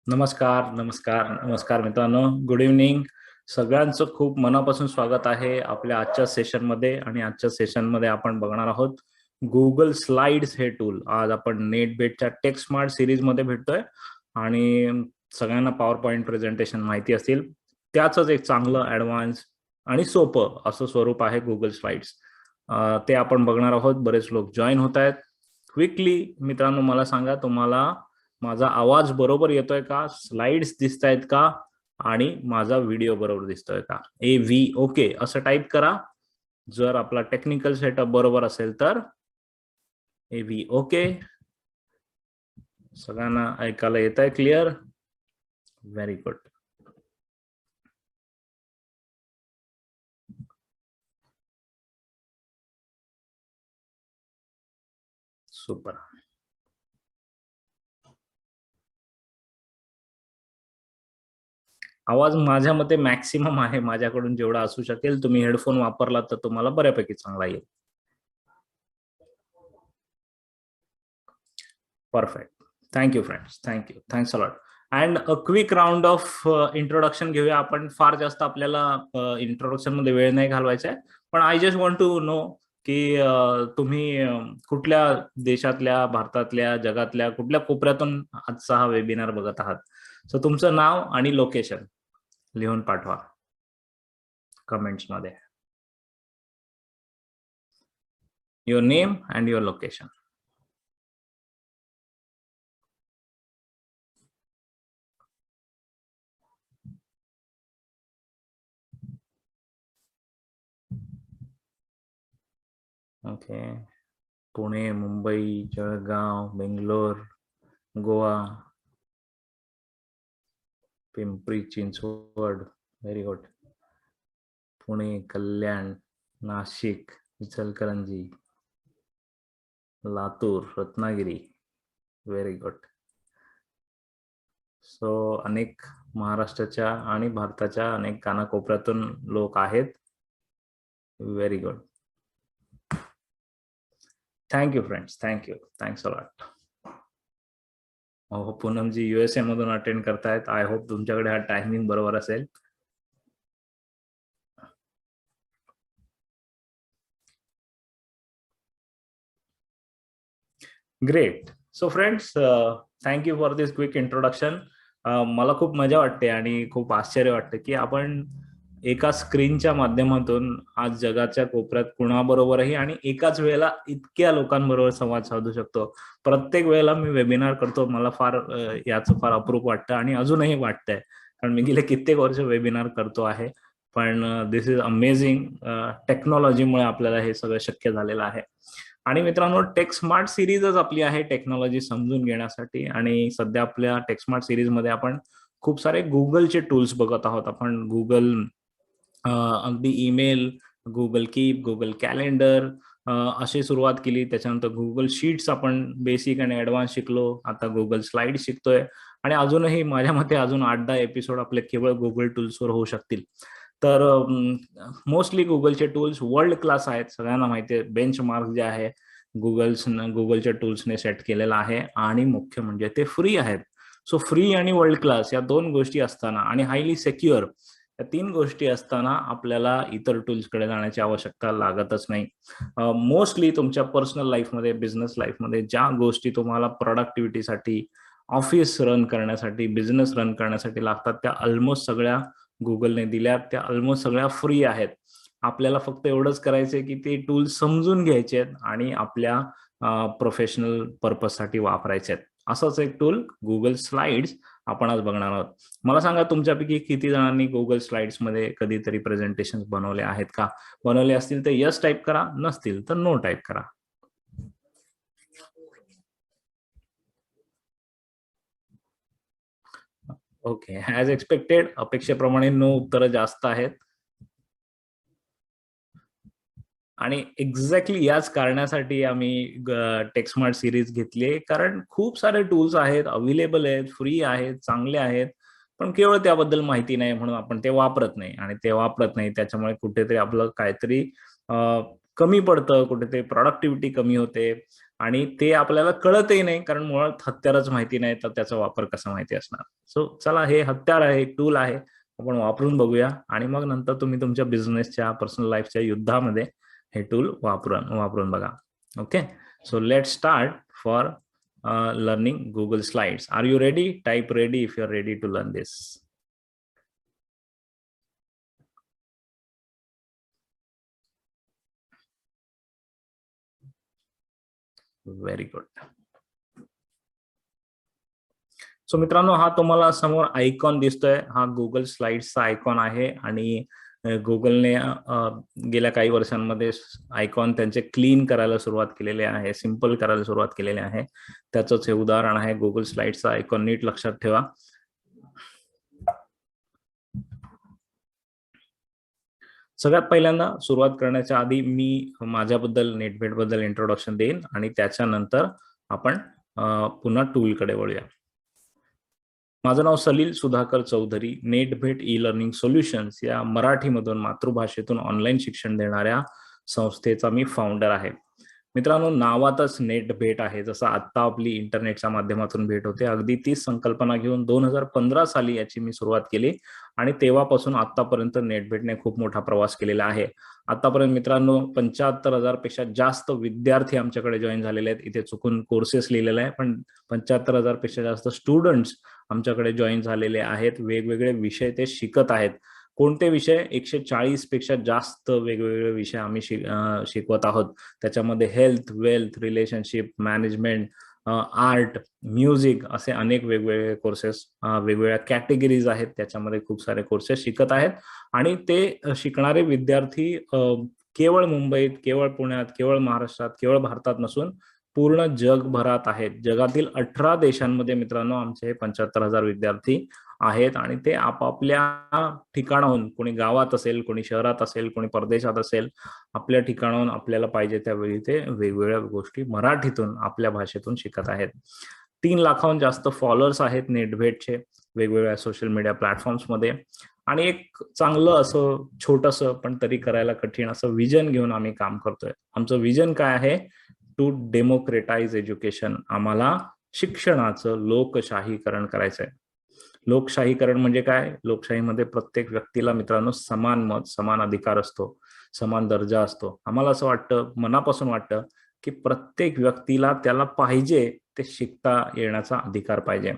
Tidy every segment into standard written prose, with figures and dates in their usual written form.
नमस्कार नमस्कार नमस्कार मित्रांनो, गुड इव्हनिंग. सगळ्यांचं खूप मनापासून स्वागत आहे आपल्या आजच्या सेशनमध्ये. आणि आजच्या सेशनमध्ये आपण बघणार आहोत गुगल स्लाइड्स हे टूल. आज आपण नेटबेटच्या टेक स्मार्ट सिरीज मध्ये भेटतोय आणि सगळ्यांना पॉवर पॉइंट प्रेझेंटेशन माहिती असतील, त्याच एक चांगलं ऍडव्हान्स आणि सोपं असं स्वरूप आहे गुगल स्लाइड्स. ते आपण बघणार आहोत. बरेच लोक जॉईन होत आहेत. क्विकली मित्रांनो मला सांगा, तुम्हाला माझा आवाज बरोबर येतोय का, स्लाइड्स दिसतायत का आणि माझा व्हिडिओ बरोबर दिसतोय का? AV ओके असं टाईप करा. जर आपला टेक्निकल सेटअप बरोबर असेल तर AV ओके. सगळ्यांना ऐकायला येत आहे क्लिअर? Very good. सुपर. आवाज माझ्या मते मॅक्सिमम आहे, माझ्याकडून जेवढा असू शकेल. तुम्ही हेडफोन वापरला तर तुम्हाला बऱ्यापैकी चांगला येईल. Perfect. Thank you friends, thank you, thanks a lot. And a quick round of introduction घेऊया आपण. फार जास्त आपल्याला इंट्रोडक्शन मध्ये वेळ नाही घालवायचा आहे, पण I just want to know की तुम्ही कुठल्या देशातल्या, भारतातल्या, जगातल्या कुठल्या कोपऱ्यातून आजचा हा वेबिनार बघत आहात. सो तुमचं नाव आणि लोकेशन लिहून पाठवा कमेंट्स मध्ये. Your name and your location. Okay. Pune, Mumbai, Jalgaon, Bangalore, Goa, Pimpri Chinchwad, very good. Pune, Kalyan, Nashik, Ichalkaranji, Latur, Ratnagiri, very good. So अनेक महाराष्ट्राच्या आणि भारताच्या अनेक कानाकोपऱ्यातून लोक आहेत. Very good. Thank you friends, thank you, thanks a lot. हो, पूनमजी USA मधून अटेंड करतायत. आय होप तुमच्याकडे हा टायमिंग बरोबर असेल. Great. So friends, thank you for this quick introduction. मला खूप मजा वाटते आणि खूप आश्चर्य वाटते की आपण एका स्क्रीनच्या माध्यमातून आज जगाच्या कोपऱ्यात कुणाबरोबरही आणि एकाच वेळेला इतक्या लोकांबरोबर संवाद साधू शकतो. प्रत्येक वेळेला मी वेबिनार करतो, मला फार याचं फार अप्रूप वाटतं आणि अजूनही वाटतंय, कारण मी गेले कित्येक वर्ष वेबिनार करतो आहे. पण दिस इज अमेझिंग. टेक्नॉलॉजीमुळे आपल्याला हे सगळं शक्य झालेलं आहे. आणि मित्रांनो, टेक स्मार्ट सिरीजच आपली आहे टेक्नॉलॉजी समजून घेण्यासाठी. आणि सध्या आपल्या टेक स्मार्ट सिरीज मध्ये आपण खूप सारे गुगलचे टूल्स बघत आहोत. आपण गुगल अगदी email, Google keep, Google calendar अशी सुरुवात केली. त्याच्यानंतर गुगल शीट्स आपण बेसिक आणि ऍडव्हान्स शिकलो. आता गुगल स्लाइड शिकतोय. आणि अजूनही माझ्या मते अजून 8-10 एपिसोड आपले केवळ गुगल टूल्सवर होऊ शकतील. तर मोस्टली गुगलचे टूल्स वर्ल्ड क्लास आहेत. सगळ्यांना माहिती आहे बेंचमार्क जे आहे गुगलच्या टूल्सने सेट केलेला आहे. आणि मुख्य म्हणजे ते फ्री आहेत. सो फ्री आणि वर्ल्ड क्लास या दोन गोष्टी असताना आणि हायली सेक्युअर या तीन गोष्टी असताना आपल्याला इतर टूल्सकडे जाण्याची आवश्यकता लागतच नाही. मोस्टली तुमच्या पर्सनल लाईफमध्ये, बिझनेस लाईफमध्ये ज्या गोष्टी तुम्हाला प्रोडक्टिव्हिटीसाठी, ऑफिस रन करण्यासाठी, बिझनेस रन करण्यासाठी लागतात, त्या ऑलमोस्ट सगळ्या गुगलने दिल्या. त्या ऑलमोस्ट सगळ्या फ्री आहेत. आपल्याला फक्त एवढंच करायचंय की ते टूल्स समजून घ्यायचे आहेत आणि आपल्या प्रोफेशनल पर्पजसाठी वापरायचे आहेत. असंच एक टूल गुगल स्लाइड्स आपण आज बघणार आहोत. मला सांगा, तुमच्यापैकी किती जणांनी गुगल स्लाइड्स मध्ये कधीतरी प्रेझेंटेशन बनवले आहेत का? बनवले असतील तर यस टाईप करा, नसतील तर नो टाईप करा. ओके, ॲज एक्सपेक्टेड, अपेक्षेप्रमाणे नो उत्तरं जास्त आहेत. आणि एक्झॅक्टली याच कारणासाठी आम्ही टेक्समार्ट सिरीज घेतली, कारण खूप सारे टूल्स आहेत, अवेलेबल आहेत, फ्री आहेत, चांगले आहेत, पण केवळ त्याबद्दल माहिती नाही म्हणून आपण ते वापरत नाही. आणि ते वापरत नाही त्याच्यामुळे कुठेतरी आपलं काहीतरी कमी पडतं, कुठेतरी प्रोडक्टिव्हिटी कमी होते. आणि ते आपल्याला कळतही नाही, कारण मुळात हत्यारच माहिती नाही तर त्याचा वापर कसा माहिती असणार. सो चला, हे हत्यार आहे, टूल आहे, आपण वापरून बघूया आणि मग नंतर तुम्ही तुमच्या बिझनेसच्या, पर्सनल लाईफच्या युद्धामध्ये हे टूल वापरून बघा. Okay, so let start for learning Google Slides. Are you ready? Type ready if you're ready to learn this. Very good. So मित्रांनो, हा तुम्हाला समोर आयकॉन दिसतोय, हा गुगल स्लाइड्सचा आयकॉन आहे आणि गुगलने गेल्या काही वर्षांमध्ये आयकॉन त्यांचे क्लीन करायला सुरुवात केलेले आहे, सिंपल करायला सुरुवात केलेली आहे. त्याचंच हे उदाहरण आहे गुगल स्लाइड्सचा आयकॉन. नीट लक्षात ठेवा. सगळ्यात पहिल्यांदा सुरुवात करण्याच्या आधी मी माझ्याबद्दल, नेटबेट बद्दल इंट्रोडक्शन देईन आणि त्याच्यानंतर आपण पुन्हा टूलकडे वळूया. माझं नाव Salil Sudhakar Chaudhari. Netbhet e learning solutions या मराठीमधून, मातृभाषेतून ऑनलाईन शिक्षण देणाऱ्या संस्थेचा मी फाउंडर आहे. मित्रांनो, नावातच नेट भेट आहे. जसं आता आपली इंटरनेटच्या माध्यमातून भेट होते, अगदी तीच संकल्पना घेऊन 2015 साली याची मी सुरुवात केली आणि तेव्हापासून आतापर्यंत नेटभेटने खूप मोठा प्रवास केलेला आहे. आतापर्यंत मित्रांनो 75,000 पेक्षा जास्त विद्यार्थी आमच्याकडे जॉईन झालेले आहेत. इथे चुकून कोर्सेस लिहिलेले आहे, पण 75,000 पेक्षा जास्त स्टुडंट्स आमच्याकडे जॉईन झालेले आहेत. वेगवेगळे विषय ते शिकत आहेत. कोणते विषय? 140 पेक्षा जास्त वेगवेगळे विषय आम्ही शिकवत आहोत. त्याच्यामध्ये health, wealth, relationship, management, art, music असे अनेक वेगवेगळे कोर्सेस, वेगवेगळ्या कॅटेगरीज आहेत, त्याच्यामध्ये खूप सारे कोर्सेस शिकत आहेत. आणि ते शिकणारे विद्यार्थी केवळ मुंबईत, केवळ पुण्यात, केवळ महाराष्ट्रात, केवळ भारतात नसून पूर्ण जगभरात आहेत. जगातील 18 देशांमध्ये मित्रांनो आमचे 75,000 विद्यार्थी आहेत आणि ते आपापल्या ठिकाणाहून, कोणी गावात असेल, कोणी शहरात असेल, कोणी परदेशात असेल, आपल्या ठिकाणाहून आपल्याला पाहिजे त्यावेळी ते वेगवेगळ्या गोष्टी मराठीतून, आपल्या भाषेतून शिकत आहेत. 3 लाखाहून जास्त फॉलोअर्स आहेत नेटभेटचे वेगवेगळ्या सोशल मीडिया प्लॅटफॉर्म्समध्ये. आणि एक चांगलं असं छोटंसं पण तरी करायला कठीण असं विजन घेऊन आम्ही काम करतोय. आमचं विजन काय आहे? To democratise education. आम्हाला शिक्षणाचं लोकशाहीकरण करायचंय. लोकशाहीकरण म्हणजे काय? लोकशाहीमध्ये प्रत्येक व्यक्तीला मित्रांनो समान मत, समान अधिकार असतो, समान दर्जा असतो. आम्हाला असं वाटतं, मनापासून वाटतं, की प्रत्येक व्यक्तीला त्याला पाहिजे ते शिकता येण्याचा अधिकार पाहिजे.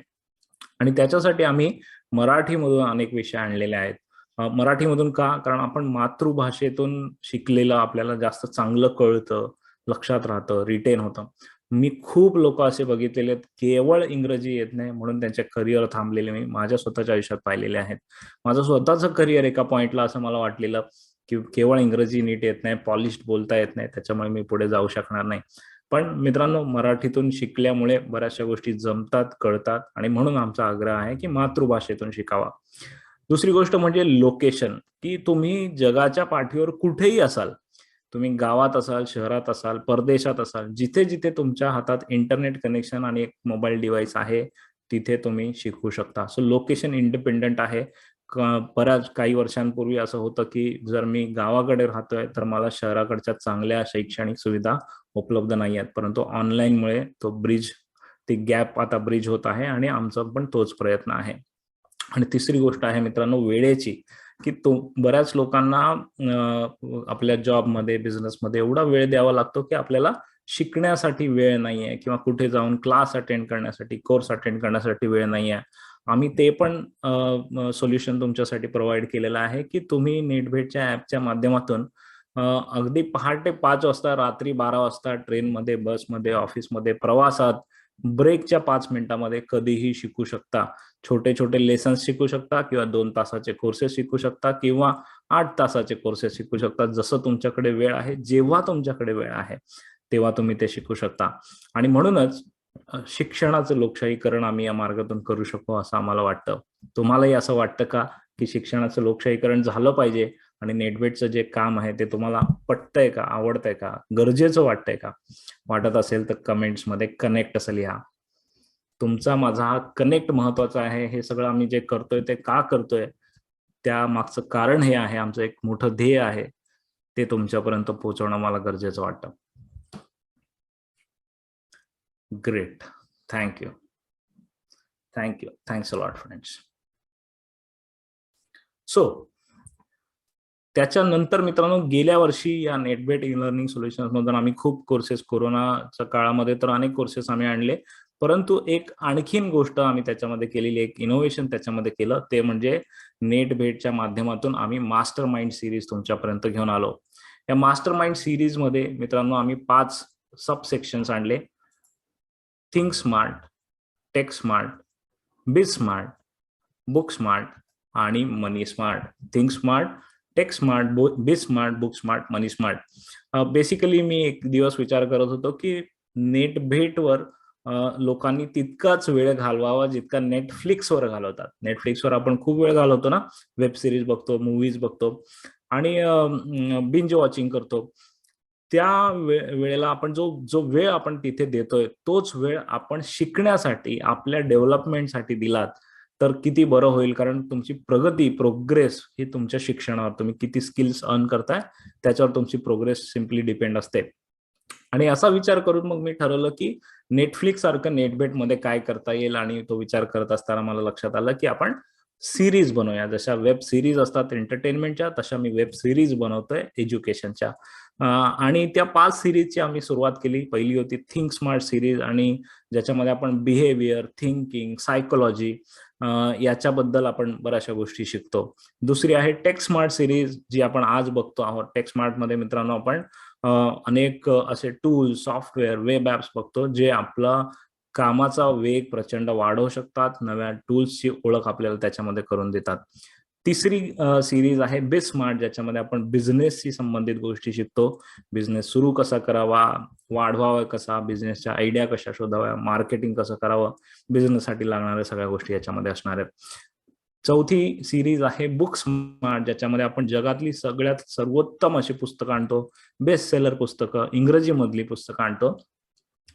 आणि त्याच्यासाठी आम्ही मराठीमधून अनेक विषय आणलेले आहेत. मराठीमधून का? कारण आपण मातृभाषेतून शिकलेलं आपल्याला जास्त चांगलं कळतं, लक्षात राहतं, रिटेन होतं. मी खूप लोक असे बघितलेले आहेत, केवळ इंग्रजी येत नाही म्हणून त्यांचे करिअर थांबलेले मी माझ्या स्वतःच्या आयुष्यात पाहिलेले आहेत. माझं स्वतःचं करिअर एका पॉइंटला असं मला वाटलेलं की केवळ इंग्रजी नीट येत नाही, पॉलिश्ड बोलता येत नाही, त्याच्यामुळे मी पुढे जाऊ शकणार नाही. पण मित्रांनो, मराठीतून शिकल्यामुळे बऱ्याचशा गोष्टी जमतात, कळतात आणि म्हणून आमचा आग्रह आहे की मातृभाषेतून शिकावा. दुसरी गोष्ट म्हणजे लोकेशन, की तुम्ही जगाच्या पाठीवर कुठेही असाल, तुम्ही गावात असाल, शहरात असाल, परदेशात असाल, जिथे जिथे तुमच्या हातात इंटरनेट कनेक्शन आणि एक मोबाईल डिव्हाइस आहे, तिथे तुम्ही शिकू शकता. सो लोकेशन इंडिपेंडंट आहे. बऱ्याच काही वर्षांपूर्वी असं होतं की जर मी गावाकडे राहतोय तर मला शहराकडच्या चांगल्या शैक्षणिक सुविधा उपलब्ध नाही आहेत, परंतु ऑनलाईनमुळे तो ब्रिज, ती गॅप आता ब्रिज होत आहे आणि आमचा पण तोच प्रयत्न आहे. आणि तिसरी गोष्ट आहे मित्रांनो वेळेची, की तो बऱ्याच लोकांना आपल्या जॉबमध्ये, बिझनेसमध्ये एवढा वेळ द्यावा लागतो की आपल्याला शिकण्यासाठी वेळ नाहीये किंवा कुठे जाऊन क्लास अटेंड करण्यासाठी, कोर्स अटेंड करण्यासाठी वेळ नाहीये. आम्ही ते पण सोल्युशन तुमच्यासाठी प्रोव्हाइड केलेलं आहे की तुम्ही नेटभेटच्या ऍपच्या माध्यमातून अगदी पहाटे 5 वाजता, रात्री 12 वाजता ट्रेनमध्ये, बसमध्ये, ऑफिसमध्ये, प्रवासात, ब्रेकच्या 5 मिनिटांमध्ये कधीही शिकू शकता. छोटे छोटे लेसन्स शिकू शकता किंवा 2 तासाचे कोर्सेस शिकू शकता किंवा 8 तासाचे कोर्सेस शिकू शकता. जसं तुमच्याकडे वेळ आहे, जेव्हा तुमच्याकडे वेळ आहे तेव्हा तुम्ही ते शिकू शकता. आणि म्हणूनच शिक्षणाचं लोकशाहीकरण आम्ही या मार्गातून करू शकतो असं आम्हाला वाटतं. तुम्हालाही असं वाटतं का की शिक्षणाचं लोकशाहीकरण झालं पाहिजे आणि नेटबेटचं जे काम आहे ते तुम्हाला पटतंय का, आवडतंय का, गरजेचं वाटतंय का? वाटत असेल तर कमेंट्समध्ये कनेक्ट असं लिहा. तुमचा माझा हा कनेक्ट महत्वाचा आहे. हे सगळं आम्ही जे करतोय ते का करतोय, त्या मागचं कारण हे आहे, आमचं एक मोठं ध्येय आहे, ते तुमच्यापर्यंत पोहोचवणं मला गरजेचं वाटतं. Great. Thank you. Thanks a lot friends. So त्याच्यानंतर मित्रांनो गेल्या वर्षी या नेटबेट ई लर्निंग सोल्युशन्स मधून आम्ही खूप कोर्सेस, कोरोनाच्या काळामध्ये तर अनेक कोर्सेस आम्ही आणले, परंतु एक आणखीन गोष्ट आम्ही त्याच्यामध्ये केलेली, एक इनोव्हेशन त्याच्यामध्ये केलं, ते म्हणजे नेटबेटच्या माध्यमातून आम्ही मास्टर माइंड सिरीज तुमच्यापर्यंत घेऊन आलो. या मास्टर माइंड सिरीज मध्ये मित्रांनो आम्ही 5 सब सेक्शन्स आणले. Think smart, take smart, be smart, book smart आणि money smart. Think smart, take smart, be smart, book smart, money smart. Basically मी एक दिवस विचार करत होतो की नेट भेटवर लोकांनी तितकाच वेळ घालवावा जितका नेटफ्लिक्सवर घालवतात. नेटफ्लिक्सवर आपण खूप वेळ घालवतो ना, वेब सिरीज बघतो, मूवीज बघतो आणि बिंज वॉचिंग करतो. त्या वेळेला आपण जो वेळ आपण तिथे देतोय तोच वेळ आपण शिकण्यासाठी, आपल्या डेव्हलपमेंटसाठी दिलात तर किती बरं होईल. कारण तुमची प्रगती, प्रोग्रेस ही तुमच्या शिक्षणावर, तुम्ही किती स्किल्स अर्न करताय त्याच्यावर तुमची प्रोग्रेस सिम्पली डिपेंड असते. आणि असा विचार करून मग मी ठरवलं की नेटफ्लिक्स सारखं नेटबेट मध्ये काय करता येईल. आणि तो विचार करत असताना मला लक्षात आलं की आपण सिरीज बनवूया. जशा वेब सिरीज असतात एंटरटेनमेंटच्या, तशा मी वेब सिरीज बनवतोय एज्युकेशनच्या. आणि त्या 5 सिरीजची आम्ही सुरुवात केली. पहिली होती थिंक स्मार्ट सिरीज, आणि ज्याच्यामध्ये आपण बिहेवियर, थिंकिंग, सायकोलॉजी याच्याबद्दल आपण बऱ्याचशा गोष्टी शिकतो. दुसरी आहे टेक स्मार्ट सिरीज, जी आपण आज बघतो आहोत. टेक स्मार्ट मध्ये मित्रांनो आपण अनेक असे टूल्स, सॉफ्टवेअर, वेब ऍप्स बघतो जे आपला कामाचा वेग प्रचंड वाढवू शकतात. नव्या टूल्सची ओळख आपल्याला त्याच्यामध्ये करून देतात. तिसरी सिरीज आहे बी स्मार्ट, ज्याच्यामध्ये आपण बिझनेसशी संबंधित गोष्टी शिकतो. बिझनेस सुरू कसा करावा, वाढवावा कसा, बिझनेसच्या आयडिया कशा शोधाव्या, मार्केटिंग कसं करावं, बिझनेससाठी लागणाऱ्या सगळ्या गोष्टी याच्यामध्ये असणार आहेत. चौथी सिरीज आहे बुक स्मार्ट, ज्याच्यामध्ये आपण जगातली सगळ्यात सर्वोत्तम अशी पुस्तकं आणतो, बेस्ट सेलर पुस्तकं, इंग्रजी मधली पुस्तकं आणतो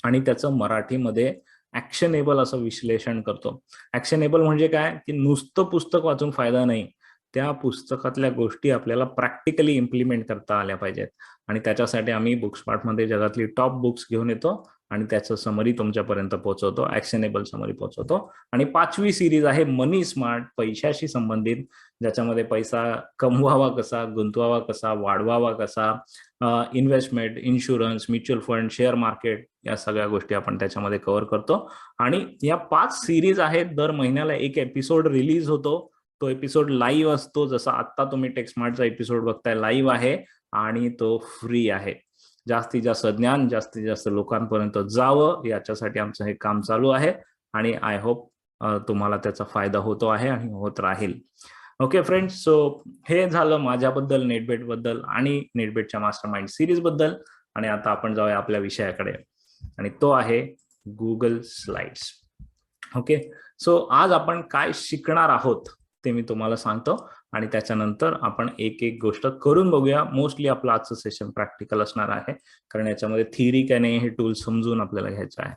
आणि त्याचं मराठीमध्ये ऍक्शनेबल असं विश्लेषण करतो. ऍक्शनेबल म्हणजे काय, की नुसतं पुस्तक वाचून फायदा नाही, त्या पुस्तकातल्या गोष्टी आपल्याला प्रॅक्टिकली इम्प्लिमेंट करता आल्या पाहिजेत. आणि त्याच्यासाठी आम्ही बुकस्मार्ट मध्ये जगातली टॉप बुक्स घेऊन येतो आणि त्याचं समरी तुमच्यापर्यंत पोहोचवतो, ऍक्शनेबल समरी पोहोचवतो. आणि 5वी सिरीज आहे मनी स्मार्ट, पैशाशी संबंधित, ज्याच्यामध्ये पैसा कमवावा कसा, गुंतवावा कसा, वाढवावा कसा, investment, insurance, mutual fund, share market, या सगळ्या गोष्टी आपण त्याच्यामध्ये कव्हर करतो. आणि या 5 सिरीज आहेत. दर महिन्याला एक एपिसोड रिलीज होतो. तो एपिसोड लाईव्ह असतो. जसा आता तुम्ही टेक्स्मार्टचा एपिसोड बघताय, लाईव्ह आहे आणि तो फ्री आहे. जास्तीत जास्त ज्ञान जास्तीत जास्त लोकांपर्यंत जावं याच्यासाठी आमचं हे काम चालू आहे. आणि आय होप तुम्हाला त्याचा फायदा होतो आहे आणि होत राहील. ओके फ्रेंड्स, सो हे झालं माझ्याबद्दल, नेटबेट बद्दल आणि नेटबेटच्या मास्टर माइंड सिरीज बद्दल. आणि आता आपण जाऊया आपल्या विषयाकडे, आणि तो आहे गुगल स्लाइड्स. ओके, सो आज आपण काय शिकणार आहोत ते मी तुम्हाला सांगतो आणि त्याच्यानंतर आपण एक एक गोष्ट करून बघूया. मोस्टली आपलं आजचं सेशन प्रॅक्टिकल असणार आहे, कारण याच्यामध्ये थिअरी काय नाही, हे टूल समजून आपल्याला घ्यायचं आहे.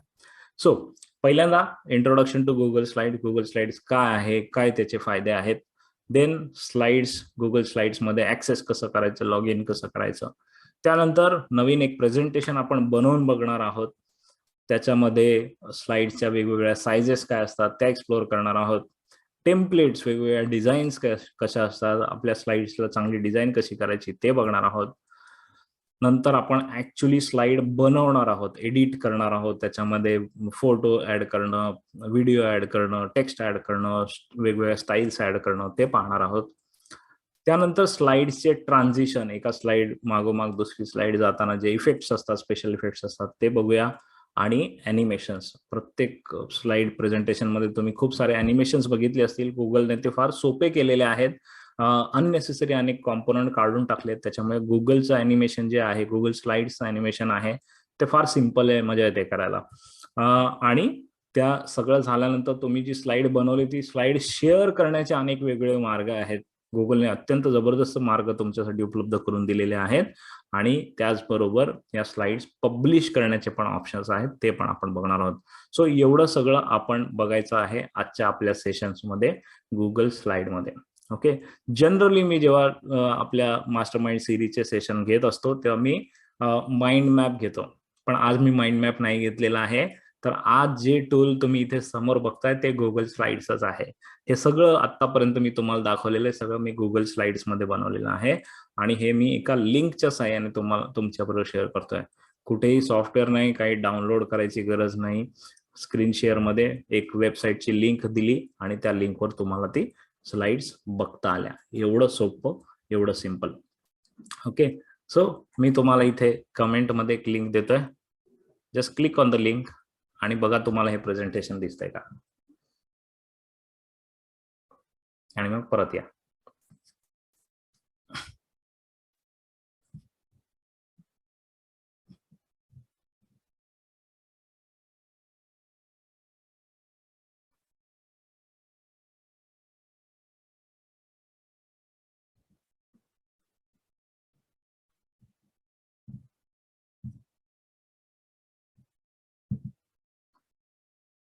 सो पहिल्यांदा introduction to Google slide. Google slides काय आहे, काय त्याचे फायदे आहेत. देन स्लाइड्स, गुगल स्लाइड्स मध्ये ऍक्सेस कसं करायचं, लॉग इन कसं करायचं. त्यानंतर नवीन एक प्रेझेंटेशन आपण बनवून बघणार आहोत. त्याच्यामध्ये स्लाइड्सच्या वेगवेगळ्या साइजेस काय असतात त्या एक्सप्लोर करणार आहोत. टेम्पलेट्स, वेगवेगळ्या डिझाईन्स कशा असतात, आपल्या स्लाइड्सला चांगली डिझाईन कशी करायची ते बघणार आहोत. नंतर आपण ऍक्च्युली स्लाइड बनवणार आहोत, एडिट करणार आहोत. त्याच्यामध्ये फोटो ऍड करणं, व्हिडिओ ऍड करणं, टेक्स्ट ऍड करणं, वेगवेगळ्या स्टाईल्स ऍड करणं ते पाहणार आहोत. त्यानंतर स्लाइड्सचे ट्रान्झिशन, एका स्लाइड मागोमाग दुसरी स्लाइड जाताना जे इफेक्ट्स असतात, स्पेशल इफेक्ट्स असतात ते बघूया. आणि अॅनिमेशन्स, प्रत्येक स्लाइड प्रेझेंटेशन मध्ये तुम्ही खूप सारे अॅनिमेशन्स बघितले असतील. गुगलने ते फार सोपे केलेले आहेत. अननेसेसरी अनेक कॉम्पोनंट काढून टाकलेत. त्याच्यामुळे गुगलचं अॅनिमेशन जे आहे, गुगल स्लाइड्सचं अॅनिमेशन आहे ते फार सिम्पल आहे, मजा येते करायला. आणि त्या सगळं झाल्यानंतर तुम्ही जी स्लाइड बनवली ती स्लाइड शेअर करण्याचे अनेक वेगवेगळे मार्ग आहेत. गुगलने अत्यंत जबरदस्त मार्ग तुमच्यासाठी उपलब्ध करून दिलेले आहेत. आणि त्याचबरोबर या स्लाइड्स पब्लिश करण्याचे पण ऑप्शन्स आहेत, ते पण आपण बघणार आहोत. सो एवढं सगळं आपण बघायचं आहे आजच्या आपल्या सेशन्स मध्ये गुगल स्लाइड मध्ये. ओके, जनरली मी जेव्हा आपल्या मास्टर माइंड सिरीजचे सेशन घेत असतो तेव्हा मी माइंड मॅप घेतो, पण आज मी माइंड मॅप नाही घेतलेला आहे. तर आज जे टूल तुम्ही इथे समोर बघताय ते गुगल स्लाइड्सच आहे. हे सगळं आतापर्यंत मी तुम्हाला दाखवलेलं आहे, सगळं मी गुगल स्लाइड्स मध्ये बनवलेलं आहे आणि हे मी एका लिंकच्या साहाय्याने तुम्हाला तुमच्याबरोबर शेअर करतोय. कुठेही सॉफ्टवेअर नाही, काही डाउनलोड करायची गरज नाही. स्क्रीन शेअर मध्ये एक वेबसाईटची लिंक दिली आणि त्या लिंकवर तुम्हाला ती स्लाइड्स बघता आल्या. एवढं सोपं, एवढं सिंपल. ओके, सो मी तुम्हाला इथे कमेंट मध्ये एक लिंक देतोय. Just click on the link आणि बघा तुम्हाला हे प्रेझेंटेशन दिसतंय का, आणि मग परत या.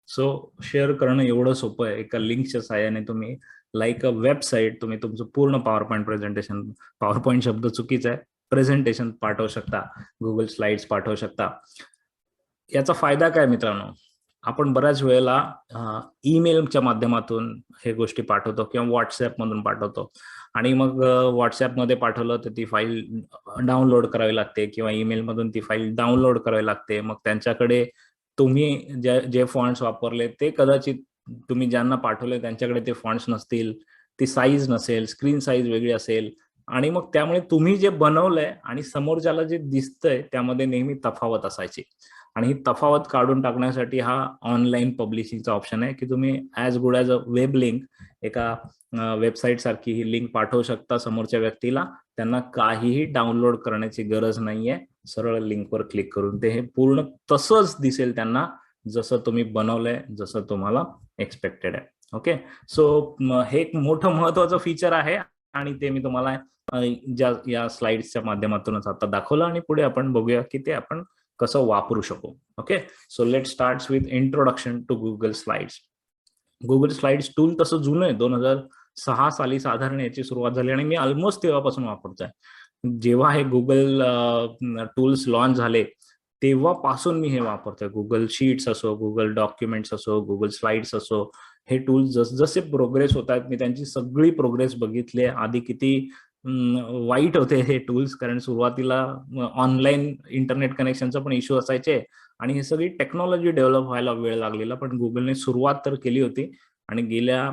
सो शेअर करणं एवढं सोपं आहे. एका लिंकच्या साहाय्याने तुम्ही लाईक अ वेबसाईट तुम्ही तुमचं पूर्ण power point presentation, power point शब्द चुकीचा आहे, प्रेझेंटेशन पाठवू शकता, गुगल स्लाइड्स पाठवू शकता. याचा फायदा काय मित्रांनो, आपण बऱ्याच वेळेला ईमेलच्या माध्यमातून हे गोष्टी पाठवतो किंवा व्हॉट्सअप मधून पाठवतो आणि मग व्हॉट्सअपमध्ये पाठवलं तर ती फाईल डाउनलोड करावी लागते किंवा ईमेल मधून ती फाईल डाउनलोड करावी लागते. मग त्यांच्याकडे तुम्ही जे फॉन्ट्स वापरले ते कदाचित तुम्ही ज्यांना पाठवले त्यांच्याकडे ते फॉन्ट्स नसतील, ती साईज नसेल, स्क्रीन साईज वेगळी असेल आणि मग त्यामुळे तुम्ही जे बनवलंय आणि समोरच्याला जे दिसतंय त्यामध्ये नेहमी तफावत असायची. आणि ही तफावत काढून टाकण्यासाठी हा ऑनलाईन पब्लिशिंगचा ऑप्शन आहे की तुम्ही as good as a web link एका वेबसाईट सारखी ही लिंक पाठवू शकता समोरच्या व्यक्तीला. त्यांना काहीही डाउनलोड करण्याची गरज नाहीये. सरळ लिंकवर क्लिक करून ते हे पूर्ण तसंच दिसेल त्यांना जसं तुम्ही बनवलंय, जसं तुम्हाला एक्सपेक्टेड आहे. ओके, सो हे एक मोठं महत्वाचं फीचर आहे आणि ते मी तुम्हाला ज्या या स्लाइड्सच्या माध्यमातूनच आता दाखवलं आणि पुढे आपण बघूया की ते आपण कसं वापरू शकू. Okay, so let start with introduction to Google slides. Google slides tool तसं जुनं आहे, 2006 साली साधारण याची सुरुवात झाली आणि मी ऑलमोस्ट तेव्हापासून वापरतोय. जेव्हा हे गुगल टूल्स लॉन्च झाले तेव्हापासून मी हे वापरतोय. गुगल शीट्स असो, गुगल डॉक्युमेंट्स असो, गुगल स्लाइड्स असो, हे टूल्स जसजसे प्रोग्रेस होत आहेत मी त्यांची सगळी प्रोग्रेस बघितली. आधी किती वाईट होते हे टूल्स, कारण सुरुवातीला ऑनलाईन इंटरनेट कनेक्शनचा पण इश्यू असायचे आणि ही सगळी टेक्नॉलॉजी डेव्हलप व्हायला वेळ लागलेला. पण गुगलने सुरुवात तर केली होती आणि गेल्या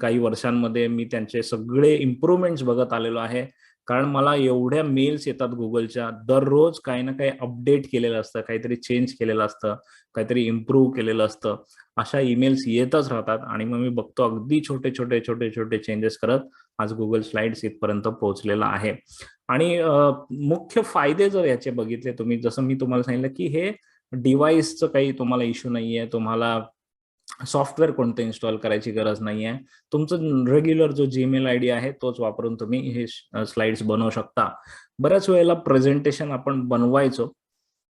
काही वर्षांमध्ये मी त्यांचे सगळे इम्प्रूव्हमेंट्स बघत आलेलो आहे. कारण मला एवढ्या मेल्स येतात गुगलच्या, दररोज काही ना काही अपडेट केलेलं असतं, काहीतरी चेंज केलेलं असतं, काहीतरी इम्प्रूव्ह केलेलं असतं. अशा ईमेल्स येतच राहतात आणि मग मी बघतो अगदी छोटे छोटे छोटे छोटे चेंजेस करत आज गुगल स्लाइड्स इथपर्यंत पोहोचलेला आहे. आणि मुख्य फायदे जर याचे बघितले तुम्ही, जसं मी तुम्हाला सांगितलं की हे डिव्हाइसचं काही तुम्हाला इश्यू नाहीये, तुम्हाला सॉफ्टवेअर कोणतं इन्स्टॉल करायची गरज नाहीये. तुमचं रेग्युलर जो जीमेल आयडी आहे तोच वापरून तुम्ही हे स्लाइड्स बनवू शकता. बऱ्याच वेळेला प्रेझेंटेशन आपण बनवायचो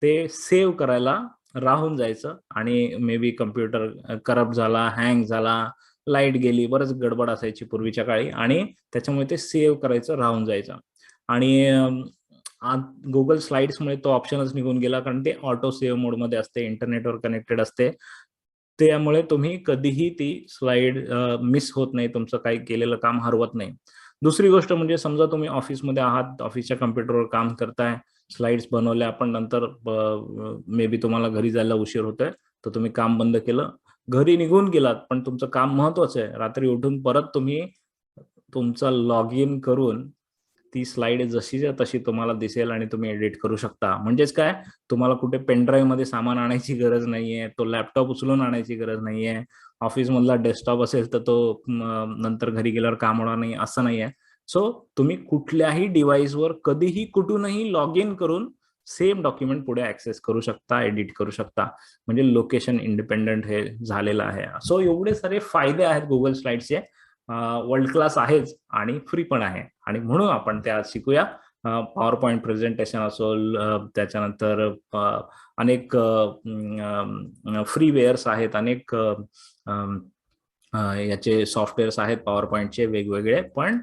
ते सेव्ह करायला राहून जायचं आणि मे बी कम्प्युटर करप्ट झाला, हँग झाला, लाईट गेली, बरंच गडबड असायची पूर्वीच्या काळी आणि त्याच्यामुळे ते सेव्ह करायचं राहून जायचं. आणि गुगल स्लाइड्समुळे तो ऑप्शनच निघून गेला, कारण ते ऑटो सेव्ह मोडमध्ये असते, इंटरनेटवर कनेक्टेड असते. त्यामुळे तुम्ही कधीही ती स्लाइड मिस होत नाही, तुमचं काही केलेलं काम हरवत नाही. दुसरी गोष्ट म्हणजे समजा तुम्ही ऑफिसमध्ये आहात, ऑफिसच्या कम्प्युटरवर काम करताय, स्लाइड्स बनवल्या, आपण नंतर मे बी तुम्हाला घरी जायला उशीर होतोय, तर तुम्ही काम बंद केलं, घरी निघून गेलात, पण तुमचं काम महत्वाचं आहे. रात्री उठून परत तुम्ही तुमचा लॉग इन करून ती स्लाइड जशीच्या तशी तुम्हाला दिसेल आणि तुम्ही एडिट करू शकता. म्हणजेच काय, तुम्हाला कुठे पेनड्राईव्ह मध्ये सामान आणायची गरज नाहीये, तो लॅपटॉप उचलून आणायची गरज नाहीये, ऑफिस मधला डेस्कटॉप असेल तर तो नंतर घरी गेल्यावर काम होणार नाही असं नाहीये. सो तुम्ही कुठल्याही डिव्हाइसवर कधीही कुठूनही लॉग इन करून सेम डॉक्युमेंट पुढे ऍक्सेस करू शकता, एडिट करू शकता. म्हणजे लोकेशन इंडिपेंडंट हे झालेलं आहे. सो एवढे सारे फायदे आहेत गुगल स्लाइड्सचे. वर्ल्ड क्लास आहेच आणि फ्री पण आहे आणि म्हणून आपण ते आज शिकूया. पॉवर पॉइंट प्रेझेंटेशन असो, त्याच्यानंतर अनेक फ्रीवेअर्स आहेत, अनेक याचे सॉफ्टवेअर्स आहेत पॉवर पॉइंटचे वेगवेगळे, पण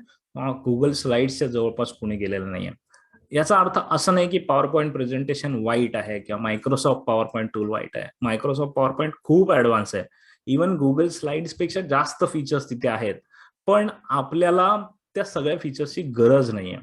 गुगल स्लाइड्सच्या जवळपास कोणी गेलेलं नाहीये. याचा अर्थ असं नाही की पॉवर पॉईंट प्रेझेंटेशन वाईट आहे किंवा मायक्रोसॉफ्ट पॉवर पॉईंट टूल वाईट आहे. मायक्रोसॉफ्ट पॉवर पॉईंट खूप ऍडव्हान्स आहे. इव्हन गुगल स्लाइड्स पेक्षा जास्त फीचर्स तिथे आहेत, पण आपल्याला त्या सगळ्या फीचर्सची गरज नाहीये.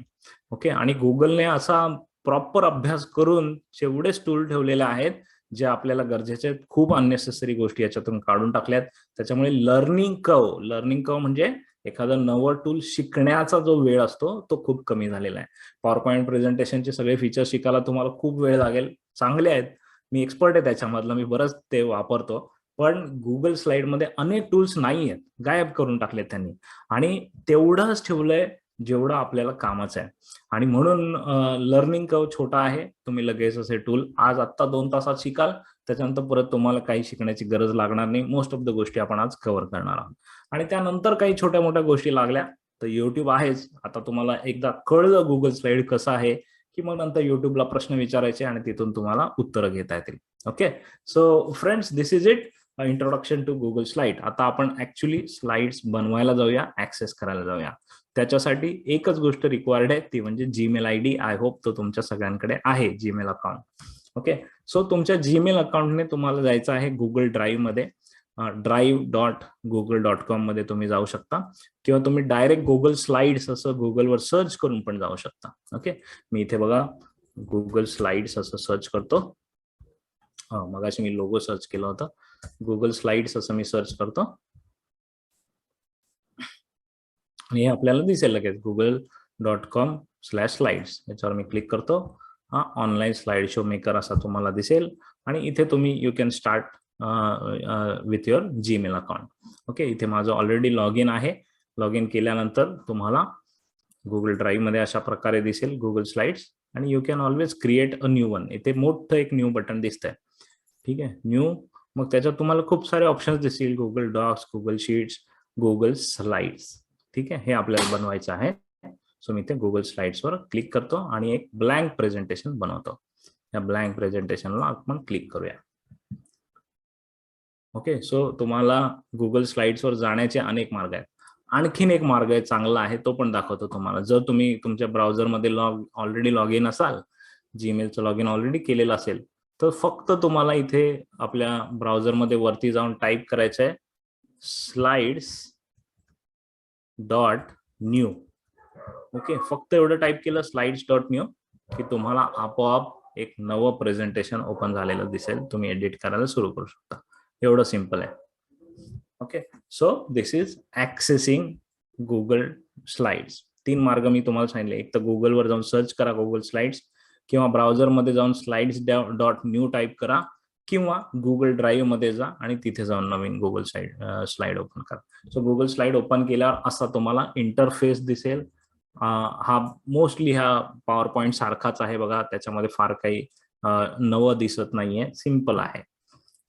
ओके, आणि गुगलने असा प्रॉपर अभ्यास करून जेवढेच टूल ठेवलेले आहेत जे आपल्याला गरजेचे आहेत, खूप अननेसेसरी गोष्टी याच्यातून काढून टाकल्यात. त्याच्यामुळे लर्निंग कर्व म्हणजे एखादं नवं टूल शिकण्याचा जो वेळ असतो तो खूप कमी झालेला आहे. पॉवर पॉईंट प्रेझेंटेशनचे सगळे फीचर्स शिकायला तुम्हाला खूप वेळ लागेल. चांगले आहेत, मी एक्सपर्ट आहे त्याच्यामधलं, मी बरंच ते वापरतो. पण गुगल स्लाइड मध्ये अनेक टूल्स नाही आहेत, गायब करून टाकलेत त्यांनी, आणि तेवढंच ठेवलंय जेवढं आपल्याला कामाचं आहे. आणि म्हणून लर्निंग कर्व छोटा आहे. तुम्ही लगेच असे टूल आज आत्ता 2 तासात शिकाल, त्याच्यानंतर परत तुम्हाला काही शिकण्याची गरज लागणार नाही. मोस्ट ऑफ द गोष्टी आपण आज कव्हर करणार आहोत. आणि त्यानंतर काही छोट्या मोठ्या गोष्टी लागल्या तर युट्यूब आहेच. आता तुम्हाला एकदा कळलं गुगल स्लाइड कसं आहे की मग नंतर युट्यूबला प्रश्न विचारायचे आणि तिथून तुम्हाला उत्तरं घेता येतील. Okay, so friends, this is it, introduction to Google slide. आता आपण ऍक्च्युली स्लाइड्स बनवायला जाऊया, ऍक्सेस करायला जाऊया. त्याच्यासाठी एकच गोष्ट रिक्वायर्ड आहे, ती म्हणजे जीमेल आयडी. आय होप तो तुमच्या सगळ्यांकडे आहे, जीमेल अकाउंट. ओके, सो तुमच्या जीमेल अकाउंटने तुम्हाला जायचं आहे गुगल ड्राईव्ह मध्ये. drive.google.com मध्ये तुम्ही जाऊ शकता, किंवा तुम्ही डायरेक्ट गुगल स्लाइड्स असं गुगलवर सर्च करून पण जाऊ शकता. ओके, मी इथे बघा गुगल स्लाइड्स असं सर्च करतो. मगाशी मी लोगो सर्च केला होता, गुगल स्लाइड्स असं मी सर्च करतो आणि हे आपल्याला दिसेल लगेच google.com/slides. याच्यावर मी क्लिक करतो. हा ऑनलाईन स्लाइड शो मेकर असा तुम्हाला दिसेल, आणि इथे तुम्ही you can start with your Gmail account. Okay, इथे माझं ऑलरेडी लॉग इन आहे. लॉग इन केल्यानंतर तुम्हाला गुगल ड्राईव्ह मध्ये अशा प्रकारे दिसेल गुगल स्लाइड्स, आणि you can always create a new one. इथे मोठं एक न्यू बटन दिसतंय. ठीक आहे, न्यू. मग त्याच्यात तुम्हाला खूप सारे ऑप्शन्स दिसतील, Google docs, Google sheets, Google slides. ठीक आहे, हे आपल्याला बनवायचं आहे. सो मी इथे गुगल स्लाइड्सवर क्लिक करतो आणि एक ब्लँक प्रेझेंटेशन बनवतो. या ब्लँक प्रेझेंटेशनला आपण क्लिक करूया. ओके, सो तुम्हाला गुगल स्लाइड्सवर जाण्याचे अनेक मार्ग आहेत. आणखीन एक मार्ग आहे, चांगला आहे, तो पण दाखवतो तुम्हाला. जर तुम्ही तुमच्या ब्राउझरमध्ये ऑलरेडी लॉग इन असाल, जीमेलचं लॉग इन ऑलरेडी केलेलं असेल, तर फक्त तुम्हाला इथे आपल्या ब्राउझरमध्ये वरती जाऊन टाईप करायचं आहे slides.new. ओके, फक्त एवढं टाईप केलं slides.new की तुम्हाला आपोआप एक नवं प्रेझेंटेशन ओपन झालेलं दिसेल. तुम्ही एडिट करायला सुरू करू शकता. एवढं सिंपल आहे. Okay, so this is ऍक्सेसिंग Google slides. 3 मार्ग मी तुम्हाला सांगितले. एक तर गुगलवर जाऊन सर्च करा गुगल स्लाइड्स, किंवा ब्राउझरमध्ये जाऊन slides.new टाईप करा, किंवा गुगल ड्राईव्ह मध्ये जा आणि तिथे जाऊन नवीन गुगल स्लाइड ओपन करा. सो गुगल स्लाइड ओपन केल्यावर असा तुम्हाला इंटरफेस दिसेल. हा मोस्टली हा पॉवर पॉइंट सारखाच आहे बघा, त्याच्यामध्ये फार काही नवं दिसत नाहीये, सिंपल आहे.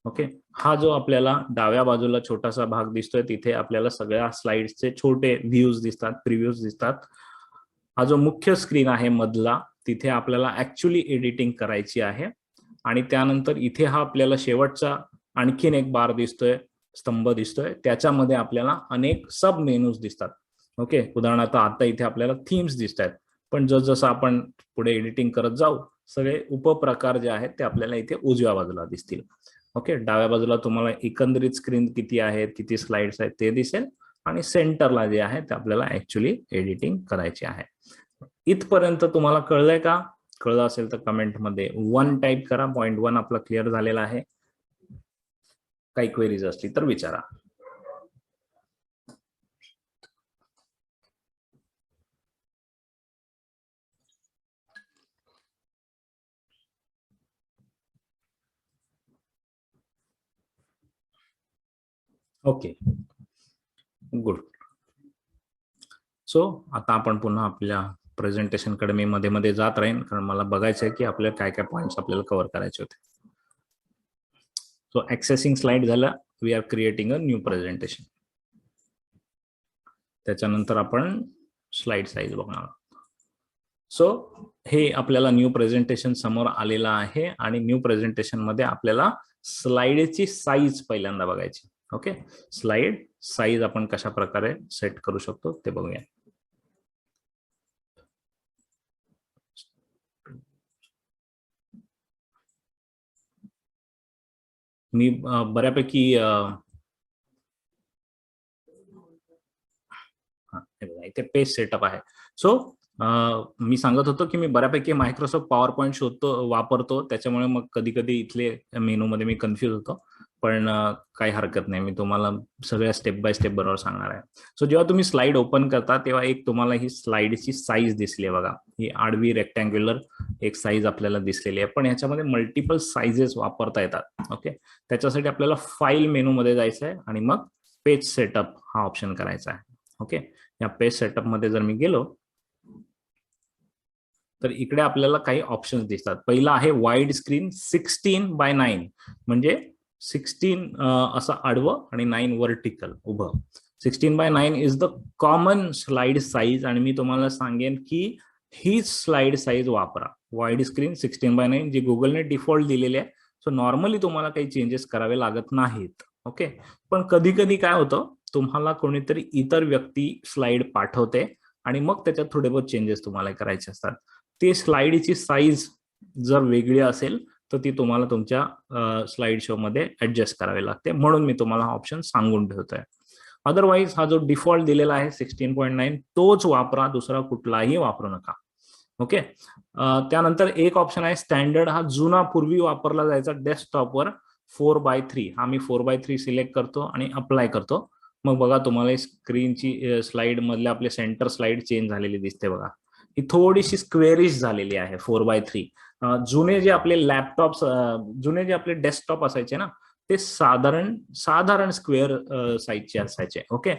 ओके, हा जो आपल्याला डाव्या बाजूला छोटासा भाग दिसतोय, तिथे आपल्याला सगळ्या स्लाइड्सचे छोटे व्ह्यूज दिसतात, प्रिव्ह्यूज दिसतात. हा जो मुख्य स्क्रीन आहे मधला, तिथे आपल्याला ऍक्च्युली एडिटिंग करायची आहे. आणि त्यानंतर इथे हा आपल्याला शेवटचा आणखीन एक बार दिसतोय, स्तंभ दिसतोय, त्याच्यामध्ये आपल्याला अनेक सब मेनूज दिसतात. ओके, उदाहरणार्थ आता इथे आपल्याला थीम्स दिसत आहेत, पण जसं आपण पुढे एडिटिंग करत जाऊ, सगळे उपप्रकार जे आहेत ते आपल्याला इथे उजव्या बाजूला दिसतील. ओके, डाव्या बाजूला तुम्हाला एकंदरीत स्क्रीन किती आहेत, किती स्लाइड्स आहेत ते दिसेल, आणि सेंटरला जे आहे ते आपल्याला ऍक्च्युली एडिटिंग करायचे आहे. इथपर्यंत तुम्हाला कळलंय का? कळलं असेल तर कमेंटमध्ये 1 टाईप करा. पॉइंट 1 आपला क्लिअर झालेला आहे. काही क्वेरीज असली तर विचारा. Okay, good. सो आता आपण पुन्हा आपल्या प्रेझेंटेशन कडे मी मध्ये मध्ये जात राहीन, कारण मला बघायचं आहे की आपल्याला काय काय पॉइंट्स आपल्याला कव्हर करायचे होते. सो ऍक्सेसिंग स्लाइड झाला, we are creating a new presentation. त्याच्यानंतर आपण स्लाइड साईज बघणार. सो हे आपल्याला न्यू प्रेझेंटेशन समोर आलेलं आहे, आणि न्यू प्रेझेंटेशन मध्ये आपल्याला स्लाइडची साईज पहिल्यांदा बघायची. ओके, स्लाइड साईज आपण कशा प्रकारे सेट करू शकतो ते बघूया. मी बऱ्यापैकी इथे पेज सेटअप आहे. सो मी सांगत होतो की मी बऱ्यापैकी मायक्रोसॉफ्ट पॉवर पॉईंट वापरतो, त्याच्यामुळे मग कधी कधी इथले मेनू मध्ये मी कन्फ्युज होतो. पण काही हरकत नाही, मी तुम्हाला सगळ्या स्टेप बाय स्टेप बरोबर सांगणार आहे. सो जेव्हा तुम्ही स्लाइड ओपन करता तेव्हा एक तुम्हाला ही स्लाइडची साईज दिसली आहे बघा. ही आडवी रेक्टँग्युलर एक साईज आपल्याला दिसलेली आहे, पण याच्यामध्ये मल्टिपल साईजेस वापरता येतात. ओके, त्याच्यासाठी आपल्याला फाईल मेनू मध्ये जायचं आहे आणि मग पेज सेटअप हा ऑप्शन करायचा आहे. ओके, या पेज सेटअप मध्ये जर मी गेलो तर इकडे आपल्याला काही ऑप्शन्स दिसतात. पहिला आहे वाईड स्क्रीन 16:9, म्हणजे 16 असं आडवं आणि 9 वर्टिकल उभं. 16:9 is the common slide size, आणि मी तुम्हाला सांगेन की ही स्लाइड साईज वापरा. वाईड स्क्रीन 16:9 जी गुगलने डिफॉल्ट दिलेली आहे. सो नॉर्मली तुम्हाला काही चेंजेस करावे लागत नाहीत. ओके, पण कधी कधी काय होतं, तुम्हाला कोणीतरी इतर व्यक्ती स्लाइड पाठवते आणि मग त्याच्यात थोडे बहुत चेंजेस तुम्हाला करायचे असतात. ती स्लाइडची साईज जर वेगळी असेल तर ती तुम्हाला तुमच्या स्लाइड शो मध्ये ऍडजस्ट करावी लागते, म्हणून मी तुम्हाला हा ऑप्शन सांगून ठेवतोय. अदरवाईज हा जो डिफॉल्ट दिलेला आहे 16:9 तोच वापरा, दुसरा कुठलाही वापरू नका. ओके, त्यानंतर एक ऑप्शन आहे स्टँडर्ड. हा जुना पूर्वी वापरला जायचा डेस्कटॉपवर 4:3. हा मी 4:3 सिलेक्ट करतो आणि अप्लाय करतो. मग बघा तुम्हाला स्क्रीनची स्लाइड मधले आपले सेंटर स्लाइड चेंज झालेली दिसते बघा. ही थोडीशी स्क्वेअरिश झालेली आहे 4:3. जुने जे आपले लॅपटॉप, जुने जे आपले डेस्कटॉप असायचे ना, ते साधारण साधारण स्क्वेअर साईजचे असायचे. ओके,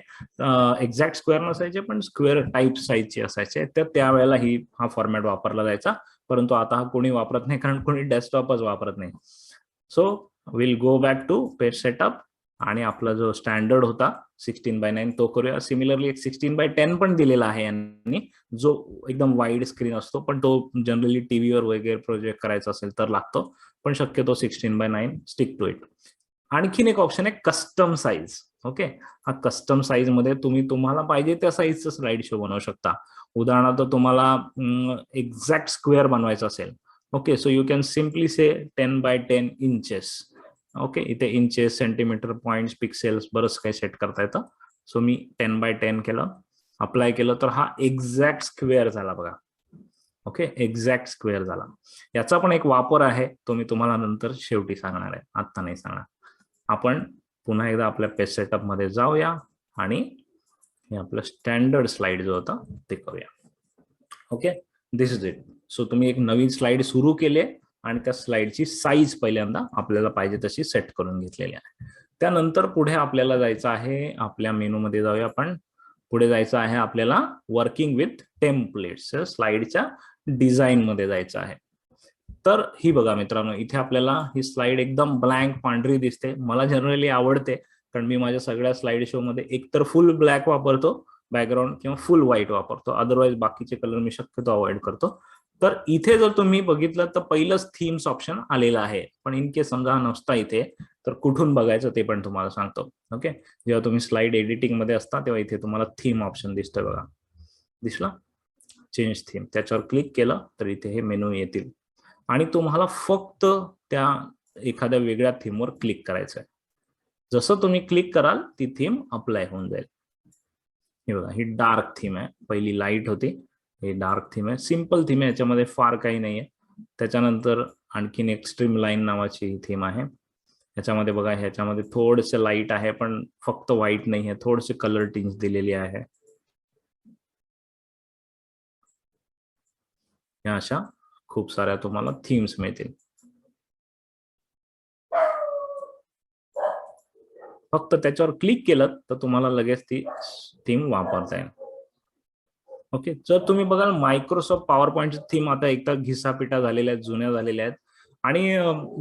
एक्झॅक्ट स्क्वेअर नसायचे पण स्क्वेअर टाईप साईजचे असायचे. तर त्यावेळेला हा फॉर्मॅट वापरला जायचा, परंतु आता हा कोणी वापरत नाही, कारण कोणी डेस्कटॉपच वापरत नाही. So will go back to page setup आणि आपला जो स्टँडर्ड होता 16:9 तो करूया. सिमिलरली एक 16:10 पण दिलेला आहे यांनी, जो एकदम वाईड स्क्रीन असतो, पण तो जनरली टीव्हीवर वगैरे प्रोजेक्ट करायचा असेल तर लागतो, पण शक्यतो 16:9 स्टिक टू इट. आणखीन एक ऑप्शन आहे कस्टम साईज. ओके, हा कस्टम साईज मध्ये तुम्ही तुम्हाला पाहिजे त्या साईजचं स्लाइड शो बनवू शकता. उदाहरणार्थ तुम्हाला एक्झॅक्ट स्क्वेअर बनवायचा असेल, okay, so you can simply say 10:10 inches. Okay, इथे इंचेस, सेंटीमीटर, पॉइंट्स, पिक्सेल्स बरंच काही सेट करता येतं. सो मी 10:10 केलं, अप्लाय केलं, तर हा एक्झॅक्ट स्क्वेअर झाला बघा. ओके, एक्झॅक्ट स्क्वेअर झाला. याचा पण एक वापर आहे, तो मी तुम्हाला नंतर शेवटी सांगणार आहे, आता नाही सांगणार. आपण पुन्हा एकदा आपल्या पेज सेटअप मध्ये जाऊया आणि हे आपलं स्टँडर्ड स्लाइड जो होता ते करूया. Okay, this is it. So तुम्ही एक नवीन स्लाइड सुरू केले आणि त्या स्लाइडची साईज पहिल्यांदा आपल्याला पाहिजे तशी सेट करून घेतलेली आहे. त्यानंतर पुढे आपल्याला जायचं आहे, आपल्या मेनू मध्ये जाऊया आपण. पुढे जायचं आहे आपल्याला वर्किंग विथ टेम्पलेट्स, स्लाइडच्या डिझाईन मध्ये जायचं आहे. तर ही बघा मित्रांनो, इथे आपल्याला ही स्लाइड एकदम ब्लँक पांढरी दिसते. मला जनरली आवडते, कारण मी माझ्या सगळ्या स्लाइड शो मध्ये एकतर फुल ब्लॅक वापरतो बॅकग्राऊंड किंवा फुल व्हाईट वापरतो, अदरवाईज बाकीचे कलर मी शक्यतो अवॉइड करतो. तर इथे जर तुम्ही बघितलं तर पहिलंच थीम्स ऑप्शन आलेलं आहे, पण इन केस समजा नसता इथे तर कुठून बघायचं ते पण तुम्हाला सांगतो. ओके, जेव्हा तुम्ही स्लाइड एडिटिंग मध्ये असता तेव्हा इथे तुम्हाला थीम ऑप्शन दिसतोय बघा, दिसला, चेंज थीम, त्याच्यावर क्लिक केलं तर इथे हे मेनू येतील आणि तुम्हाला फक्त त्या एखाद्या वेगळ्या थीमवर क्लिक करायचं आहे. जसं तुम्ही क्लिक कराल ती थीम अप्लाय होऊन जाईल. हे बघा, ही डार्क थीम आहे, पहिली लाईट होती, ही डार्क थीम आहे, सिंपल थीम आहे, याच्यामध्ये फार काही नाहीये. त्याच्यानंतर आणखीन एक स्ट्रीम लाईन नावाची थीम आहे. ह्याच्यामध्ये बघा, ह्याच्यामध्ये थोडेसे लाईट आहे, पण फक्त व्हाईट नाही आहे, थोडेसे कलर टिंज दिलेली आहे. या अशा खूप साऱ्या तुम्हाला थीम्स मिळतील. फक्त त्याच्यावर क्लिक केलं तर तुम्हाला लगेच ती थीम वापरता येईल. ओके, जर तुम्ही बघाल मायक्रोसॉफ्ट पॉवर पॉईंटची थीम आता एकदा घिसापिटा झालेल्या आहेत, जुन्या झालेल्या आहेत. आणि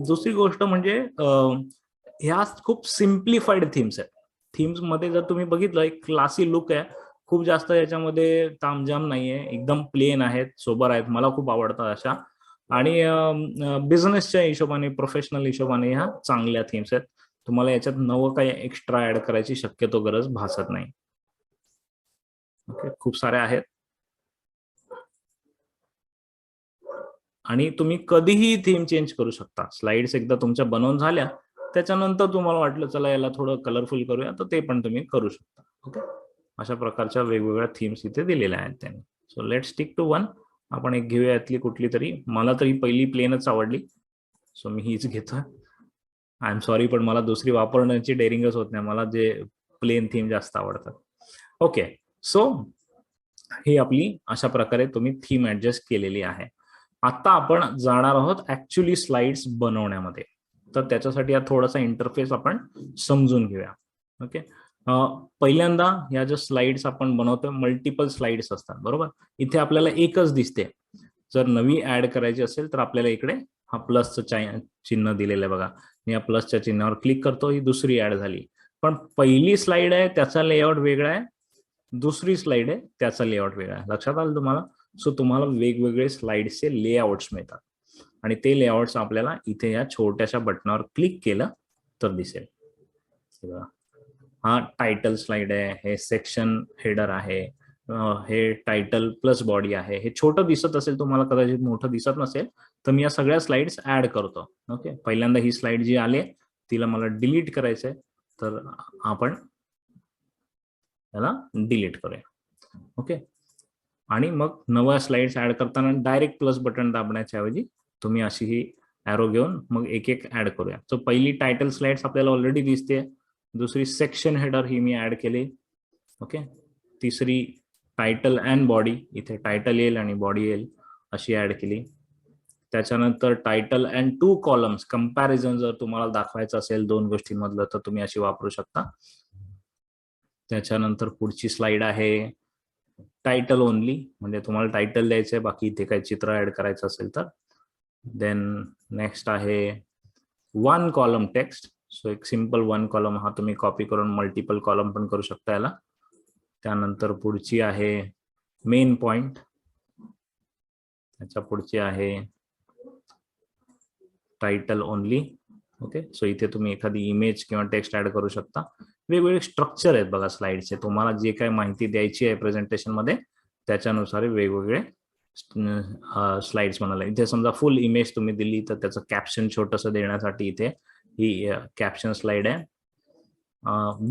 दुसरी गोष्ट म्हणजे ह्या खूप सिम्प्लिफाईड थीम्स आहेत. थीम्स मध्ये जर तुम्ही बघितलं, एक क्लासी लुक आहे, खूप जास्त याच्यामध्ये तामझाम नाहीये, एकदम प्लेन आहेत, सोबर आहेत, मला खूप आवडतात अशा. आणि बिझनेसच्या हिशोबाने, प्रोफेशनल हिशोबाने ह्या चांगल्या थीम्स आहेत. तुम्हाला याच्यात नवं काही एक्स्ट्रा ऍड करायची शक्यतो गरज भासत नाही. ओके, खूप साऱ्या आहेत आणि तुम्ही कधीही थीम चेंज करू शकता. स्लाइड्स एकदा तुमच्या बनवून झाल्या त्याच्यानंतर तुम्हाला वाटलं चला याला थोडं कलरफुल करूया, तर ते पण तुम्ही करू शकता. ओके, अशा प्रकारच्या वेगवेगळ्या थीम्स इथे दिलेल्या आहेत त्यांनी. So let stick to one. आपण एक घेऊया यातली कुठली तरी. मला तरी पहिली प्लेनच आवडली, सो मी हीच घेतोय. आय एम सॉरी, पण मला दुसरी वापरण्याची डेअरिंगच होत नाही. मला जे प्लेन थीम जास्त आवडतात. ओके, सो ही आपली अशा प्रकारे तुम्ही थीम ऍडजस्ट केलेली आहे. आता आपण जाणार आहोत ऍक्च्युली स्लाइड्स बनवण्यामध्ये. तर त्याच्यासाठी थोडासा इंटरफेस आपण समजून घेऊया. ओके, पहिल्यांदा या ज्या स्लाइड्स आपण बनवतोय, मल्टिपल स्लाइड्स असतात, बरोबर. इथे आपल्याला एकच दिसते. जर नवी ऍड करायची असेल तर आपल्याला इकडे हा प्लसचं चिन्ह दिलेलं आहे बघा. मी या प्लसच्या चिन्हावर क्लिक करतो, ही दुसरी ऍड झाली. पण पहिली स्लाइड आहे त्याचा लेआउट वेगळा आहे, दुसरी स्लाइड आहे त्याचा लेआउट वेगळा आहे. लक्षात आलं तुम्हाला? सो तुम्हाला वेगवेगळे स्लाइड्सचे लेआउट्स मिळतात आणि ते लेआउट्स आपल्याला इथे या छोट्याशा बटनावर क्लिक केलं तर दिसेल. हा टायटल स्लाइड आहे, हे सेक्शन हेडर आहे, हे टायटल प्लस बॉडी आहे. हे छोटं दिसत असेल तुम्हाला, कदाचित मोठं दिसत नसेल, तर मी या सगळ्या स्लाइड्स ऍड करतो. ओके, पहिल्यांदा ही स्लाइड जी आली तिला मला डिलीट करायचंय, तर आपण याला डिलीट करूया. ओके, आणि मग नव्या स्लाइड्स ऍड करताना डायरेक्ट प्लस बटन दाबण्याच्या ऐवजी तुम्ही अशी ही ॲरो घेऊन मग एक एक ऍड करूया. सो पहिली टायटल स्लाइड्स आपल्याला ऑलरेडी दिसते, दुसरी सेक्शन हेडर ही मी ऍड केली. ओके, तिसरी टायटल अँड बॉडी, इथे टायटल येईल आणि बॉडी येईल अशी ऍड केली. त्याच्यानंतर टायटल अँड 2 कॉलम्स कंपॅरिझन जर तुम्हाला दाखवायचं असेल दोन गोष्टींमधलं तर तुम्ही अशी वापरू शकता. त्याच्यानंतर पुढची स्लाइड आहे टायटल ओनली, म्हणजे तुम्हाला टायटल द्यायचंय, बाकी इथे काही चित्र ऍड करायचं असेल तर. देन नेक्स्ट आहे 1 कॉलम टेक्स्ट. सो एक सिंपल 1 कॉलम हा तुम्ही कॉपी करून मल्टिपल कॉलम पण करू शकता याला. त्यानंतर पुढची आहे मेन पॉइंट, त्याच्या पुढची आहे टायटल ओनली. ओके, सो इथे तुम्ही एखादी इमेज किंवा टेक्स्ट ऍड करू शकता. वेगवेगळे स्ट्रक्चर आहेत बघा स्लाइड्सचे, तुम्हाला जे काही माहिती द्यायची आहे प्रेझेंटेशन मध्ये त्याच्यानुसार वेगवेगळे स्लाइड्स म्हणाले. इथे समजा फुल इमेज तुम्ही दिली तर त्याचं कॅप्शन छोटंसं देण्यासाठी इथे ही कॅप्शन स्लाइड आहे.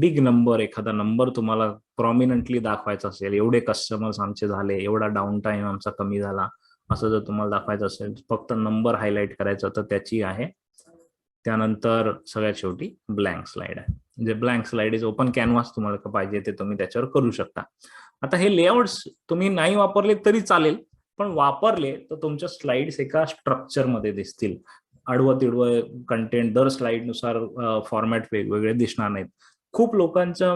बिग नंबर, एखादा नंबर तुम्हाला प्रॉमिनंटली दाखवायचा असेल, एवढे कस्टमर्स आमचे झाले, एवढा डाऊन टाइम आमचा कमी झाला, असं जर तुम्हाला दाखवायचं असेल, फक्त नंबर हायलाइट करायचा तर त्याची आहे. त्यानंतर सगळ्यात शेवटी ब्लँक स्लाइड आहे, म्हणजे blank slide is open canvas, तुम्हाला पाहिजे ते तुम्ही त्याच्यावर करू शकता. आता हे लेआउट्स तुम्ही नाही वापरले तरी चालेल, पण वापरले तर तुमच्या स्लाइड्स एका स्ट्रक्चर मध्ये दिसतील. आडवं तिडवं कंटेंट दर स्लाइड नुसार फॉर्मॅट वेगवेगळे दिसणार नाहीत. खूप लोकांच्या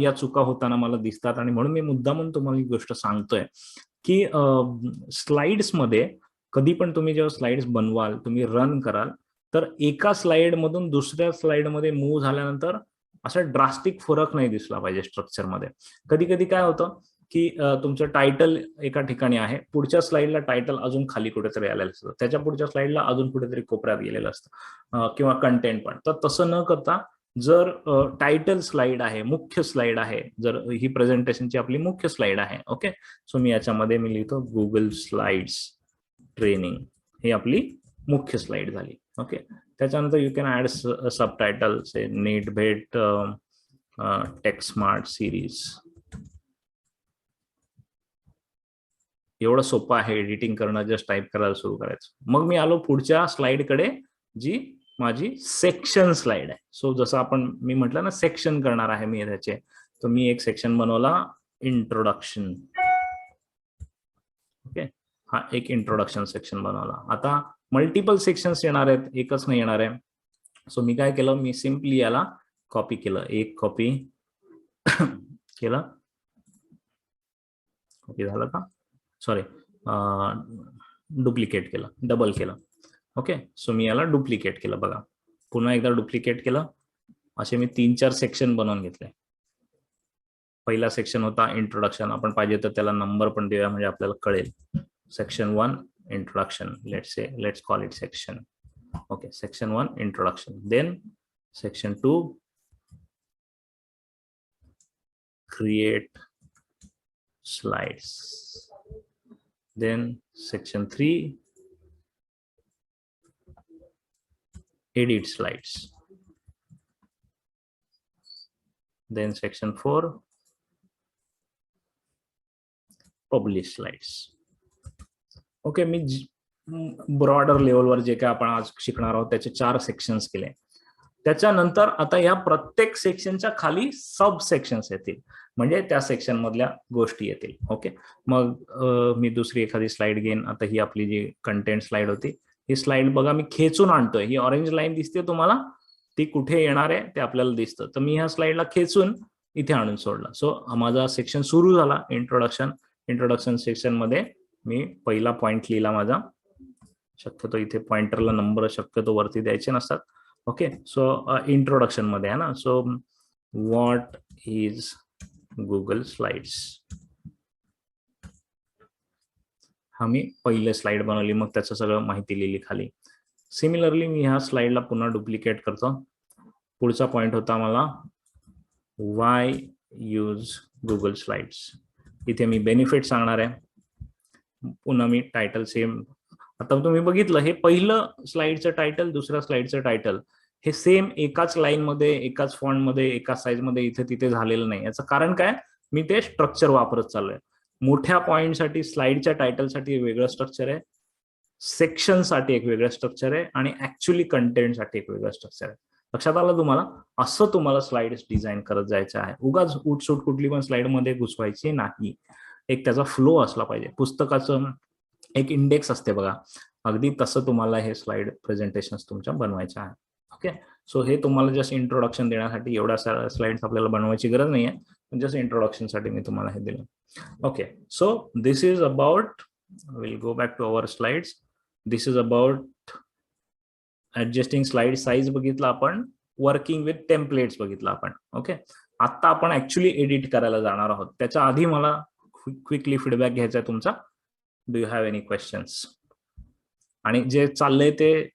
या चुका होताना मला दिसतात आणि म्हणून मी मुद्दामून तुम्हाला ही गोष्ट सांगतोय की स्लाइड्स मध्ये कधी पण तुम्ही जेव्हा स्लाइड्स बनवाल, तुम्ही रन कराल, तर एका स्लाइड मधून दुसऱ्या स्लाइड मध्ये मूव्ह झाल्यानंतर असा ड्रास्टिक फरक नाही दिसला पाहिजे स्ट्रक्चर मध्ये. कधी कधी काय होतं की तुमचं टायटल एका ठिकाणी आहे, पुढच्या स्लाइडला टायटल अजून खाली कुठेतरी आलेलं असतं, त्याच्या पुढच्या स्लाइडला अजून कुठेतरी कोपऱ्यात गेलेलं असतं, किंवा कंटेंट पण. तर तसं न करता जर टायटल स्लाइड आहे, मुख्य स्लाइड आहे, जर ही प्रेझेंटेशनची आपली मुख्य स्लाइड आहे, ओके, सो मी याच्यामध्ये मी लिहितो गुगल स्लाइड्स ट्रेनिंग, ही आपली मुख्य स्लाइड झाली. ओके, त्याच्यानंतर यू कॅन ऍड सबटायटल, से नीट भेट टेक स्मार्ट सिरीज. एवढं सोपं आहे एडिटिंग करणं, जस्ट टाईप करायला सुरू करायचं. मग मी आलो पुढच्या स्लाइडकडे, जी माझी सेक्शन स्लाइड आहे. सो जसं आपण मी म्हटलं ना सेक्शन करणार आहे मी त्याचे, तर मी एक सेक्शन बनवला इंट्रोडक्शन. ओके, हा एक इंट्रोडक्शन सेक्शन बनवला. आता मल्टिपल सेक्शन्स येणार आहेत, एकच नाही येणार आहे. सो मी काय केलं, मी सिम्पली याला कॉपी केलं, एक कॉपी केलं, कॉपी झालं का, सॉरी डुप्लिकेट केलं, डबल केलं. ओके, सो मी याला डुप्लिकेट केलं बघा, पुन्हा एकदा डुप्लिकेट केलं. असे मी 3-4 सेक्शन बनवून घेतले. पहिला सेक्शन होता इंट्रोडक्शन, आपण पाहिजे तर त्याला नंबर पण देऊया म्हणजे आपल्याला कळेल. Section 1 introduction, let's call it section. Okay, section 1 introduction. Then section 2 create slides. Then section 3 edit slides. Then section 4 publish slides. Okay, मी ब्रॉडर लेवलवर जे काय आपण आज शिकणार आहोत त्याचे 4 सेक्शन्स केले. त्याच्यानंतर आता या प्रत्येक सेक्शनच्या खाली सब सेक्शन्स येतील, म्हणजे त्या सेक्शन मधल्या गोष्टी येतील. ओके, मग मी दुसरी एखादी स्लाइड घेईन. आता ही आपली जी कंटेंट स्लाइड होती, ही स्लाइड बघा मी खेचून आणतोय. ही ऑरेंज लाईन दिसते तुम्हाला, ती कुठे येणार आहे ते आपल्याला दिसतं. तर मी ह्या स्लाइडला खेचून इथे आणून सोडला. सो माझा सेक्शन सुरू झाला. इंट्रोडक्शन सेक्शन मध्ये मी पहिला पॉइंट लिहिला माझा. शक्यतो इथे पॉइंटरला नंबर शक्यतो वरती द्यायचे नसतात. ओके, सो इंट्रोडक्शन मध्ये आहे ना. So what is Google slides, हा मी पहिले स्लाइड बनवली, मग त्याचं सगळं माहिती लिहिली खाली. सिमिलरली मी ह्या स्लाइडला पुन्हा डुप्लिकेट करतो. पुढचा पॉइंट होता मला वाय यूज गुगल स्लाइड्स. इथे मी बेनिफिट सांगणार आहे. पुन्हा मी टायटल सेम. आता तुम्ही बघितलं, हे पहिलं स्लाइडचं टायटल, दुसऱ्या स्लाइडचं टायटल हे सेम एकाच लाईन मध्ये, एकाच फॉन्ट मध्ये, एकाच साईज मध्ये इथे तिथे झालेलं नाही. याचं कारण काय, मी ते स्ट्रक्चर वापरत चाललोय. मोठ्या पॉइंटसाठी स्लाइडच्या टायटलसाठी वेगळं स्ट्रक्चर आहे, सेक्शनसाठी एक वेगळं स्ट्रक्चर आहे, आणि ऍक्च्युअली कंटेंटसाठी एक वेगळं स्ट्रक्चर आहे. लक्षात आलं तुम्हाला? असं तुम्हाला स्लाइड्स डिझाईन करत जायचं आहे. उगाच उठसूट कुठली पण स्लाइड मध्ये घुसवायची नाही. एक त्याचा फ्लो असला पाहिजे. पुस्तकाचं एक इंडेक्स असते बघा, अगदी तसं तुम्हाला हे स्लाइड प्रेझेंटेशन तुमच्या बनवायच्या आहे. ओके, सो हे तुम्हाला जस्ट इंट्रोडक्शन देण्यासाठी एवढ्या साऱ्या स्लाइड्स आपल्याला बनवायची गरज नाहीये. जस्ट इंट्रोडक्शन साठी मी तुम्हाला हे दिलं. Okay, so this is about, will go back to our slides. This is about adjusting slide size बघितलं आपण, वर्किंग विथ टेम्पलेट्स बघितलं आपण. ओके, आता आपण ऍक्च्युली एडिट करायला जाणार आहोत. त्याच्या आधी मला क्विकली फीडबॅक घ्यायचा आहे तुमचा. Do you have any questions? आणि जे चाललंय ते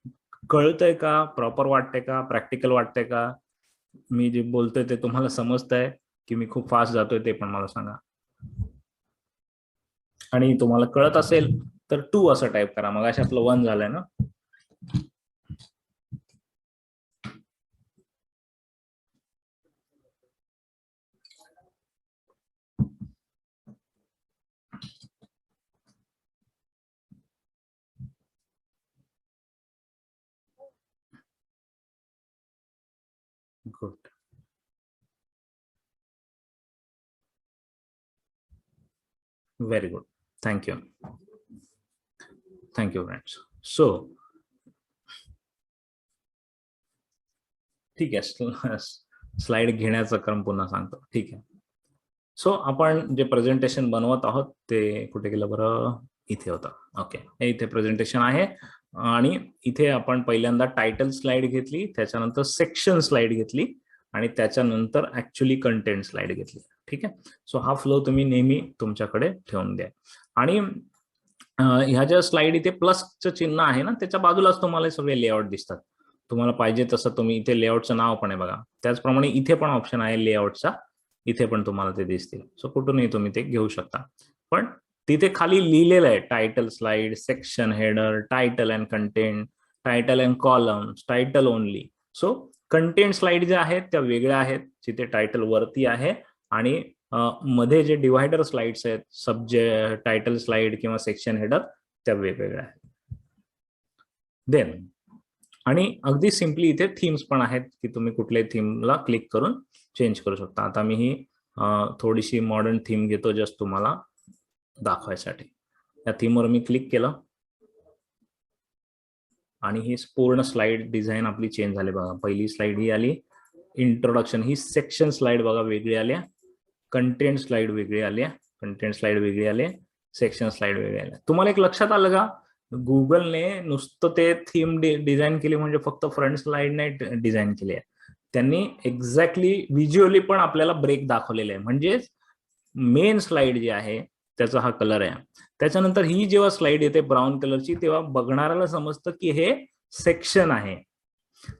कळतंय का, प्रॉपर वाटतंय का, प्रॅक्टिकल वाटतंय का, मी जे बोलतोय ते तुम्हाला समजतंय की मी खूप फास्ट जातोय ते पण मला सांगा. आणि तुम्हाला कळत असेल तर 2 असं टाईप करा. मग आपलं 1 झालंय ना. Good, very good, thank you friends. So ठीक आहे, स्लाइड घेण्याचा क्रम पुन्हा सांगतो. ठीक आहे, सो आपण जे प्रेझेंटेशन बनवत आहोत ते कुठे गेलं बरं, इथे होतं. ओके, हे इथे प्रेझेंटेशन आहे. आणि इथे आपण पहिल्यांदा टायटल स्लाइड घेतली, त्याच्यानंतर सेक्शन स्लाइड घेतली, आणि त्याच्यानंतर ऍक्च्युली कंटेंट स्लाइड घेतली. ठीक आहे, सो हा फ्लो तुम्ही नेहमी तुमच्याकडे ठेवून द्या. आणि ह्या ज्या स्लाइड इथे प्लसचं चिन्ह आहे ना, त्याच्या बाजूलाच तुम्हाला सगळे लेआउट दिसतात. तुम्हाला पाहिजे तसं तुम्ही इथे लेआउटचं नाव पण आहे बघा. त्याचप्रमाणे इथे पण ऑप्शन आहे लेआउटचा, इथे पण तुम्हाला ते दिसतील. सो कुठूनही तुम्ही ते घेऊ शकता. पण तिथे खाली लिहिलेलं आहे title slide, section header, title and content, title and columns, title only. So content slide ज्या आहेत त्या वेगळ्या आहेत, जिथे टायटल वरती आहे, आणि मध्ये जे डिव्हायडर स्लाइड्स आहेत, सब्जेक्ट, टायटल स्लाइड किंवा सेक्शन हेडर, त्या वेगवेगळ्या आहेत. देन आणि अगदी सिम्पली इथे थीम्स पण आहेत की तुम्ही कुठल्याही थीमला क्लिक करून चेंज करू शकता. आता मी ही थोडीशी मॉडर्न थीम घेतो जस्ट तुम्हाला दाखवायसाठी. या थीमवर मी क्लिक केलं आणि ही पूर्ण स्लाइड डिझाईन आपली चेंज झाली बघा. पहिली स्लाइड ही आली इंट्रोडक्शन, ही सेक्शन स्लाइड बघा वेगळी आल्या, कंटेंट स्लाइड वेगळी आल्या, कंटेंट स्लाइड वेगळी आले, सेक्शन स्लाइड वेगळी आल्या. तुम्हाला एक लक्षात आलं का, गुगलने नुसतं ते थीम डिझाईन केली म्हणजे फक्त फ्रंट स्लाइड नाही डिझाईन केली आहे, त्यांनी एक्झॅक्टली व्हिज्युअली पण आपल्याला ब्रेक दाखवलेले आहे. म्हणजे मेन स्लाइड जी आहे त्याचा हा कलर आहे. त्याच्यानंतर ही जेव्हा स्लाइड येते ब्राऊन कलरची, तेव्हा बघणाऱ्याला समजतं की हे सेक्शन आहे,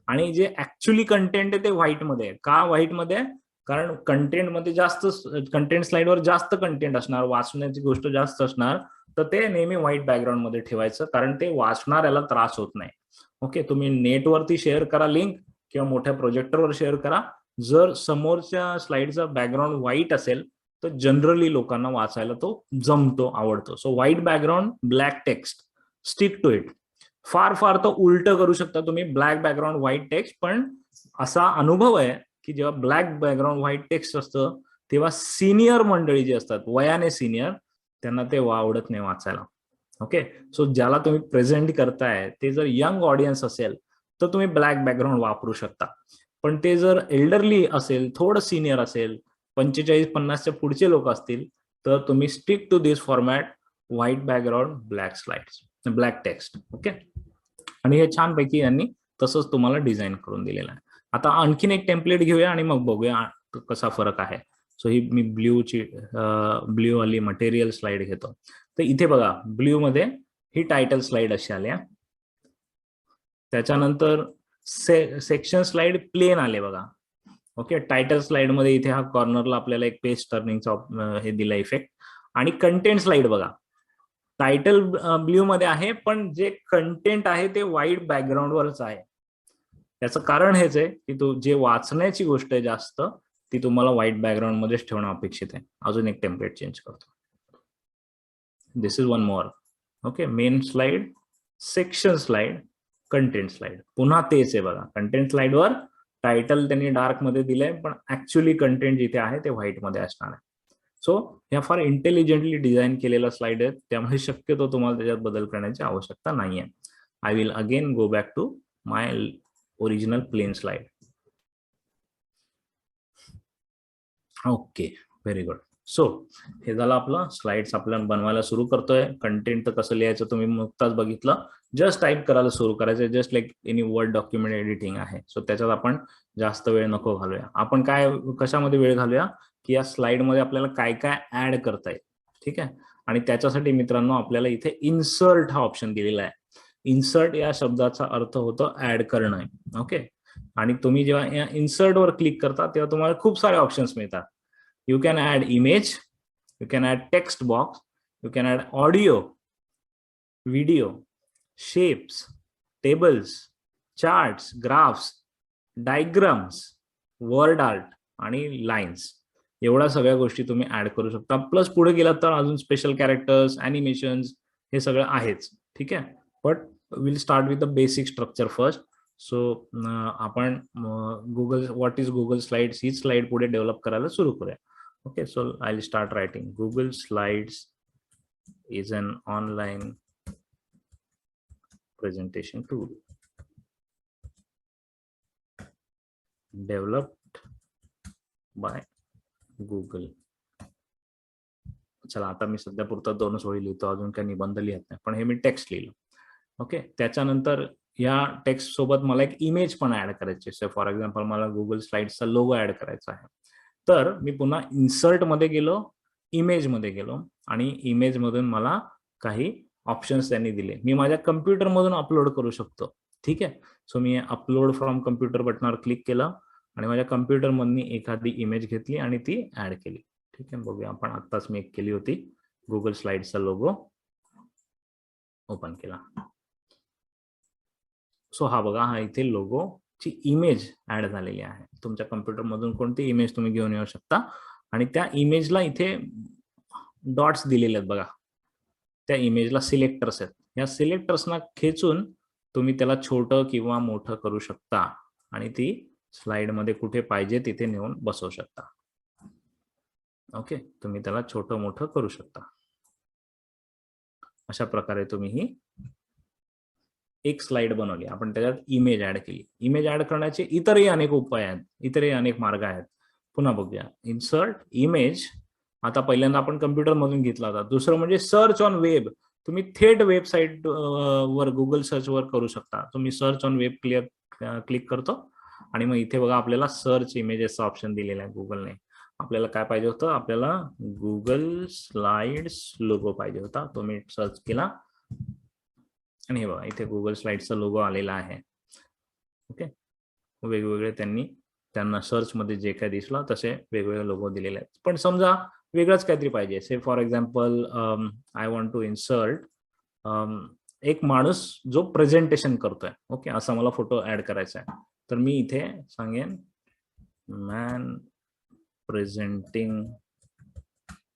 आणि जे ऍक्च्युली कंटेंट आहे ते व्हाईट मध्ये. का व्हाईट मध्ये? कारण कंटेंट मध्ये जास्त, कंटेंट स्लाइडवर जास्त कंटेंट असणार, वाचण्याची गोष्ट जास्त असणार, तर ते नेहमी व्हाईट बॅकग्राऊंड मध्ये ठेवायचं, कारण ते वाचणाऱ्याला त्रास होत नाही. ओके, तुम्ही नेटवरती शेअर करा लिंक किंवा मोठ्या प्रोजेक्टरवर शेअर करा, जर समोरच्या स्लाइडचा बॅकग्राऊंड व्हाईट असेल तर जनरली लोकांना वाचायला तो जमतो, आवडतो. So white background, black text, stick to it. फार फार तर उलट करू शकता तुम्ही, ब्लॅक बॅकग्राऊंड व्हाईट टेक्स्ट. पण असा अनुभव आहे की जेव्हा ब्लॅक बॅकग्राऊंड व्हाईट टेक्स्ट असतं तेव्हा सिनियर मंडळी जी असतात, वयाने सिनियर, त्यांना ते आवडत नाही वाचायला. ओके, सो ज्याला तुम्ही प्रेझेंट करताय ते जर यंग ऑडियन्स असेल तर तुम्ही ब्लॅक बॅकग्राऊंड वापरू शकता. पण ते जर एल्डरली असेल, थोडं सिनियर असेल, 45-50च्या पुढचे लोक असतील, तर तुम्ही stick to this format, white background, black slides, black text. Okay, आणि हे छानपैकी यांनी तसंच तुम्हाला डिझाईन करून दिलेलं आहे. आता आणखीन एक टेम्पलेट घेऊया आणि मग बघूया कसा फरक आहे. सो ही मी ब्ल्यू वाली मटेरियल स्लाइड घेतो. तर इथे बघा, ब्ल्यू मध्ये ही टायटल स्लाइड अशी आली. त्याच्यानंतर सेक्शन स्लाइड प्लेन आले बघा. ओके, टायटल स्लाइड मध्ये इथे हा कॉर्नरला आपल्याला एक पेज टर्निंगचा हे दिला इफेक्ट. आणि कंटेंट स्लाइड बघा, टायटल ब्ल्यू मध्ये आहे पण जे कंटेंट आहे ते व्हाईट बॅकग्राऊंडवरच आहे. याचं कारण हेच आहे की तो जे वाचण्याची गोष्ट आहे जास्त, ती तुम्हाला व्हाईट बॅकग्राऊंड मध्येच ठेवणं अपेक्षित आहे. अजून एक टेम्पलेट चेंज करतो. This is one more. Okay, main slide, section slide, content slide. पुन्हा तेच आहे बघा, कंटेंट स्लाइडवर टायटल त्यांनी डार्क मध्ये दिलंय पण ऍक्च्युअली कंटेंट जिथे आहे ते व्हाईट मध्ये असणार आहे. सो ह्या फार इंटेलिजंटली डिझाईन केलेल्या स्लाइड आहेत, त्यामुळे शक्यतो तुम्हाला त्याच्यात बदल करण्याची आवश्यकता नाहीये. I will again go back to my original plain slide. Okay, very good. So हे झालं आपलं. स्लाइड्स आपल्याला बनवायला सुरू करतोय. कंटेंट तर कसं लिहायचं तुम्ही नुकताच बघितलं. जस्ट टाईप करायला सुरू करायचं, just like any word document editing आहे. सो त्याच्यात आपण जास्त वेळ नको घालूया. आपण काय कशामध्ये वेळ घालूया की या स्लाइड मध्ये आपल्याला काय काय ऍड करता येईल. ठीक आहे, आणि त्याच्यासाठी मित्रांनो आपल्याला इथे इन्सर्ट हा ऑप्शन दिलेला आहे. इन्सर्ट या शब्दाचा अर्थ होतो ऍड करणं. ओके, आणि तुम्ही जेव्हा या इन्सर्ट वर क्लिक करता तेव्हा तुम्हाला खूप सारे ऑप्शन्स मिळतात. You can add image, you can add text box, you can add audio, video, shapes, tables, charts, graphs, diagrams, word art आणि लाईन्स. एवढ्या सगळ्या गोष्टी तुम्ही ऍड करू शकता. प्लस पुढे गेलात तर अजून स्पेशल कॅरेक्टर्स, अॅनिमेशन्स, हे सगळं आहेच. ठीक आहे, but will start with the basic structure first. So आपण Google, what is Google slides, ही स्लाइड पुढे डेव्हलप करायला सुरू करूया. Okay, so I'll start writing. Google Slides is an online presentation tool developed by Google. चला, आता मी सध्या पुरता 2च ओळी लिहितो, अजून काही निबंध लिहित नाही, पण हे मी टेक्स्ट लिहिलं. ओके, त्याच्यानंतर या टेक्स्ट सोबत मला एक इमेज पण ऍड करायची. फॉर एक्झाम्पल मला गुगल स्लाइड्सचा लोगो ऍड करायचा आहे. तर मी पुन्हा इन्सर्ट मध्ये गेलो, इमेज मध्ये गेलो, आणि इमेज मधून मला काही ऑप्शन्स त्यांनी दिले. मी माझ्या कम्प्युटर मधून अपलोड करू शकतो. ठीक आहे, so me upload from computer बटनावर क्लिक केलं आणि माझ्या कम्प्युटर मधून एखादी इमेज घेतली आणि ती ऍड केली. ठीक आहे, बघूया आपण. आत्ताच मी एक केली होती. गुगल स्लाइड्सचा लोगो ओपन केला. सो हा बघा, हा इथे लोगो ची इमेज ऍड झालेली आहे. तुमच्या कम्प्युटर मधून कोणती इमेज तुम्ही घेऊन येऊ शकता आणि त्या इमेजला इथे डॉट्स दिलेले आहेत बघा. त्या इमेजला सिलेक्टर्स आहेत. या सिलेक्टर्सना खेचून तुम्ही त्याला छोटं किंवा मोठं करू शकता आणि ती स्लाइड मध्ये कुठे पाहिजे तिथे नेऊन बसवू शकता. ओके, तुम्ही त्याला छोटं मोठं करू शकता. अशा प्रकारे तुम्ही ही एक स्लाइड बनवली. आपण त्याच्यात इमेज ऍड केली. इमेज ऍड करण्याचे इतरही अनेक उपाय आहेत, इतरही अनेक मार्ग आहेत. पुन्हा बघूया. Insert, image. आता पहिल्यांदा आपण कम्प्युटर मधून घेतला होता. दुसरं म्हणजे सर्च ऑन वेब. तुम्ही थेट वेबसाईट वर गुगल सर्च वर करू शकता. तुम्ही सर्च ऑन वेब क्लिक करतो आणि मग इथे बघा आपल्याला सर्च इमेजेसचा ऑप्शन दिलेला आहे गुगलने. आपल्याला काय पाहिजे होतं, आपल्याला गुगल स्लाइड्स लोगो पाहिजे होता. तो मी सर्च केला आणि हे बघा इथे गुगल स्लाइड्सचा लोगो आलेला आहे. ओके, वेगवेगळे त्यांना सर्च मध्ये जे काय दिसलं तसे वेगवेगळे लोगो दिलेले आहेत. पण समजा वेगळंच काहीतरी पाहिजे. Say for example I want to insert एक माणूस जो प्रेझेंटेशन करतोय. ओके, असा मला फोटो ऍड करायचा आहे. तर मी इथे सांगेन man presenting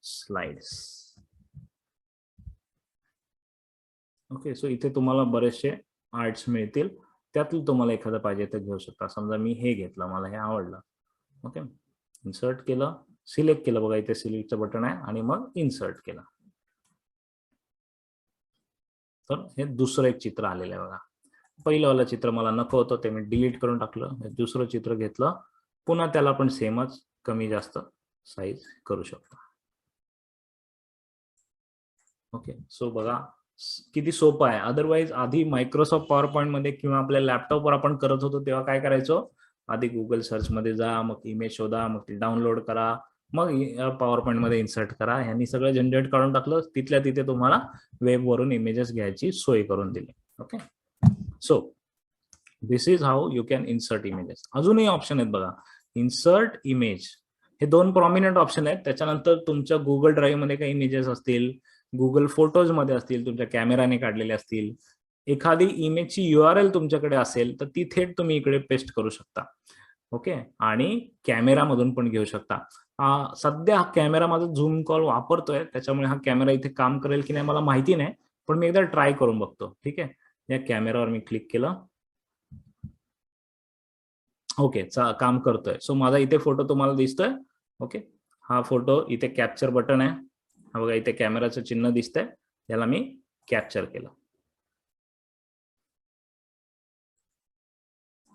slides. Okay, so इथे तुम्हाला बरेचसे आर्ट्स मिळतील, त्यातलं तुम्हाला एखादं पाहिजे तर घेऊ शकता. समजा मी हे घेतलं, मला हे आवडलं. ओके, इन्सर्ट केलं, सिलेक्ट केलं, बघा इथे सिलेक्टचं बटन आहे आणि मग इन्सर्ट केलं. तर हे दुसरं एक चित्र आलेलं आहे बघा. पहिलंवालं चित्र मला नको होतं, ते मी डिलीट करून टाकलं. दुसरं चित्र घेतलं, पुन्हा त्याला पण सेमच कमी जास्त साईज करू शकतो. ओके, सो बघा किती सोपं आहे. अदरवाईज आधी मायक्रोसॉफ्ट पॉवर पॉईंट मध्ये किंवा आपल्या लॅपटॉपवर आपण करत होतो तेव्हा काय करायचो, आधी गुगल सर्च मध्ये जा, मग इमेज शोधा, मग ती डाउनलोड करा, मग पॉवर पॉईंट मध्ये इन्सर्ट करा. ह्यांनी सगळं जनरेट काढून टाकलं, तिथल्या तिथे तुम्हाला वेबवरून इमेजेस घ्यायची सोय करून दिली. Okay, so this is how you can insert images. अजूनही ऑप्शन आहेत बघा, इन्सर्ट इमेज, हे दोन प्रॉमिनंट ऑप्शन आहेत. त्याच्यानंतर तुमच्या गुगल ड्राईव्ह मध्ये काही इमेजेस असतील, गुगल फोटोज मध्ये असतील, तुमच्या कॅमेराने काढलेले असतील, एखादी इमेजची URL तुमच्याकडे असेल तर ती थेट तुम्ही इकडे पेस्ट करू शकता. ओके, आणि कॅमेरामधून पण घेऊ शकता. सध्या हा कॅमेरा माझा झूम कॉल वापरतोय, त्याच्यामुळे हा कॅमेरा इथे काम करेल की नाही मला माहिती नाही, पण मी एकदा ट्राय करून बघतो. ठीक आहे, या कॅमेरावर मी क्लिक केलं. ओके, काम करतोय. सो माझा इथे फोटो तुम्हाला दिसतोय. ओके, हा फोटो इथे कॅप्चर बटन आहे, हा बघा इथे कॅमेराचं चिन्ह दिसतंय, याला मी कॅप्चर केलं.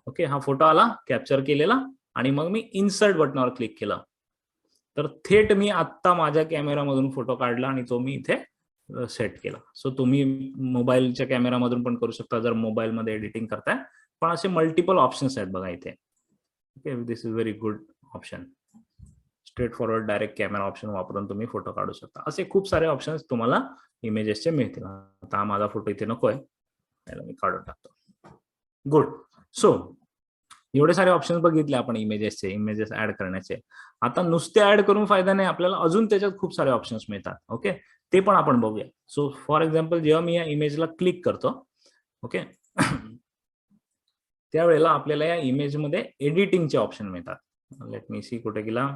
ओके, हा फोटो आला कॅप्चर केलेला, आणि मग मी इन्सर्ट बटनावर क्लिक केलं, तर थेट मी आत्ता माझ्या कॅमेरामधून फोटो काढला आणि तो मी इथे सेट केला. सो तुम्ही मोबाईलच्या कॅमेरामधून पण करू शकता जर मोबाईलमध्ये एडिटिंग करताय, पण असे मल्टिपल ऑप्शन्स आहेत बघा इथे. Okay, this is very good option. Straight forward direct camera option वापरून तुम्ही फोटो काढू शकता. असे खूप सारे ऑप्शन्स तुम्हाला इमेजेसचे मिळतील. आता हा माझा फोटो इथे नकोय, त्याला मी काढून टाकतो. गुड. सो एवढे सारे ऑप्शन्स बघितले आपण इमेजेसचे, इमेजेस ऍड करण्याचे. आता नुसते ऍड करून फायदा नाही, आपल्याला अजून त्याच्यात खूप सारे ऑप्शन्स मिळतात. ओके, ते पण आपण बघूया. सो फॉर एक्झाम्पल, जेव्हा मी या इमेजला क्लिक करतो, ओके, त्यावेळेला आपल्याला या इमेजमध्ये एडिटिंगचे ऑप्शन मिळतात. लेट मी सी, कुठे गेला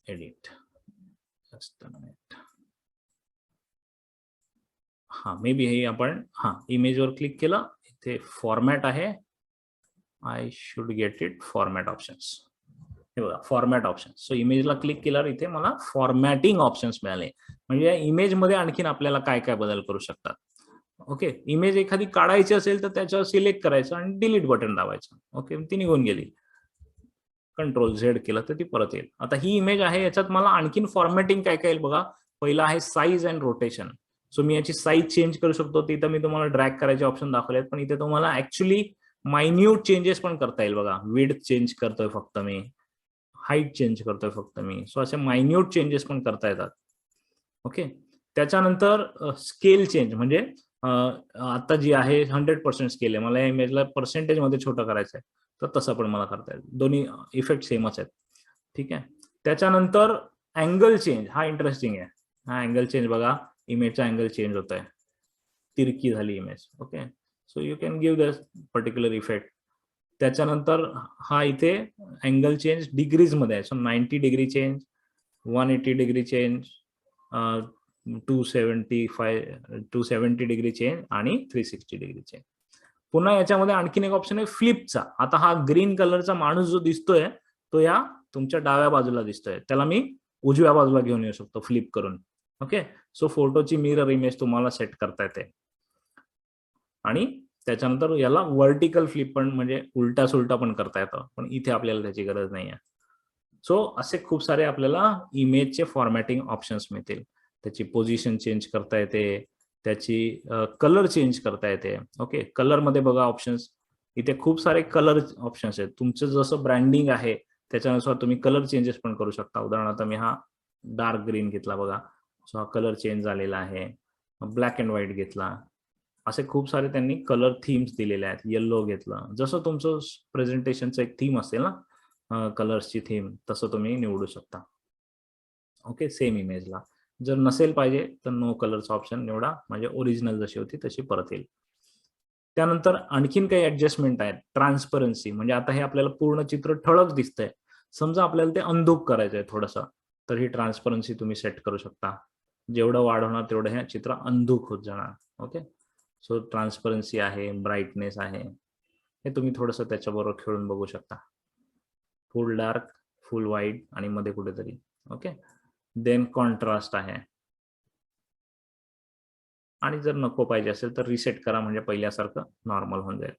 एडिट, जस्ट अ मिनिट. हा, मे बी हे आपण इमेजवर क्लिक केलं, इथे फॉर्मॅट आहे, I should get it, format options. हे बघा फॉर्मॅट ऑप्शन. सो इमेजला क्लिक केल्यावर इथे मला फॉर्मॅटिंग ऑप्शन्स मिळाले, म्हणजे या इमेजमध्ये आणखीन आपल्याला काय काय बदल करू शकतात. ओके, इमेज एखादी काढायची असेल तर त्याच्यावर सिलेक्ट करायचं आणि डिलीट बटन दाबायचं. ओके, ती निघून गेली. Ctrl+Z केलं तर ती परत येईल. आता ही इमेज आहे, याच्यात मला आणखीन फॉर्मॅटिंग काय काय येईल बघा. पहिला आहे साईज अँड रोटेशन. सो मी याची साईज चेंज करू शकतो, तिथं मी तुम्हाला ड्रॅग करायचे ऑप्शन दाखवलेत, पण इथे तुम्हाला ऍक्च्युली मायन्यूट चेंजेस पण करता येईल बघा. विड्थ चेंज करतोय फक्त मी, हाईट चेंज करतोय फक्त मी. सो असे मायन्यूट चेंजेस पण करता येतात. ओके, त्याच्यानंतर स्केल चेंज, म्हणजे आता जी आहे 100% स्केल आहे, मला या इमेजला पर्सेंटेज मध्ये छोटं करायचं आहे, तर तसं पण मला करता येईल. दोन्ही इफेक्ट सेमच आहेत. ठीक आहे, त्याच्यानंतर अँगल चेंज, हा इंटरेस्टिंग आहे. हा अँगल चेंज बघा, इमेजचा अँगल चेंज होत आहे, तिरकी झाली image. Okay, so you can give the particular effect. त्याच्यानंतर हा इथे अँगल चेंज डिग्रीज मध्ये आहे. So 90 degree change, 180 degree change, 270 degree change आणि 360 डिग्री चेंज. पुन्हा याच्यामध्ये आणखीन एक ऑप्शन आहे फ्लिपचा. आता हा ग्रीन कलरचा माणूस जो दिसतोय, तो या तुमच्या डाव्या बाजूला दिसतोय, त्याला मी उजव्या बाजूला घेऊन येऊ शकतो फ्लिप करून. ओके, सो फोटोची मिरर इमेज तुम्हाला सेट करता येते. आणि त्याच्यानंतर याला व्हर्टिकल फ्लिप पण, म्हणजे उलटा सुलटा पण करता येतं, पण इथे आपल्याला त्याची गरज नाही आहे. सो असे खूप सारे आपल्याला इमेजचे फॉर्मॅटिंग ऑप्शन्स मिळतील. त्याची पोझिशन चेंज करता येते, त्याची कलर चेंज करता येते. ओके, कलर मध्ये बघा ऑप्शन्स, इथे खूप सारे कलर ऑप्शन्स आहेत. तुमचं जसं ब्रँडिंग आहे त्याच्यानुसार तुम्ही कलर चेंजेस पण करू शकता. उदाहरणार्थ मी हा डार्क ग्रीन घेतला बघा, सो हा कलर चेंज झालेला आहे. ब्लॅक अँड व्हाईट घेतला, असे खूप सारे त्यांनी कलर थीम्स दिलेले आहेत. येल्लो घेतलं, जसं तुमचं प्रेझेंटेशनचं एक थीम असेल ना, कलर्सची थीम, तसं तुम्ही निवडू शकता. ओके, सेम इमेजला. जर नसेल पाहिजे तर नो कलरचा ऑप्शन निवडा, म्हणजे ओरिजिनल जशी होती तशी परत येईल. त्यानंतर आणखीन काही ऍडजस्टमेंट आहेत. ट्रान्सपरन्सी म्हणजे आता हे आपल्याला पूर्ण चित्र ठळक दिसतंय, समजा आपल्याला ते अंधुक करायचंय थोडंसं, तर ही ट्रान्सपरन्सी तुम्ही सेट करू शकता. जेवढं वाढवणार तेवढं हे चित्र अंधुक होत जाणार. ओके, सो ट्रान्सपरन्सी आहे, ब्राईटनेस आहे, हे तुम्ही थोडंसं त्याच्याबरोबर खेळून बघू शकता. फुल डार्क, फुल व्हाईट आणि मध्ये कुठेतरी. ओके, देन कॉन्ट्रास्ट आहे, आणि जर नको पाहिजे असेल तर रिसेट करा, म्हणजे पहिल्यासारखं नॉर्मल होऊन जाईल.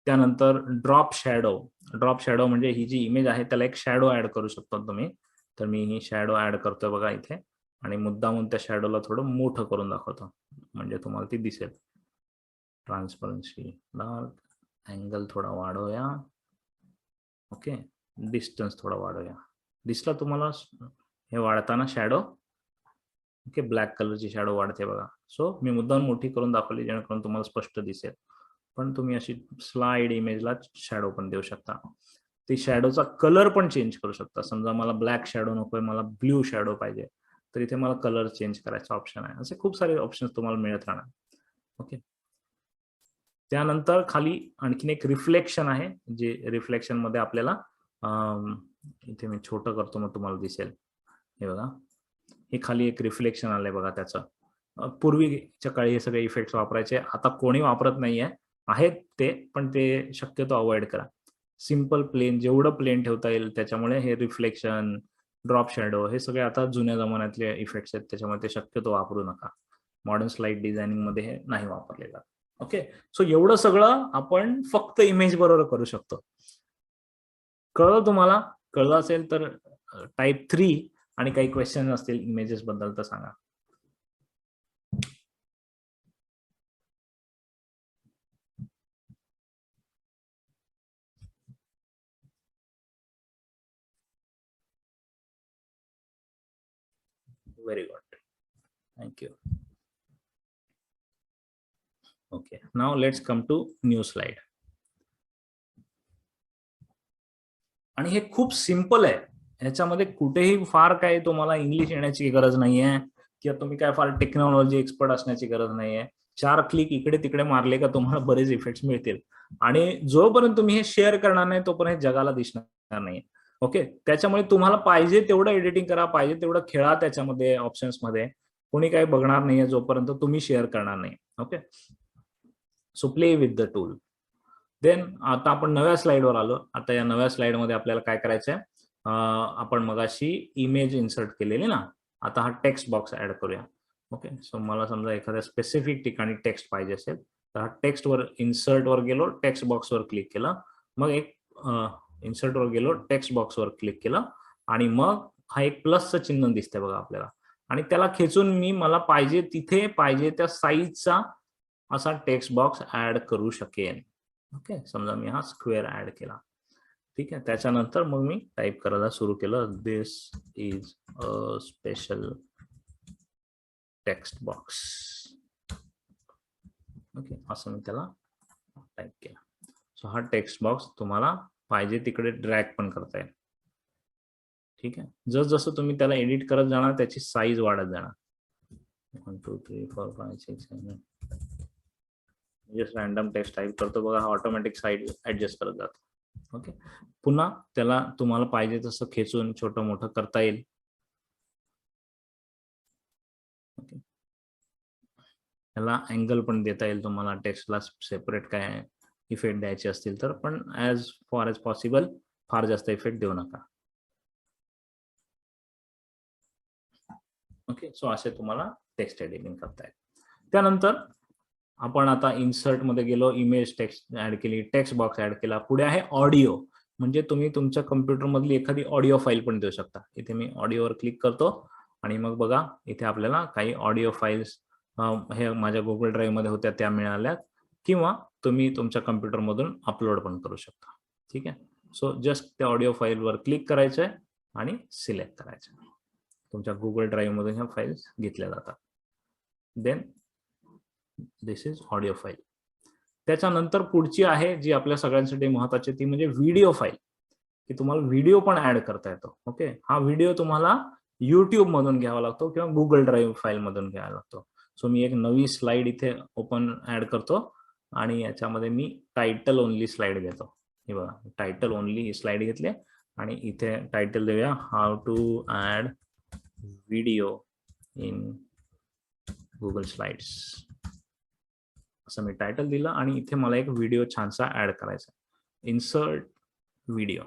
त्यानंतर ड्रॉप शॅडो. ड्रॉप शॅडो म्हणजे ही जी इमेज आहे त्याला एक शॅडो ऍड करू शकतो तुम्ही. तर मी ही शॅडो ऍड करतोय बघा इथे, आणि मुद्दामून त्या शॅडोला थोडं मोठं करून दाखवतो म्हणजे तुम्हाला ती दिसेल. ट्रान्सपरन्सी, डार्क, अँगल थोडा वाढवूया. ओके, डिस्टन्स थोडा वाढवूया. दिसला तुम्हाला हे वाढताना शॅडो? ओके, ब्लॅक कलरची शॅडो वाढते बघा. सो मी मुद्दाम मोठी करून दाखवली जेणेकरून तुम्हाला स्पष्ट दिसेल, पण तुम्ही अशी स्लाइड इमेजला शॅडो पण देऊ शकता. ती शॅडोचा कलर पण चेंज करू शकता. समजा मला ब्लॅक शॅडो नकोय, मला ब्ल्यू शॅडो पाहिजे, तर इथे मला कलर चेंज करायचा ऑप्शन आहे. असे खूप सारे ऑप्शन्स तुम्हाला मिळत राहणार. ओके, त्यानंतर खाली आणखीन एक रिफ्लेक्शन आहे, जे रिफ्लेक्शन मध्ये आपल्याला इथे मी छोटं करतो मग तुम्हाला दिसेल. हे बघा, हे खाली एक रिफ्लेक्शन आलंय बघा त्याचं. पूर्वीच्या काळी हे सगळे इफेक्ट्स वापरायचे, आता कोणी वापरत नाहीये. आहेत ते, पण ते शक्यतो अवॉइड करा. सिम्पल प्लेन, जेवढं प्लेन ठेवता येईल त्याच्यामुळे हे रिफ्लेक्शन, ड्रॉप शॅडो हे सगळे आता जुन्या जमान्यातले इफेक्ट्स आहेत, त्याच्यामुळे ते शक्यतो वापरू नका. मॉडर्न स्लाइड डिझायनिंग मध्ये हे नाही वापरले जात. ओके, सो एवढं सगळं आपण फक्त इमेज बरोबर करू शकतो. कळलं तुम्हाला? कळलं असेल तर टाईप 3 आणि काही क्वेश्चन असतील इमेजेस बद्दल तर सांगा. Very good. Thank you. Okay, now let's come to new slide. आणि हे खूप सिंपल आहे. ह्याच्यामध्ये कुठेही फार काही तुम्हाला इंग्लिश येण्याची गरज नाहीये, किंवा तुम्ही काय फार टेक्नॉलॉजी एक्सपर्ट असण्याची गरज नाहीये. 4 क्लिक इकडे तिकडे मारले का तुम्हाला बरेच इफेक्ट्स मिळतील. आणि जोपर्यंत तुम्ही हे शेअर करणार नाही तोपर्यंत जगाला दिसणार नाही. ओके, त्याच्यामुळे तुम्हाला पाहिजे तेवढं एडिटिंग करा, पाहिजे तेवढं खेळा त्याच्यामध्ये ऑप्शन्स मध्ये. कोणी काही बघणार नाहीये जोपर्यंत तुम्ही शेअर करणार नाही. Okay, so play with the tool. Then आता आपण नव्या स्लाइडवर आलो. आता या नव्या स्लाइड मध्ये आपल्याला काय करायचंय, आपण मगाशी इमेज इन्सर्ट केलेली ना, आता हा टेक्स्ट बॉक्स ऍड करूया. ओके, सो मला समजा एखाद्या स्पेसिफिक ठिकाणी टेक्स्ट पाहिजे असेल तर हा टेक्स्ट वर, इन्सर्ट वर गेलो, टेक्स्ट बॉक्स वर क्लिक केलं, मग एक इन्सर्ट वर गेलो, टेक्स्ट बॉक्स वर क्लिक केलं, आणि मग हा एक प्लसचं चिन्ह दिसतंय बघा आपल्याला, आणि त्याला खेचून मी मला पाहिजे तिथे पाहिजे त्या साईजचा असा टेक्स्ट बॉक्स ऍड करू शकेन. ओके, समजा मी हा स्क्वेअर ऍड केला. ठीक आहे, त्याच्यानंतर मग मी टाईप करायला सुरू केलं, this is a special text box. Okay, असं मी त्याला टाईप केला. सो हा टेक्स्ट बॉक्स तुम्हाला पाहिजे तिकडे ड्रॅग पण करता येईल. ठीक आहे, जसं तुम्ही त्याला एडिट करत जाणार त्याची साईज वाढत जाणार. 1 2 3 4 5 6 7 जस्ट रॅन्डम टेक्स्ट टाईप करतो बघा, हा ऑटोमॅटिक साईड ऍडजस्ट करत जातो. ओके, पुन्हा त्याला तुम्हाला पाहिजे तसं खेचून छोटं मोठं करता येईल. ओके, त्याला अँगल पण देता येईल तुम्हाला, टेक्स्टला सेपरेट काय इफेक्ट द्यायचे असतील तर, पण ऍज फार एज पॉसिबल फार जास्त इफेक्ट देऊ नका. ओके, सो असे तुम्हाला टेक्स्ट एडिटिंग करता येईल. त्यानंतर आपण आता इन्सर्ट मध्ये गेलो, इमेज टेक्स्ट ऍड केली, टेक्स्ट बॉक्स ऍड केला. पुढे आहे ऑडिओ, म्हणजे तुम्ही तुमच्या कम्प्युटर मधली एखादी ऑडिओ फाईल पण देऊ शकता. इथे मी ऑडिओवर क्लिक करतो, आणि मग बघा इथे आपल्याला काही ऑडिओ फाईल्स हे माझ्या गुगल ड्राईव्ह मध्ये होत्या त्या मिळाल्यात, किंवा तुम्ही तुमच्या कम्प्युटर मधून अपलोड पण करू शकता. ठीक आहे, सो जस्ट त्या ऑडिओ फाईलवर क्लिक करायचंय आणि सिलेक्ट करायचं. तुमच्या गुगल ड्राईव्ह मधून ह्या फाईल्स घेतल्या जातात. Then this is audio file. त्याच्यानंतर पुढची आहे जी आपल्या सगळ्यांसाठी महत्वाची, ती म्हणजे व्हिडिओ फाईल, की तुम्हाला व्हिडिओ पण ऍड करता येतो. ओके, हा व्हिडिओ तुम्हाला युट्यूब मधून घ्यावा लागतो किंवा गुगल ड्राईव्ह फाईल मधून घ्यावा लागतो. सो मी एक नवी स्लाइड इथे ओपन ऍड करतो, आणि याच्यामध्ये मी टायटल ओनली स्लाइड घेतो. हे बघा, टायटल ओनली स्लाइड घेतले आणि इथे टायटल देऊया how to add video in Google slides, असं मी टायटल दिलं. आणि इथे मला एक व्हिडिओ छानसा ऍड करायचा, इन्सर्ट व्हिडिओ.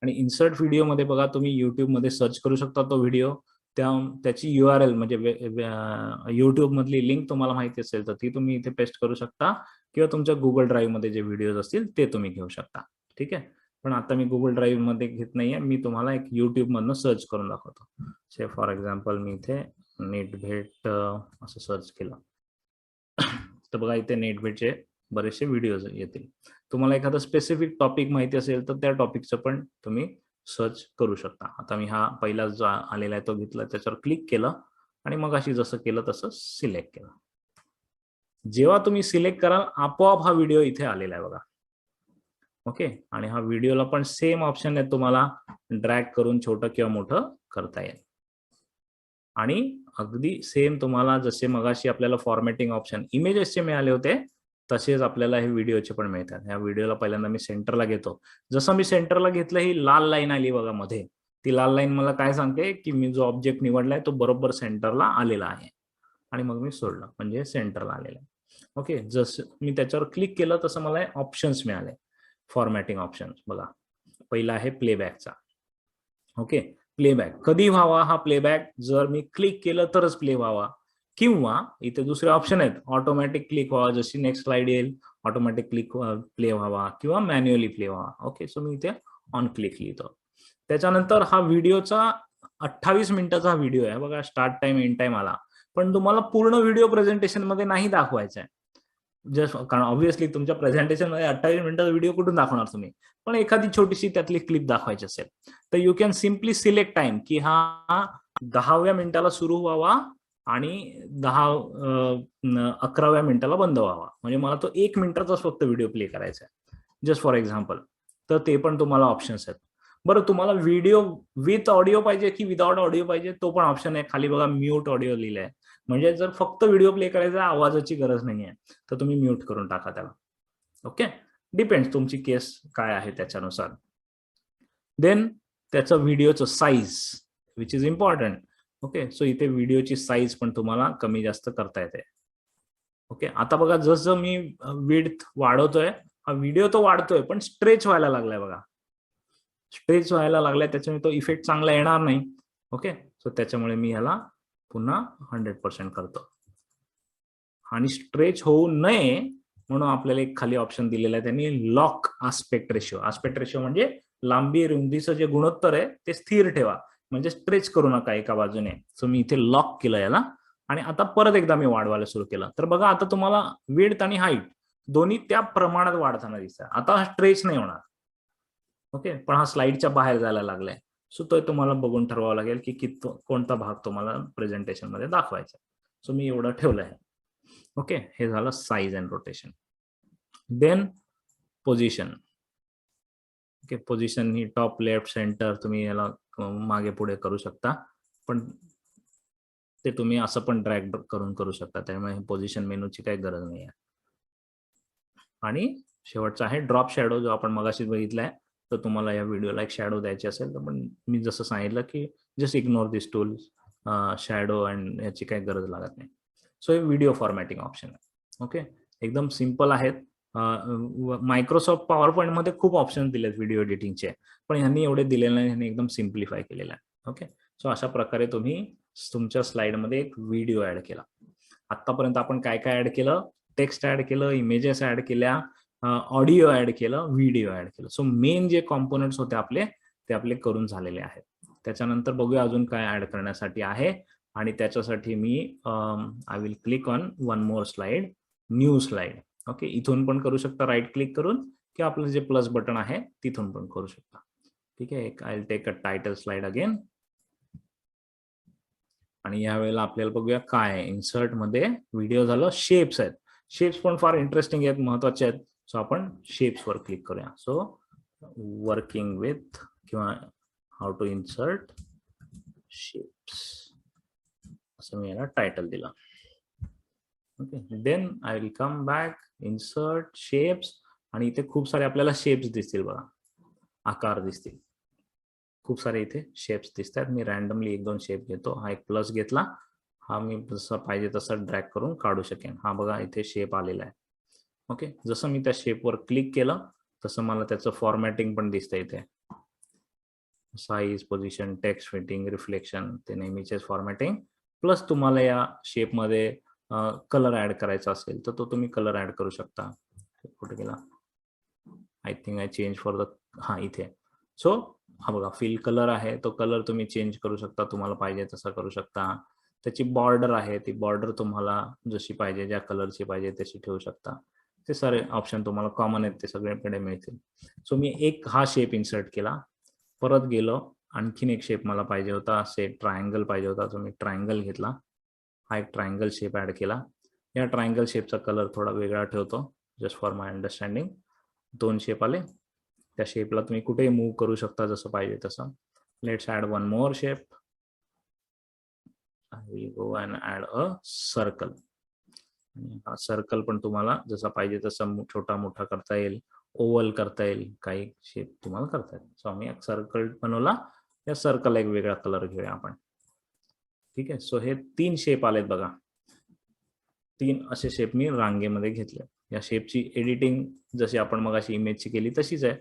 आणि इन्सर्ट व्हिडिओ मध्ये बघा, तुम्ही युट्यूब मध्ये सर्च करू शकता तो व्हिडिओ. त्याची URL म्हणजे युट्यूब मधली लिंक तुम्हाला माहिती असेल तर ती तुम्ही इथे पेस्ट करू शकता, किंवा तुमच्या गुगल ड्राईव्ह मध्ये जे व्हिडिओज असतील ते तुम्ही घेऊ शकता. ठीक आहे, पण आता मी गुगल ड्राईव्ह मध्ये घेत नाहीये, मी तुम्हाला एक युट्यूब मधनं सर्च करून दाखवतो. फॉर एक्झाम्पल मी इथे नेटभेट असं सर्च केलं तर बघा इथे नेटभेटचे बरेचसे व्हिडिओज येतील. तुम्हाला एखादा स्पेसिफिक टॉपिक माहिती असेल तर त्या टॉपिकचं पण तुम्ही सर्च करू शकता. आता मी हा पहिला जो आलेला आहे तो घेतला, त्याच्यावर क्लिक केलं आणि मग अशी जसं केलं तसं सिलेक्ट केलं. जेव्हा तुम्ही सिलेक्ट कराल आपोआप हा व्हिडिओ इथे आलेला आहे बघा. ओके, आणि हा व्हिडिओला पण सेम ऑप्शन आहे, तुम्हाला ड्रॅग करून छोटं किंवा मोठं करता येईल. आणि अगदी सेम तुम्हाला जसे मगाशी आपल्याला फॉर्मॅटिंग ऑप्शन इमेजेसचे मिळाले होते तसेच आपल्याला हे व्हिडिओचे पण मिळतात. ह्या व्हिडिओला पहिल्यांदा मी सेंटरला घेतो. जसं मी सेंटरला घेतलं, ही लाल लाईन आली बघा मध्ये. ती लाल लाईन मला काय सांगते की मी जो ऑब्जेक्ट निवडलाय तो बरोबर सेंटरला आलेला आहे. आणि मग मी सोडलं म्हणजे सेंटरला आलेलं आहे. ओके, जसं मी त्याच्यावर क्लिक केलं तसं मला ऑप्शन्स मिळाले, फॉर्मॅटिंग ऑप्शन्स. बघा, पहिला आहे प्लेबॅकचा. ओके, प्लेबॅक कधी व्हावा हा प्लेबॅक, जर मी क्लिक केलं तरच प्ले व्हावा, किंवा इथे दुसरे ऑप्शन आहेत, ऑटोमॅटिक क्लिक व्हावा, जशी नेक्स्ट स्लाइड येईल ऑटोमॅटिक क्लिक प्ले व्हावा, किंवा मॅन्युअली प्ले व्हावा. ओके, सो मी इथे ऑन क्लिक लिहितो. त्याच्यानंतर हा व्हिडिओचा 28 मिनिटाचा व्हिडिओ आहे बघा, स्टार्ट टाइम एंड टाइम आला, पण तुम्हाला पूर्ण व्हिडिओ प्रेझेंटेशन मध्ये नाही दाखवायचा आहे. जस्ट कारण ऑब्व्हियसली तुमच्या प्रेझेंटेशन मध्ये 28 मिनिटाचा व्हिडिओ कुठून दाखवणार तुम्ही, पण एखादी छोटीशी त्यातली क्लिप दाखवायची असेल तर you can simply select time की हा 10व्या मिनिटाला सुरू व्हावा आणि 11व्या मिनिटाला बंद व्हावा. म्हणजे मला तो 1 मिनिटाचाच फक्त व्हिडिओ प्ले करायचा आहे, जस्ट फॉर एक्झाम्पल. तर ते पण तुम्हाला ऑप्शन्स आहेत. बरं, तुम्हाला व्हिडिओ विथ ऑडिओ पाहिजे की विदाउट ऑडिओ पाहिजे, तो पण ऑप्शन आहे. खाली बघा म्यूट ऑडिओ लिहिलंय, म्हणजे जर फक्त व्हिडिओ प्ले करायचा, आवाजाची गरज नाहीये, तर तुम्ही म्यूट करून टाका त्याला. ओके, डिपेंड्स तुमची केस काय आहे त्याच्यानुसार. देन त्याचं व्हिडिओचं size which is important. Okay, so इथे व्हिडिओची साईज पण तुम्हाला कमी जास्त करता येते. ओके, आता बघा जसं मी विड्थ वाढवतोय, हा व्हिडिओ तो वाढतोय पण स्ट्रेच व्हायला लागलाय बघा, स्ट्रेच व्हायला लागलाय, त्याच्यामुळे तो इफेक्ट चांगला येणार नाही. ओके, सो त्याच्यामुळे मी ह्याला पुन्हा 100% करतो. आणि स्ट्रेच होऊ नये म्हणून आपल्याला एक खाली ऑप्शन दिलेलं आहे त्यांनी, lock aspect ratio. Aspect ratio म्हणजे लांबी रुंदीचं जे गुणोत्तर आहे ते स्थिर ठेवा, म्हणजे स्ट्रेच करू नका एका बाजूने. सो मी इथे लॉक केलं याला, आणि आता परत एकदा मी वाढवायला सुरू केलं, तर बघा आता तुम्हाला विड्थ आणि हाईट दोन्ही त्या प्रमाणात वाढताना दिसतात. आता हा स्ट्रेच नाही होणार. ओके, पण हा स्लाइडच्या बाहेर जायला लागलाय. सो तो तुम्हाला बघून ठरवावं लागेल की कोणता भाग तुम्हाला प्रेझेंटेशन मध्ये दाखवायचा. सो मी एवढं ठेवलंय. ओके, हे झालं size and rotation. Then position. Okay, position ही टॉप, लेफ्ट, सेंटर तुम्ही याला मागे पुढे करू शकता, पण ते तुम्ही असं पण ड्रॅग करून करू शकता, त्यामुळे पोझिशन मेनूची काही गरज नाही आहे. आणि शेवटचा आहे ड्रॉप शॅडो, जो आपण मगाशी बघितलाय. तर तुम्हाला या व्हिडिओला एक शॅडो द्यायची असेल तर पण मी जसं सांगितलं की just ignore this tool, shadow and याची काही गरज लागत नाही. सो हे व्हिडिओ फॉर्मॅटिंग ऑप्शन आहे. ओके, एकदम सिम्पल आहेत. मायक्रोसॉफ्ट पॉवर पॉईंट मध्ये खूप ऑप्शन दिलेत व्हिडिओ एडिटिंगचे, पण ह्यांनी एवढे दिलेले नाही, ह्यांनी एकदम सिम्प्लिफाय केलेलं आहे. ओके, सो अशा प्रकारे तुम्ही तुमच्या स्लाइडमध्ये एक व्हिडिओ ऍड केला. आतापर्यंत आपण काय काय ऍड केलं, टेक्स्ट ऍड केलं, इमेजेस ऍड केल्या, ऑडिओ ऍड केलं, व्हिडिओ ऍड केलं. सो मेन जे कॉम्पोनंट्स होते आपले ते आपले करून झालेले आहेत. त्याच्यानंतर बघूया अजून काय ऍड करण्यासाठी आहे, आणि त्याच्यासाठी मी I will click on one more slide, new slide. Okay, इथून पण करू शकता राईट क्लिक करून, किंवा आपलं जे प्लस बटन आहे तिथून पण करू शकता. ठीक आहे, I will take a title slide again. आणि यावेळेला आपल्याला बघूया काय आहे. इन्सर्ट मध्ये व्हिडिओ झालं, शेप्स आहेत. शेप्स पण फार इंटरेस्टिंग आहेत, महत्वाचे आहेत. सो आपण शेप्स वर क्लिक करूया. सो वर्किंग विथ किंवा हाऊ टू इन्सर्ट शेप्स असं मी याला टायटल दिलं. Okay, then I will come back, insert shapes, आणि इथे खूप सारे आपल्याला शेप्स दिसतील बघा, आकार दिसतील, खूप सारे इथे शेप्स दिसतात. मी रॅन्डमली 1-2 शेप घेतो. हा एक प्लस घेतला, हा मी जसा पाहिजे तसा ड्रॅग करून काढू शकेन. हा बघा इथे शेप आलेला आहे. ओके, जसं मी त्या शेपवर क्लिक केलं तसं मला त्याचं फॉर्मॅटिंग पण दिसतं इथे. Size, position, text fitting, reflection, ते नेहमीचेच फॉर्मॅटिंग. प्लस तुम्हाला या शेपमध्ये कलर ऍड करायचा असेल तर तो तुम्ही कलर ऍड करू शकता. कुठे गेला, I think I change for the, हा इथे. सो हा बघा फिल कलर आहे, तो कलर तुम्ही चेंज करू शकता, तुम्हाला पाहिजे तसा करू शकता. त्याची बॉर्डर आहे, ती बॉर्डर तुम्हाला जशी पाहिजे, ज्या कलरची पाहिजे तशी ठेवू शकता. ते सारे ऑप्शन तुम्हाला कॉमन आहेत, ते सगळीकडे मिळतील. सो मी एक हा शेप इन्सर्ट केला, परत गेलो, आणखीन एक शेप मला पाहिजे होता, असे ट्रायंगल पाहिजे होता, तो मी ट्रायंगल घेतला. हा एक ट्रायंगल शेप ऍड केला. या ट्रायंगल शेपचा कलर थोडा वेगळा ठेवतो, just for my understanding. 2 shape आले, त्या शेपला तुम्ही कुठेही मूव्ह करू शकता जसं पाहिजे तसं. Let's add one more shape. I will go and add a circle. हा सर्कल पण तुम्हाला जसा पाहिजे तसा छोटा मोठा करता येईल, ओव्हल करता येईल, काही शेप तुम्हाला करता येईल. सो आम्ही एक सर्कल बनवला, या सर्कल एक वेगळा कलर घेऊया आपण. ठीक आहे, सो हे 3 शेप आलेत बघा. 3 असे शेप मी रांगेमध्ये घेतले. या शेपची एडिटिंग जशी आपण मगाशी इमेजची केली तशीच आहे.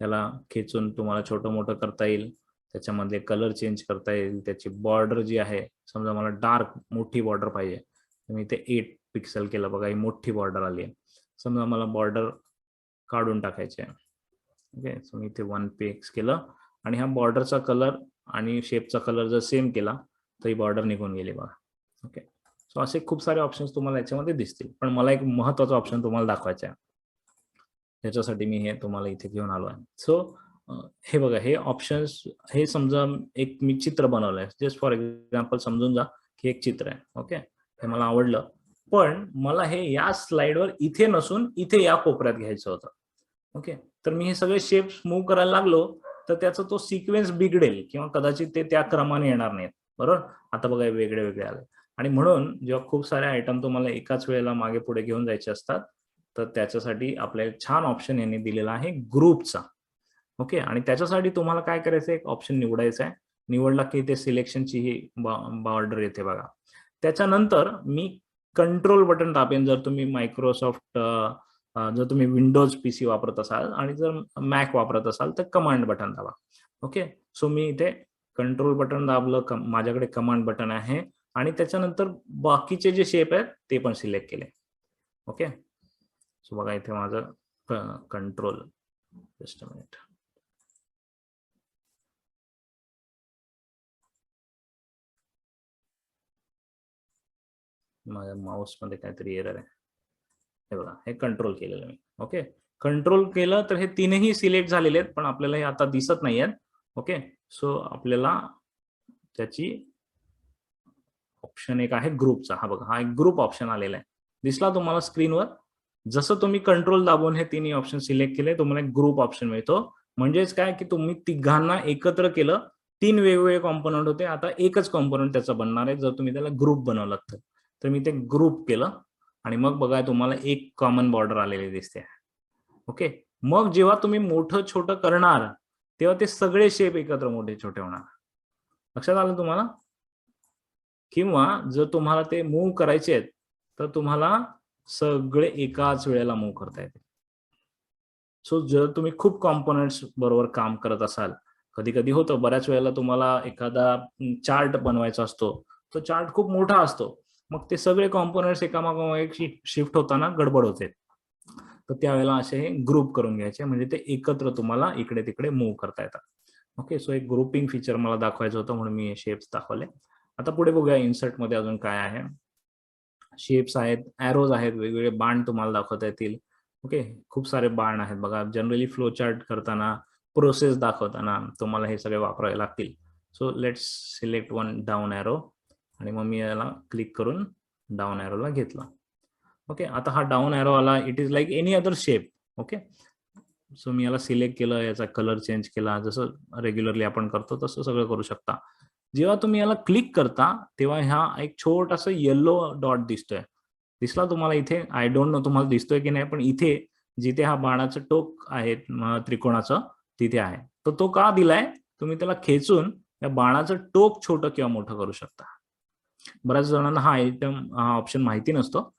त्याला खेचून तुम्हाला छोटं मोठं करता येईल, त्याच्यामधले कलर चेंज करता येईल. त्याची बॉर्डर जी आहे, समजा मला डार्क मोठी बॉर्डर पाहिजे, तर मी ते 8 पिक्सल केलं बघा, ही मोठी बॉर्डर आली आहे. समजा मला बॉर्डर काढून टाकायची आहे. ओके, सो मी ते 1 पिक्स केलं, आणि हा बॉर्डरचा कलर आणि शेपचा कलर जर सेम केला तर ही बॉर्डर निघून गेली बघा. ओके, सो असे खूप सारे ऑप्शन्स तुम्हाला याच्यामध्ये दिसतील, पण मला एक महत्वाचा ऑप्शन तुम्हाला दाखवायचा आहे, त्याच्यासाठी मी हे तुम्हाला इथे घेऊन आलो आहे. सो हे बघा, हे ऑप्शन्स, हे समजा एक मी चित्र बनवलंय, जस्ट फॉर एक्झाम्पल समजून जा की एक चित्र आहे. ओके, हे मला आवडलं, पण मला हे या स्लाइडवर इथे नसून इथे या कोपऱ्यात घ्यायचं होतं. ओके, तर मी हे सगळे शेप्स मूव्ह करायला लागलो तर त्याचा तो सिक्वेन्स बिघडेल, किंवा कदाचित ते त्या क्रमाने येणार नाहीत. बरोबर, आता बघा वेगळे वेगळे आले. आणि म्हणून जेव्हा खूप सारे आयटम तुम्हाला एकाच वेळेला मागे पुढे घेऊन जायचे असतात, तर त्याच्यासाठी आपल्याला छान ऑप्शन यांनी दिलेला आहे ग्रुपचा. ओके, आणि त्याच्यासाठी तुम्हाला काय करायचं, एक ऑप्शन निवडायचा आहे. निवडला की ते सिलेक्शनची ही बॉर्डर येते बघा. त्याच्यानंतर मी कंट्रोल बटन दाबेन जर तुम्ही मायक्रोसॉफ्ट, जर तुम्ही विंडोज पीसी वापरत असाल, आणि जर मॅक वापरत असाल तर कमांड बटन दाबा. ओके, सो मी इथे कंट्रोल बटन दाबलं, माझ्याकडे कमांड बटन आहे, आणि त्याच्यानंतर बाकीचे जे शेप आहेत ते पण सिलेक्ट केले. ओके, सो बघा इथे माझं कंट्रोल, जस्ट अ मिनिट, माझ्या माउस मध्ये काहीतरी एरर आहे. हे बघा, हे कंट्रोल केलेलं मी. ओके, कंट्रोल केलं तर हे तीनही सिलेक्ट झालेले आहेत, पण आपल्याला हे आता दिसत नाही आहेत. ओके, सो आपल्याला त्याची ऑप्शन एक आहे ग्रुपचा. हा बघा, हा एक ग्रुप ऑप्शन आलेला आहे, दिसला तुम्हाला स्क्रीनवर. जसं तुम्ही कंट्रोल दाबून हे तिन्ही ऑप्शन सिलेक्ट केले, तुम्हाला एक ग्रुप ऑप्शन मिळतो. म्हणजेच काय, की तुम्ही तिघांना एकत्र केलं, 3 वेगवेगळे कॉम्पोनंट होते, आता एकच कॉम्पोनंट त्याचा बनणार आहे जर तुम्ही त्याला ग्रुप बनवलात तर. तर मी ते ग्रुप केलं, आणि मग बघा तुम्हाला एक कॉमन बॉर्डर आलेली दिसते. ओके, मग जेव्हा तुम्ही मोठं छोटं करणार तेव्हा ते सगळे शेप एकत्र मोठे छोटे होणार. लक्षात आलं तुम्हाला? किंवा जर तुम्हाला ते मूव्ह करायचे आहेत तर तुम्हाला सगळे एकाच वेळेला मूव्ह करता येते. सो जर तुम्ही खूप कॉम्पोनंट्स बरोबर काम करत असाल, कधी कधी होतं, बऱ्याच वेळेला तुम्हाला एखादा चार्ट बनवायचा असतो, तो चार्ट खूप मोठा असतो, मग ते सगळे कॉम्पोनंट्स एकामागोमाग एक शिफ्ट होताना गडबड होते. तर त्यावेळेला असे हे ग्रुप करून घ्यायचे, म्हणजे ते एकत्र तुम्हाला इकडे तिकडे मूव्ह करता येतात. ओके, सो एक ग्रुपिंग फीचर मला दाखवायचं होतं म्हणून मी हे शेप्स दाखवले. आता पुढे बघूया इन्सर्ट मध्ये अजून काय आहे. शेप्स आहेत, एरोज आहेत, वेगवेगळे बाण तुम्हाला दाखवता येतील. ओके, खूप सारे बाण आहेत बघा. जनरली फ्लो चार्ट करताना, प्रोसेस दाखवताना तुम्हाला हे सगळे वापरावे लागतील. So let's select one down arrow, आणि मग मी याला क्लिक करून डाऊन एरोला घेतला. ओके, आता हा डाऊन एरो आला, it is like any other shape. Okay, so मी याला सिलेक्ट केलं, याचा कलर चेंज केला, जसं रेग्युलरली आपण करतो तसं सगळं करू शकता. जेव्हा तुम्ही याला क्लिक करता तेव्हा हा एक छोटासा येलो डॉट दिसतोय, दिसला तुम्हाला इथे? आय डोंट नो तुम्हाला दिसतोय की नाही, पण इथे जिथे हा बाणाचं टोक आहे त्रिकोणाचं तिथे आहे. तर तो का दिलाय? तुम्ही त्याला खेचून या बाणाचं टोक छोटं किंवा मोठं करू शकता. बऱ्याच जणांना हा ऑप्शन माहिती नसतो.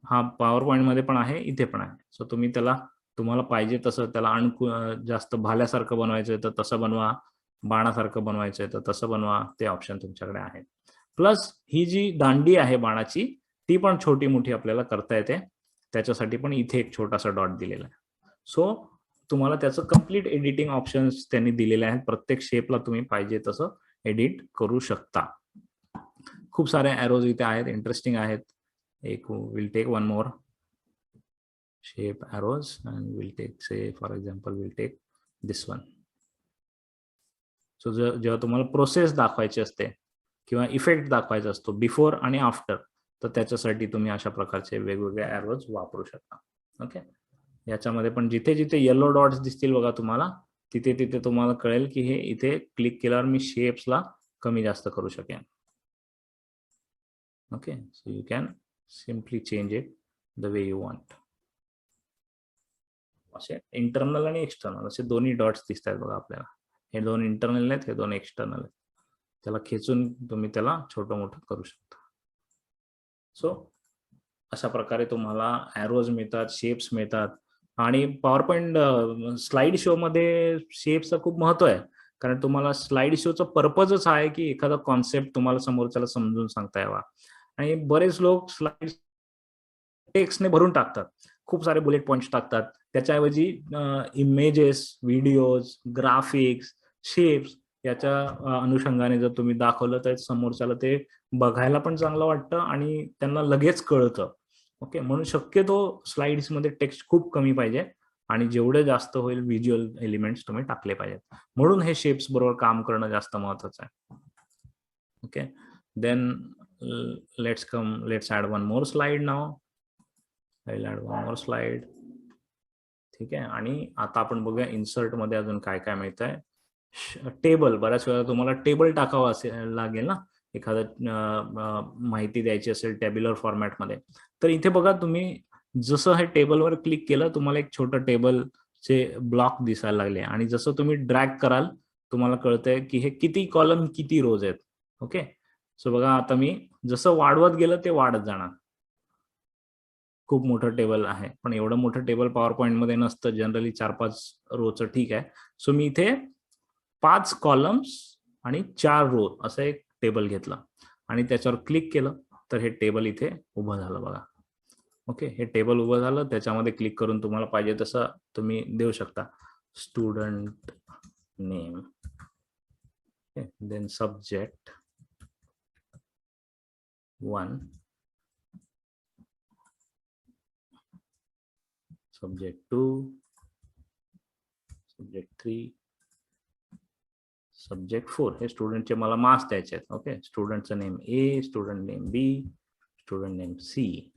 हा पॉवर पॉइंट मध्ये पण आहे, इथे पण आहे. सो तुम्ही त्याला तुम्हाला पाहिजे तसं त्याला जास्त भाल्यासारखं बनवायचंय तर तसं बनवा, बाणासारखं बनवायचंय तर तसं बनवा, ते ऑप्शन तुमच्याकडे आहे. प्लस ही जी दांडी आहे बाणाची ती पण छोटी मोठी आपल्याला करता येते. त्याच्यासाठी पण इथे एक छोटासा डॉट दिलेला आहे. सो तुम्हाला त्याचं कम्प्लीट एडिटिंग ऑप्शन्स त्यांनी दिलेले आहेत. प्रत्येक शेपला तुम्ही पाहिजे तसं एडिट करू शकता. खूप सारे एरोज इथे आहेत, इंटरेस्टिंग आहेत. We'll take one more shape arrows and we'll take, say for example, we'll take this one. So जेव्हा तुम्हाला प्रोसेस दाखवायची असते किंवा इफेक्ट दाखवायचा असतो बिफोर आणि आफ्टर, तर त्याच्यासाठी तुम्ही अशा प्रकारचे वेगवेगळे एरोज वापरू शकता. ओके, याच्यामध्ये पण जिथे जिथे येलो डॉट्स दिसतील बघा तुम्हाला, तिथे तिथे तुम्हाला कळेल की हे इथे क्लिक केल्यावर मी शेप्सला कमी जास्त करू शकेन. Okay, so you can simply change it the way you want. असे इंटरनल आणि एक्सटर्नल असे दोन्ही डॉट्स दिसत आहेत बघा आपल्याला. हे दोन इंटरनल आहेत, हे दोन एक्सटर्नल आहेत. त्याला खेचून तुम्ही त्याला छोटं मोठं करू शकता. सो अशा प्रकारे तुम्हाला एरोज मिळतात, शेप्स मिळतात. आणि पॉवर पॉइंट स्लाइड शो मध्ये शेप्सचं खूप महत्व आहे, कारण तुम्हाला स्लाइड शोचा पर्पजच आहे की एखादा कॉन्सेप्ट तुम्हाला समोरच्याला समजून सांगता यावा. आणि बरेच लोक स्लाइड टेक्स्टने भरून टाकतात, खूप सारे बुलेट पॉइंट्स टाकतात. त्याच्याऐवजी इमेजेस, व्हिडिओज, ग्राफिक्स, शेप्स याच्या अनुषंगाने जर तुम्ही दाखवलं तर समोरच्याला ते बघायला पण चांगलं वाटतं आणि त्यांना लगेच कळतं. ओके, म्हणून शक्यतो स्लाइड्स मध्ये टेक्स्ट खूप कमी पाहिजे आणि जेवढे जास्त होईल व्हिज्युअल एलिमेंट्स तुम्ही टाकले पाहिजेत. म्हणून हे शेप्स बरोबर काम करणं जास्त महत्वाचं आहे. Okay, then let's add one more slide now. I'll add one more slide. ठीक आहे, आणि आता आपण बघूया इन्सर्ट मध्ये अजून काय काय मिळतंय. टेबल, बऱ्याच वेळा तुम्हाला टेबल टाकावं असेल लागेल ना, एखादं माहिती द्यायची असेल टेब्युलर फॉर्मॅटमध्ये. तर इथे बघा तुम्ही जसं हे टेबलवर क्लिक केलं तुम्हाला एक छोटं टेबलचे ब्लॉक दिसायला लागले आणि जसं तुम्ही ड्रॅग कराल तुम्हाला कळतंय की हे किती कॉलम किती रोज आहेत. ओके, सो बघा आता मी जसं वाढवत गेलं ते वाढत जाणार. खूप मोठं टेबल आहे, पण एवढं मोठं टेबल पॉवर पॉइंट मध्ये नसतं, जनरली 4-5 रोचं ठीक आहे. सो मी इथे 5 कॉलम्स आणि 4 रो असं एक टेबल घेतलं आणि त्याच्यावर क्लिक केलं तर हे टेबल इथे उभं झालं बघा. ओके, हे टेबल उभं झालं, त्याच्यामध्ये क्लिक करून तुम्हाला पाहिजे तसं तुम्ही देऊ शकता. Student name, then subject 1, subject 2, subject 3, subject 4. हे स्टुडंटचे मला मार्क्स द्यायचे आहेत. ओके, स्टुडंटचं नेम ए, स्टुडंट नेम बी, स्टुडंट नेम सी.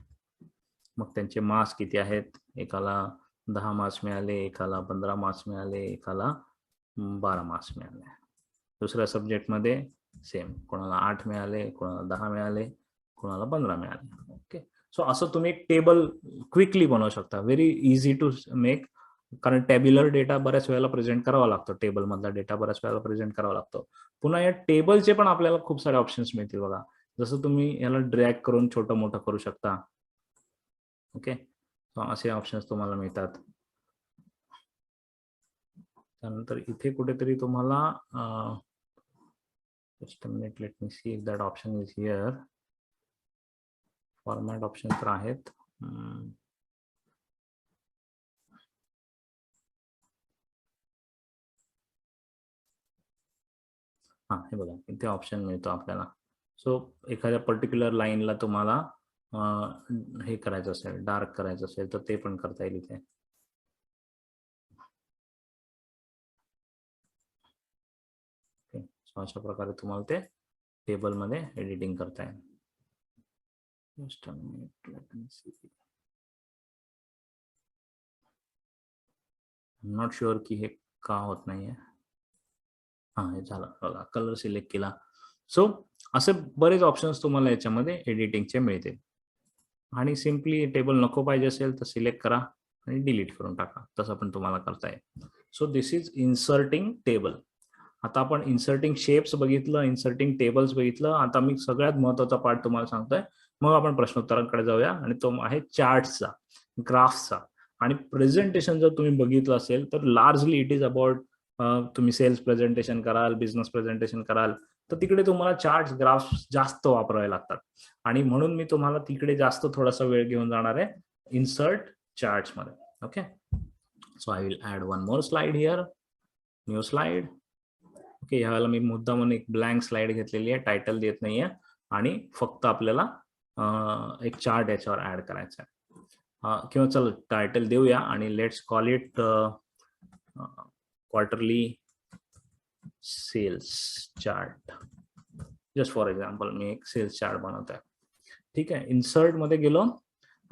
मग त्यांचे मार्क्स किती आहेत? एकाला 10 मार्क्स मिळाले, एकाला 15 मार्क्स मिळाले, एकाला 12 मार्क्स मिळाले. दुसऱ्या सब्जेक्टमध्ये सेम, कोणाला 8 मिळाले, कोणाला 10 मिळाले, कोणाला 15 मिळाले. ओके, सो असं तुम्ही एक टेबल क्विकली बनवू शकता. व्हेरी इझी टू मेक, कारण टॅब्युलर डेटा बऱ्याच वेळेला प्रेझेंट करावा लागतो, टेबल मधला डेटा बऱ्याच वेळेला प्रेझेंट करावा लागतो. पुन्हा या टेबलचे पण आपल्याला खूप सारे ऑप्शन्स मिळतील बघा. जसं तुम्ही याला ड्रॅग करून छोटं मोठं करू शकता. ओके, असे ऑप्शन्स तुम्हाला मिळतात. त्यानंतर इथे कुठेतरी तुम्हाला just a minute, let me see if that option is here. Format option तर आहेत. हा, हे बघा इथे ऑप्शन मिळतो आपल्याला. सो एखाद्या पर्टिक्युलर लाईनला तुम्हाला हे करायचं असेल, डार्क करायचं असेल तर ते पण करता येईल इथे. सो अशा प्रकारे तुम्हाला ते टेबल मध्ये एडिटिंग करता येईल. नॉट शुअर की हे का होत नाहीये. हा, हे झालं बघा, कलर सिलेक्ट केला. सो असे बरेच ऑप्शन्स तुम्हाला याच्यामध्ये एडिटिंगचे मिळतील. आणि सिम्पली टेबल नको पाहिजे असेल तर सिलेक्ट करा आणि डिलीट करून टाका, तसं पण तुम्हाला करता येईल. So this is inserting table. आता आपण इन्सर्टिंग शेप्स बघितलं, इन्सर्टिंग टेबल्स बघितलं. आता मी सगळ्यात महत्वाचा पार्ट तुम्हाला सांगतोय, मग आपण प्रश्नोत्तरांकडे जाऊया, आणि तो आहे चार्ट्सचा, ग्राफ्सचा. आणि प्रेझेंटेशन जर तुम्ही बघितलं असेल तर लार्जली इट इज अबाउट, तुम्ही सेल्स प्रेझेंटेशन कराल, बिझनेस प्रेझेंटेशन कराल, तर तिकडे तुम्हाला चार्ट्स, ग्राफ्स जास्त वापरावे लागतात. आणि म्हणून मी तुम्हाला तिकडे जास्त थोडासा वेळ घेऊन जाणार आहे इन्सर्ट चार्ट्स मध्ये. Okay, so I will add one more slide here, new slide. Okay, ह्यावेळेला मी मुद्दा म्हणून एक ब्लँक स्लाइड घेतलेली आहे, टायटल देत नाहीये, आणि फक्त आपल्याला एक चार्ट याच्यावर ऍड करायचा आहे. किंवा चल टायटल देऊया आणि let's call it quarterly sales chart. Just for example मी एक सेल्स चार्ट बनवत आहे. ठीक आहे, इन्सर्ट मध्ये गेलो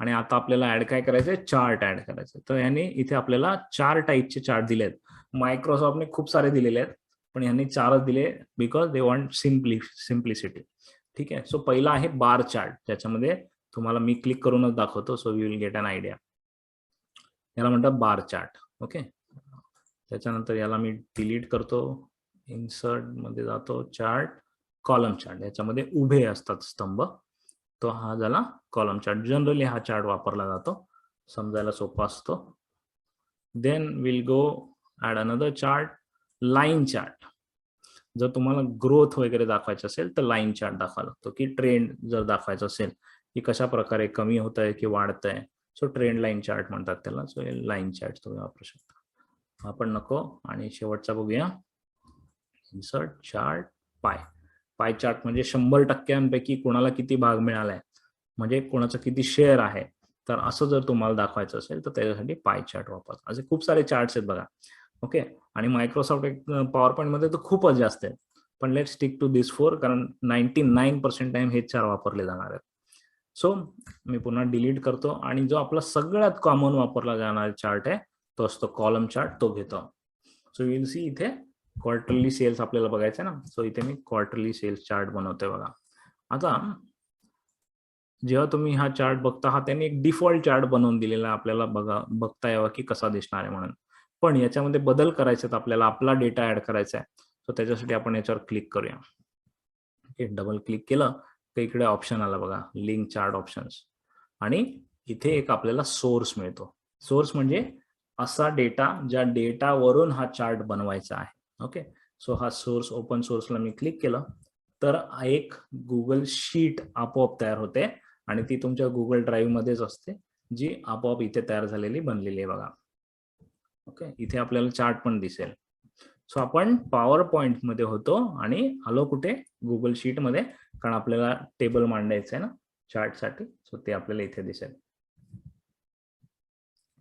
आणि आता आपल्याला ऍड काय करायचंय, चार्ट ऍड करायचं. तर ह्याने इथे आपल्याला 4 टाईपचे चार्ट दिलेत. मायक्रोसॉफ्टने खूप सारे दिलेले आहेत, पण यांनी 4च दिले बिकॉज दे वॉन्ट सिम्प्लिसिटी. ठीक आहे, सो पहिला आहे बार चार्ट, ज्याच्यामध्ये तुम्हाला मी क्लिक करूनच दाखवतो, so you will get an idea. याला म्हणतात बार चार्ट. ओके, त्याच्यानंतर याला मी डिलीट करतो, इन्सर्ट मध्ये जातो, चार्ट, कॉलम चार्ट, याच्यामध्ये उभे असतात स्तंभ, तो हा झाला कॉलम चार्ट. जनरली हा चार्ट वापरला जातो, समजायला सोपा असतो. Then will go add another chart, line chart. जर तुम्हाला ग्रोथ वगैरे दाखवायचं असेल तर लाईन चार्ट दाखवावा लागतो, की ट्रेंड जर दाखवायचं असेल की कशा प्रकारे कमी होत आहे की वाढत आहे, सो ट्रेंड लाईन चार्ट म्हणतात त्याला. सो लाईन चार्ट तुम्ही वापरू शकता. आपण नको, आणि शेवटचा बघूया, इन्सर्ट चार्ट पाय. पाय चार्ट म्हणजे 100%पैकी कोणाला किती भाग मिळालाय, म्हणजे कोणाचं किती शेअर आहे. तर असं जर तुम्हाला दाखवायचं असेल तर त्याच्यासाठी पाय चार्ट वापरा. असे खूप सारे चार्ट्स आहेत बघा. ओके, आणि मायक्रोसॉफ्ट पॉवर पॉईंट मध्ये तर खूपच जास्त आहेत, पण लेट स्टिक टू दिस 4, कारण 99% टाइम हे 4 वापरले जाणार आहेत. सो मी पुन्हा डिलीट करतो, आणि जो आपला सगळ्यात कॉमन वापरला जाणारा चार्ट आहे तो असतो कॉलम चार्ट, तो घेतो. सो विल सी इथे क्वार्टरली सेल्स आपल्याला बघायचं ना, सो इथे मी क्वार्टरली सेल्स चार्ट बनवतोय बघा. आता जेव्हा तुम्ही हा चार्ट बघता, हा त्यांनी एक डिफॉल्ट चार्ट बनवून दिलेला आपल्याला बघता यावा की कसा दिसणार आहे म्हणून. पण याच्यामध्ये बदल करायचे, आपल्याला आपला डेटा ऍड करायचा आहे. सो त्याच्यासाठी आपण याच्यावर क्लिक करूया. ओके, डबल क्लिक केलं तर इकडे ऑप्शन आला बघा, लिंक चार्ट ऑप्शन्स, आणि इथे एक आपल्याला सोर्स मिळतो. सोर्स म्हणजे असा डेटा ज्या डेटावरून हा चार्ट बनवायचा आहे. ओके, सो हा सोर्स, ओपन सोर्सला मी क्लिक केलं तर एक गुगल शीट आपोआप तयार होते, आणि ती तुमच्या गुगल ड्राईव्ह मध्येच असते, जी आपोआप इथे तयार झालेली बनलेली आहे बघा. ओके, इथे आपल्याला चार्ट पण दिसेल. सो आपण पॉवर पॉइंट मध्ये होतो आणि आलो कुठे, गुगल शीट मध्ये, कारण आपल्याला टेबल मांडायचं आहे ना चार्टसाठी. सो ते आपल्याला इथे दिसेल.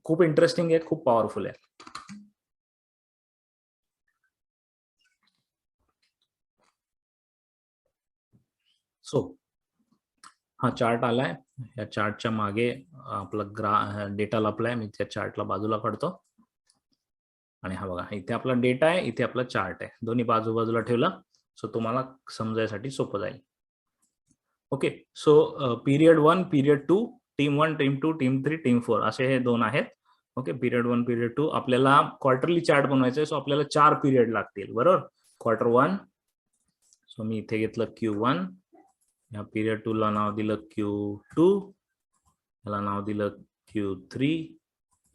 खूप इंटरेस्टिंग आहे, खूप पॉवरफुल आहे. सो हा चार्ट आलाय, या चार्टच्या मागे आपला डेटा लपलाय. मी त्या चार्टला बाजूला काढतो, आणि हा बघा, इथे आपला डेटा आहे, इथे आपला चार्ट आहे, दोन्ही बाजूबाजूला ठेवला, सो तुम्हाला समजायसाठी सोपं जाईल. Okay, so period 1, period 2, team 1, team 2, team 3, team 4 असे हे 2 आहेत. Okay, period 1, period 2. आपल्याला क्वार्टरली चार्ट बनवायचा आहे, सो आपल्याला 4 पिरियड लागतील, बरोबर. क्वार्टर 1, सो मी इथे घेतलं Q1, या पिरियड 2 ला नाव दिलं Q2, याला नाव दिलं Q3,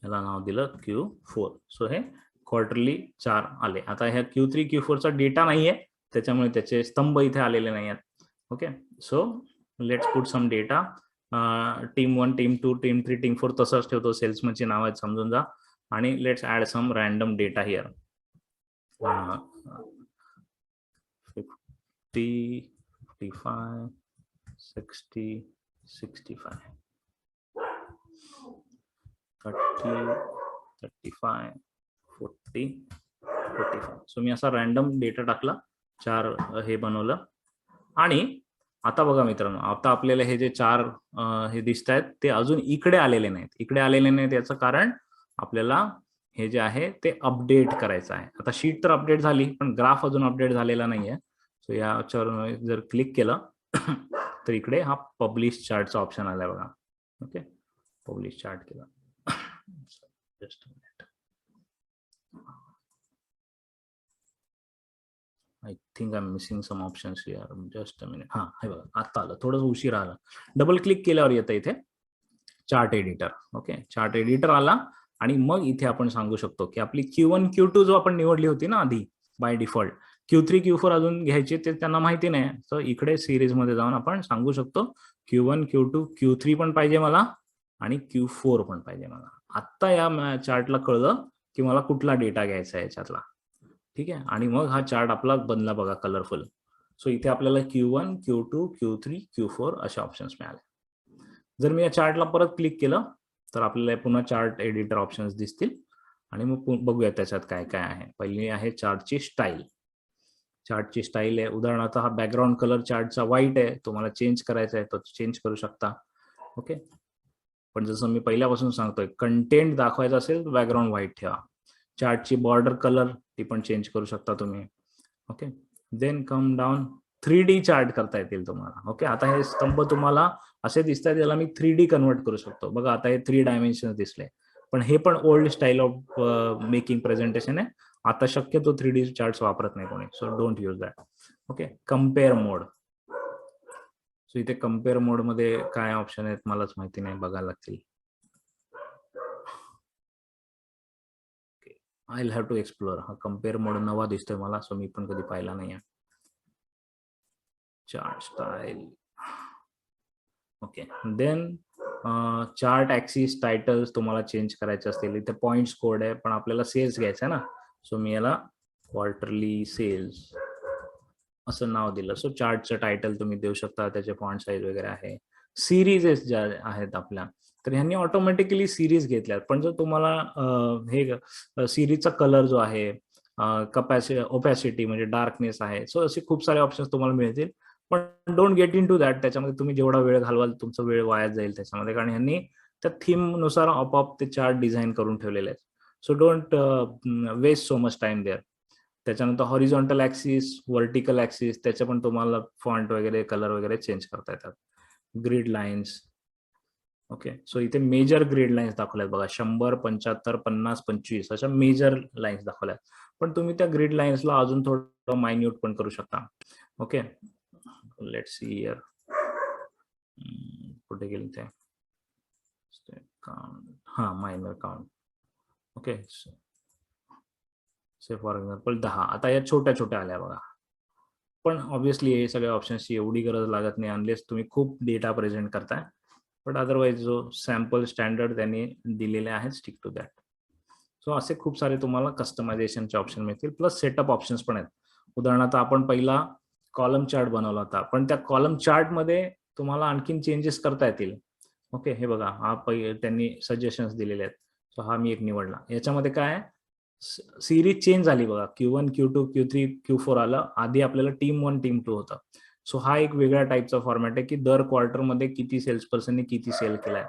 याला नाव दिलं Q4. सो हे क्वार्टरली 4 आले. आता ह्या Q3, Q4 चा डेटा नाहीये, त्याच्यामुळे त्याचे स्तंभ इथे आलेले नाही आहेत. Okay, so let's put some data. Team 1, team 2, team 3, team 4 तसंच ठेवतो, सेल्समनची नाव आहेत समजून जा. आणि let's add some random data here. 50, 55, 60, 65, 30, 35, 40, 45. So मी असा रॅन्डम डेटा टाकला, 4 हे बनवलं. आणि आता बघा मित्रांनो, आता आपल्याला हे जे 4 हे दिसत आहेत ते अजून इकडे आलेले नाहीत. इकडे आलेले नाहीत याचं कारण आपल्याला हे जे आहे ते अपडेट करायचं आहे. आता शीट तर अपडेट झाली, पण ग्राफ अजून अपडेट झालेला नाहीये. सो याच्यावर जर क्लिक केलं तर इकडे हा पब्लिश चार्टचा ऑप्शन आलाय बघा. ओके, पब्लिश चार्ट केला. Just minute, I think I am missing some options here. Just a minute. हा, हे बघा आता आलं, थोडं उशीर आलं. डबल क्लिक केल्यावर येतं इथे chart editor. Okay, chart editor आला आणि मग इथे आपण सांगू शकतो की आपली Q1 Q2 जो आपण निवडली होती ना आधी बाय डिफॉल्ट, Q3 Q4 अजून घ्यायचे ते त्यांना माहिती नाही, तर इकडे सिरीज मध्ये जाऊन आपण सांगू शकतो Q1 Q2 Q3 पण पाहिजे मला आणि Q4 पण पाहिजे मला. आत्ता या चार्टला कळलं की मला कुठला डेटा घ्यायचा आहे याच्यातला. ठीक आहे, आणि मग हा चार्ट आपला बनला बघा कलरफुल. सो इथे आपल्याला Q1 Q2 Q3 Q4 असे ऑप्शन्स मिळाले. जर मी या चार्टला परत क्लिक केलं तर आपल्याला पुन्हा चार्ट एडिटर ऑप्शन्स दिसतील आणि मग बघूया त्याच्यात काय काय आहे. पहिली आहे चार्टची स्टाईल. चार्टची स्टाईल आहे, उदाहरणार्थ हा बॅकग्राऊंड कलर चार्टचा व्हाईट आहे, तुम्हाला चेंज करायचा आहे तर चेंज करू शकता. ओके, पण जसं मी पहिल्यापासून सांगतोय, कंटेंट दाखवायचं असेल तर बॅकग्राऊंड व्हाईट ठेवा. चार्टची बॉर्डर कलर ती पण चेंज करू शकता तुम्ही. Okay, then come down 3D chart करता येतील तुम्हाला. ओके, आता हे स्तंभ तुम्हाला असे दिसतात, याला मी 3D कन्वर्ट करू शकतो. बघा आता हे 3 डायमेन्शन दिसले, पण हे पण old style of making presentation आहे. आता शक्यतो 3D चार्ट्स वापरत नाही कोणी, so don't use that. Okay, compare mode. So इथे कम्पेअर मोड मध्ये काय ऑप्शन आहेत मलाच माहिती नाही, बघायला लागतील. I will have to explore. हा कम्पेअर मोड नवा दिसतोय मला, सो मी पण कधी पाहिला नाहीये. Chart style. Okay, then chart axis titles तुम्हाला चेंज करायचे असतील. इथे पॉइंट्स कोड आहे, पण आपल्याला सेल्स घ्यायचा आहे ना, सो मी याला क्वार्टरली सेल्स असं नाव दिलं. सो चार्टचं टायटल तुम्ही देऊ शकता, त्याचे फॉन्ट साईज वगैरे आहे. सिरीज ज्या आहेत आपल्या, तर ह्यांनी ऑटोमॅटिकली सिरीज घेतल्यात. पण जर तुम्हाला हे सिरीजचा कलर जो आहे, ओपॅसिटी म्हणजे डार्कनेस आहे, सो असे खूप सारे ऑप्शन्स तुम्हाला मिळतील. पण don't get into that. त्याच्यामध्ये तुम्ही जेवढा वेळ घालवाल तुमचा वेळ वाया जाईल त्याच्यामध्ये, कारण ह्यांनी त्या थीम नुसार आपोआप ते चार्ट डिझाईन करून ठेवलेले आहेत. So don't waste so much time there. त्याच्यानंतर हॉरिझॉन्टल ऍक्सिस, व्हर्टिकल ऍक्सिस, त्याचे पण तुम्हाला फॉन्ट वगैरे कलर वगैरे चेंज करता येतात. Grid lines. ओके, सो इथे मेजर ग्रीड लाईन्स दाखवल्यात बघा, 100, 75, 50, 25 अशा मेजर लाईन्स दाखवल्यात. पण तुम्ही त्या ग्रीड लाईन्सला अजून थोडं मायन्यूट पण करू शकता. Okay, let's see here. कुठे गेले ते, हा minor count. Okay, say for example 10. आता या छोट्या छोट्या आल्या बघा. पण ऑब्व्हियसली हे सगळ्या ऑप्शन्सची एवढी गरज लागत नाही अनलेस तुम्ही खूप डेटा प्रेझेंट करताय. बट अदरवाईज जो सॅम्पल स्टँडर्ड त्यांनी दिलेले आहेत, स्टिक टू दॅट. सो असे खूप सारे तुम्हाला कस्टमायझेशनचे ऑप्शन मिळतील, प्लस सेटअप ऑप्शन्स पण आहेत. उदाहरणार्थ आपण पहिला कॉलम चार्ट बनवला होता, पण त्या कॉलम चार्ट मध्ये तुम्हाला आणखीन चेंजेस करता येतील. ओके, हे बघा हा त्यांनी सजेशन्स दिलेले आहेत. सो हा मी एक निवडला. याच्यामध्ये काय आहे, सिरीज चेंज झाली बघा. Q1 Q2 Q3 Q4 आलं. आधी आपल्याला टीम 1 टीम 2 होतं. सो हा एक वेगळ्या टाईपचा फॉर्मॅट आहे की दर क्वार्टरमध्ये किती सेल्स पर्सनने किती सेल केलाय.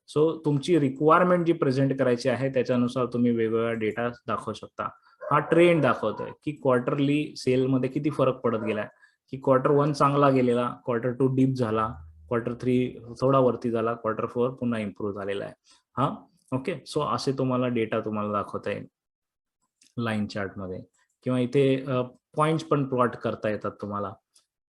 सो तुमची रिक्वायरमेंट जी प्रेझेंट करायची आहे त्याच्यानुसार तुम्ही वेगवेगळा डेटा दाखवू शकता. हा ट्रेंड दाखवतोय की क्वार्टरली सेलमध्ये किती फरक पडत गेलाय, की Q1 चांगला गेलेला, Q2 डीप झाला, Q3 थोडा वरती झाला, Q4 पुन्हा इम्प्रूव्ह झालेला आहे. हा, ओके, सो असे तुम्हाला डेटा तुम्हाला दाखवता येईल लाईन चार्ट मध्ये, किंवा इथे पॉइंट्स पण प्लॉट करता येतात तुम्हाला.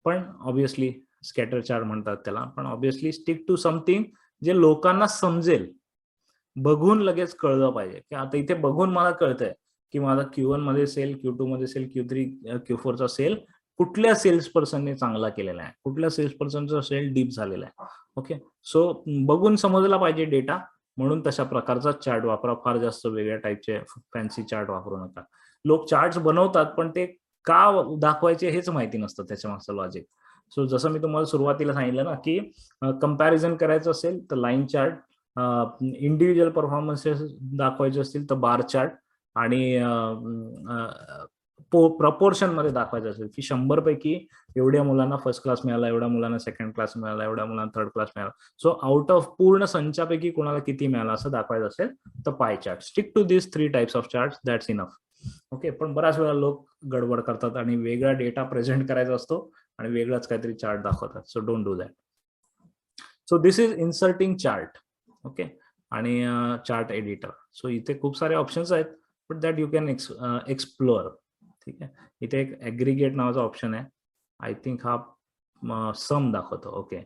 पण ऑब्व्हियसली स्कॅटर चार्ट म्हणतात त्याला, पण ऑब्व्हियसली स्टिक टू समथिंग जे लोकांना समजेल, बघून लगेच कळलं पाहिजे. की आता इथे बघून मला कळतंय की माझा Q1 मध्ये सेल, Q2 मध्ये सेल, Q3 Q4 चा सेल कुठल्या सेल्स पर्सनने चांगला केलेला आहे, कुठल्या सेल्स पर्सनचा सेल डीप झालेला आहे. ओके, सो बघून समजला पाहिजे डेटा, म्हणून तशा प्रकारचा चार्ट वापरा. फार जास्त वेगळ्या टाईपचे फॅन्सी चार्ट वापरू नका. लोक चार्ट बनवतात पण ते का दाखवायचे हेच माहिती नसतं, त्याच्या मागचं लॉजिक. सो जसं मी तुम्हाला सुरुवातीला सांगितलं ना की कंपॅरिझन करायचं असेल तर लाईन चार्ट, इंडिव्हिज्युअल परफॉर्मन्सेस दाखवायचे असतील तर बार चार्ट, आणि प्रपोर्शन मध्ये दाखवायचं असेल की 100 पैकी एवढ्या मुलांना फर्स्ट क्लास मिळाला, एवढ्या मुलांना सेकंड क्लास मिळाला, एवढ्या मुलांना थर्ड क्लास मिळाला. सो आउट ऑफ पूर्ण संचापैकी कोणाला किती मिळाला असं दाखवायचं असेल तर pie chart. Stick to this 3 types of chart, that's enough. Okay, पण बऱ्याच वेळा लोक गडबड करतात आणि वेगळा डेटा प्रेझेंट करायचा असतो आणि वेगळाच काहीतरी चार्ट दाखवतात. So don't do that. So this is inserting chart. Okay, आणि चार्ट एडिटर. सो इथे खूप सारे ऑप्शन्स आहेत, but that you can explore. ठीक आहे, इथे एक ऍग्रिगेट नावाचा ऑप्शन आहे. आय थिंक हा सम दाखवतो. ओके,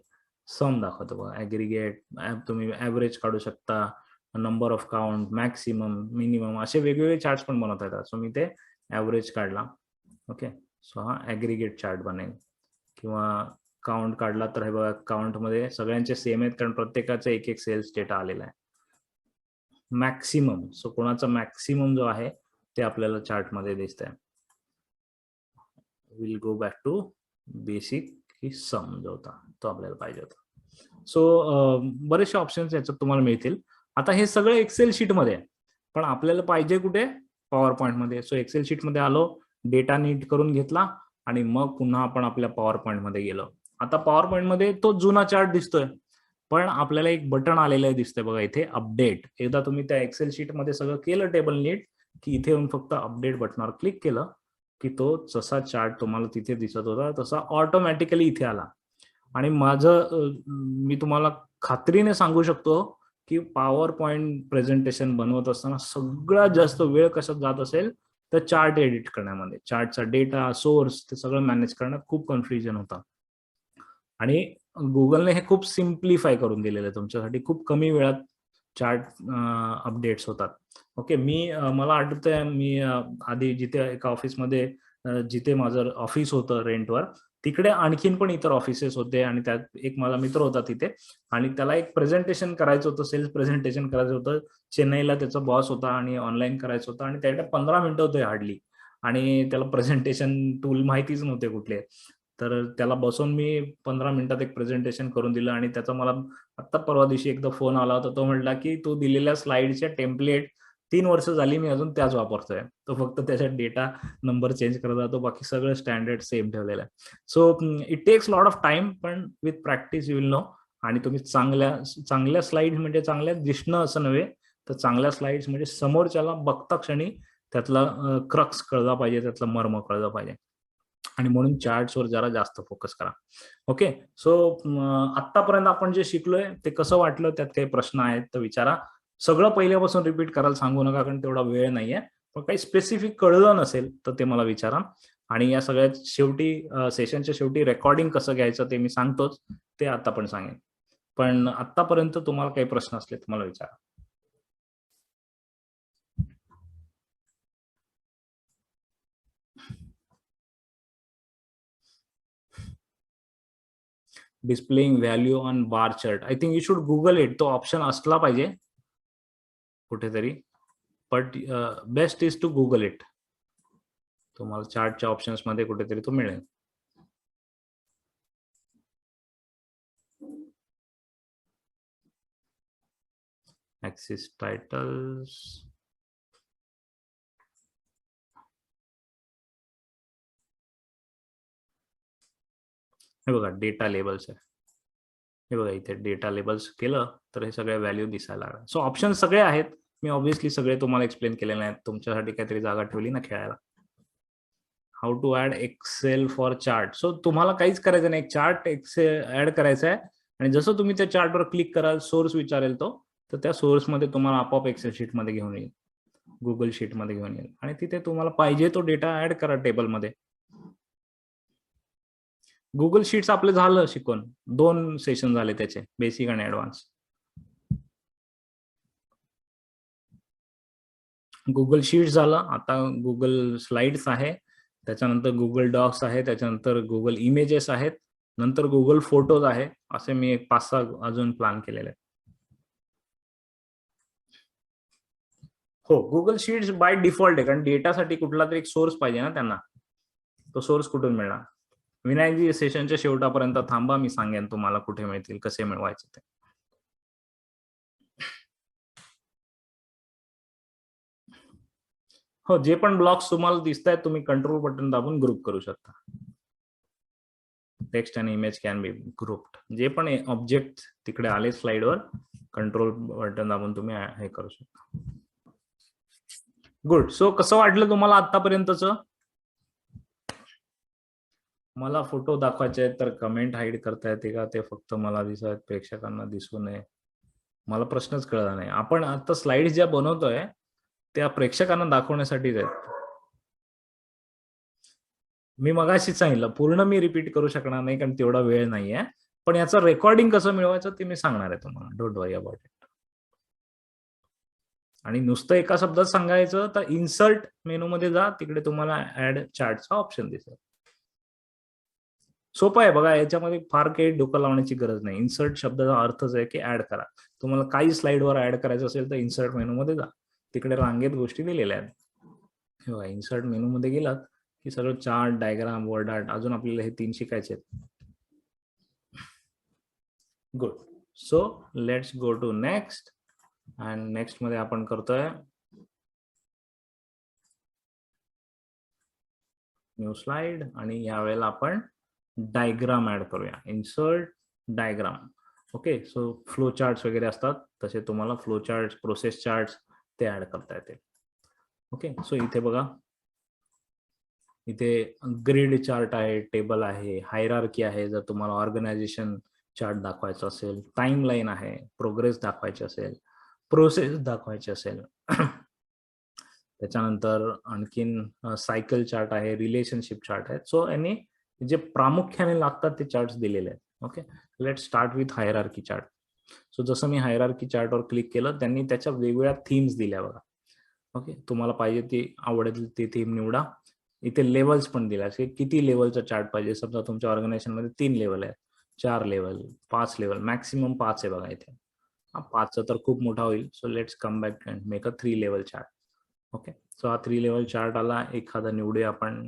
सम दाखवतो बघा. ऍग्रिगेट तुम्ही ऍव्हरेज काढू शकता, number of count, maximum, minimum, असे वेगवेगळे चार्ट पण बनवता येतात. सो मी ते ऍव्हरेज काढला. ओके, सो हा ऍग्रिगेट चार्ट बनेल. किंवा काउंट काढला तर हे बघा, काउंट मध्ये सगळ्यांचे सेम आहेत, कारण प्रत्येकाचा एक एक सेल्स डेटा आलेला आहे. मॅक्सिमम, सो कोणाचा मॅक्सिमम जो आहे ते आपल्याला चार्ट मध्ये दिसतंय. Will go back to basic, की सम जो होता तो आपल्याला पाहिजे होता. सो बरेचसे ऑप्शन्स याच्यात तुम्हाला मिळतील. आता हे सगळं एक्सेल शीट मध्ये, पण आपल्याला पाहिजे कुठे? पॉवर पॉइंट मध्ये. सो एक्सेल शीट मध्ये आलो, डेटा नीट करून घेतला, आणि मग पुन्हा आपण आपल्या पॉवर पॉइंट मध्ये गेलो. आता पॉवर पॉइंट मध्ये तो जुना चार्ट दिसतोय, पण आपल्याला एक बटन आलेलं दिसतंय बघा इथे, अपडेट. एकदा तुम्ही त्या एक्सेल शीट मध्ये सगळं केलं टेबल नीट, की इथे येऊन फक्त अपडेट बटनावर क्लिक केलं की तो जसा चार्ट तुम्हाला तिथे दिसत होता तसा ऑटोमॅटिकली इथे आला. आणि माझं मी तुम्हाला खात्रीने सांगू शकतो की पॉवर पॉइंट प्रेझेंटेशन बनवत असताना सगळ्यात जास्त वेळ कशात जात असेल तर चार्ट एडिट करण्यामध्ये. चार्टचा डेटा, सोर्स, ते सगळं मॅनेज करण्यात खूप कन्फ्युजन होतं. आणि गुगलने हे खूप सिम्प्लिफाय करून दिलेलं आहे तुमच्यासाठी. खूप कमी वेळात चार्ट अपडेट्स होतात. ओके, मला आठवतंय, मी आधी जिथे एका ऑफिसमध्ये, जिथे माझं ऑफिस होतं रेंटवर, तिकडे आणखीन पण इतर ऑफिसेस होते, आणि त्यात एक माझा मित्र होता तिथे, आणि त्याला एक प्रेझेंटेशन करायचं होतं, सेल्स प्रेझेंटेशन करायचं होतं. चेन्नईला त्याचा बॉस होता आणि ऑनलाईन करायचं होतं, आणि त्याकडे 15 मिनिटं होते हार्डली, आणि त्याला प्रेझेंटेशन टूल माहितीच नव्हते कुठले. तर त्याला बसून मी 15 मिनिटात एक प्रेझेंटेशन करून दिलं, आणि त्याचा मला आता परवा दिवशी एकदा फोन आला होता. तो म्हटला की तू दिलेल्या स्लाइडच्या टेम्पलेट 3 वर्ष झाली मी अजून त्याच वापरतोय. तो फक्त त्याच्यात डेटा नंबर चेंज करत जातो, बाकी सगळं स्टँडर्ड सेम ठेवलेलं आहे. So it takes lot of time, पण with practice you will know. आणि तुम्ही चांगल्या स्लाइड्स म्हणजे चांगल्या दिसणं असं नव्हे, तर चांगल्या स्लाइड्स म्हणजे समोरच्याला बघता क्षणी त्यातला क्रक्स कळला पाहिजे, त्यातलं मर्म कळलं पाहिजे. आणि म्हणून चार्ट्सवर जरा जास्त फोकस करा. ओके, सो आतापर्यंत आपण जे शिकलोय ते कसं वाटलं? त्यात काही प्रश्न आहेत तर विचारा. सगळं पहिल्यापासून रिपीट करायला सांगू नका, कारण तेवढा वेळ नाहीये. पण काही स्पेसिफिक कळलं नसेल तर ते मला विचारा. आणि या सगळ्यात शेवटी, सेशनच्या शेवटी रेकॉर्डिंग कसं घ्यायचं ते मी सांगतोच, ते आता पण सांगेन. पण आतापर्यंत तुम्हाला काही प्रश्न असले तर मला विचारा. Displaying value on bar chart, I think you should Google it. तो ऑप्शन असला पाहिजे कुठेतरी, but best is to Google it. तुम्हाला चार्टच्या ऑप्शन्स मध्ये कुठेतरी तो मिळेल. ऍक्सिस टायटल्स, हे बघा डेटा लेबल्स आहे. हे बघा इथे डेटा लेबल्स केलं तर हे सगळे व्हॅल्यू दिसायला लागतात. सो ऑप्शन सगळे आहेत. मी ऑब्व्हियसली सगळे तुम्हाला एक्सप्लेन केलेले आहेत. तुमच्यासाठी काहीतरी जागा ठेवली ना खेळायला. How to add Excel for chart. So तुम्हाला काहीच करायचं नाही, एक चार्ट एक्सेल ऍड करायचा आहे, आणि जसं तुम्ही त्या चार्टवर क्लिक कराल, सोर्स विचारेल तो, तर त्या सोर्समध्ये तुम्हाला आपोआप एक्सेल शीट मध्ये घेऊन येईल, गुगल शीट मध्ये घेऊन येईल, आणि तिथे तुम्हाला पाहिजे तो डेटा ऍड करा टेबलमध्ये. गुगल शीट्स आपलं झालं शिकून, 2 सेशन झाले त्याचे, बेसिक आणि ऍडव्हान्स. गुगल शीट्स झालं, आता गुगल स्लाइड्स आहे, त्याच्यानंतर गुगल डॉक्स आहे, त्याच्यानंतर गुगल इमेजेस आहेत, नंतर गुगल फोटोज आहे. असे मी एक 5-6 अजून प्लॅन केलेले आहेत. हो, गुगल शीट्स बाय डिफॉल्ट आहे, कारण डेटासाठी कुठला तरी एक सोर्स पाहिजे ना त्यांना. तो सोर्स कुठून मिळणार? विनायकजी, सेशनच्या शेवटापर्यंत थांबा, मी सांगेन तुम्हाला कुठे मिळतील, कसे मिळवायचे ते. हो, जे पण ब्लॉक्स तुम्हाला दिसत आहेत, तुम्ही कंट्रोल बटन दाबून ग्रुप करू शकता. टेक्स्ट आणि इमेज कॅन बी ग्रुप्ड. जे पण ऑब्जेक्ट तिकडे आले स्लाइडवर, कंट्रोल बटन दाबून तुम्ही हे करू शकता. गुड. सो कसं वाटलं तुम्हाला आतापर्यंतच? मला फोटो दाखवायचे आहेत तर कमेंट हाईड करता येते का, ते फक्त मला दिसत आहेत, प्रेक्षकांना दिसू नये? मला प्रश्नच कळला नाही. आपण आता स्लाइड्स ज्या बनवतोय त्या प्रेक्षकांना दाखवण्यासाठीच आहेत. मी मगाशीच सांगितलं, पूर्ण मी रिपीट करू शकणार नाही कारण तेवढा वेळ नाहीये. पण याचं रेकॉर्डिंग कसं मिळवायचं ते मी सांगणार आहे तुम्हाला. Don't worry about it. आणि नुसतं एका शब्दात सांगायचं तर इन्सर्ट मेनूमध्ये जा, तिकडे तुम्हाला ऍड चार्टचा ऑप्शन दिसेल. सोपं आहे बघा, याच्यामध्ये फार काही डोकं लावण्याची गरज नाही. इन्सर्ट शब्दाचा अर्थच आहे की ऍड करा. तुम्हाला काही स्लाइडवर ऍड करायचं असेल तर इन्सर्ट मेनूमध्ये जा, तिकडे रांगेत गोष्टी दिलेल्या आहेत. बघा, इन्सर्ट मेनूमध्ये गेलात की सगळं चार्ट, डायग्राम, वर्ड आर्ट, अजून आपल्याला हे 3 शिकायचे आहेत. Good. So let's go to next. आणि नेक्स्ट मध्ये आपण करतोय न्यू स्लाइड, आणि यावेळेला आपण डायग्राम ऍड करूया. Insert diagram. Okay. So flow charts वगैरे असतात तसे तुम्हाला फ्लो चार्ट्स, प्रोसेस चार्ट्स ते ऍड करता येतील. ओके. सो इथे बघा, इथे ग्रिड चार्ट आहे, टेबल आहे, हायरार्की आहे जर तुम्हाला ऑर्गनायझेशन चार्ट दाखवायचा असेल, टाइमलाईन आहे, प्रोग्रेस दाखवायची असेल, प्रोसेस दाखवायची असेल. त्याच्यानंतर आणखीन सायकल चार्ट आहे, रिलेशनशिप चार्ट आहे. सो यांनी जे प्रामुख्याने लागतात ते चार्ट्स दिलेले आहेत. Okay. Late start with hierarchy chart. So जसं मी हायरार्की चार्टवर क्लिक केलं, त्यांनी त्याच्या वेगवेगळ्या थीम्स दिल्या बघा. ओके. तुम्हाला पाहिजे ती आवडेल ती थीम निवडा. इथे लेवल्स पण दिल्या की किती लेवलचा चार्ट पाहिजे. समजा तुमच्या ऑर्गनायझेशनमध्ये 3 लेवल आहेत, 4 लेवल, 5 लेवल, मॅक्सिमम 5 आहे बघा इथे. 5चा तर खूप मोठा होईल. So let's come back and make a 3 level chart. Okay. So हा 3 लेवल चार्ट आला. एखादा निवडूया आपण.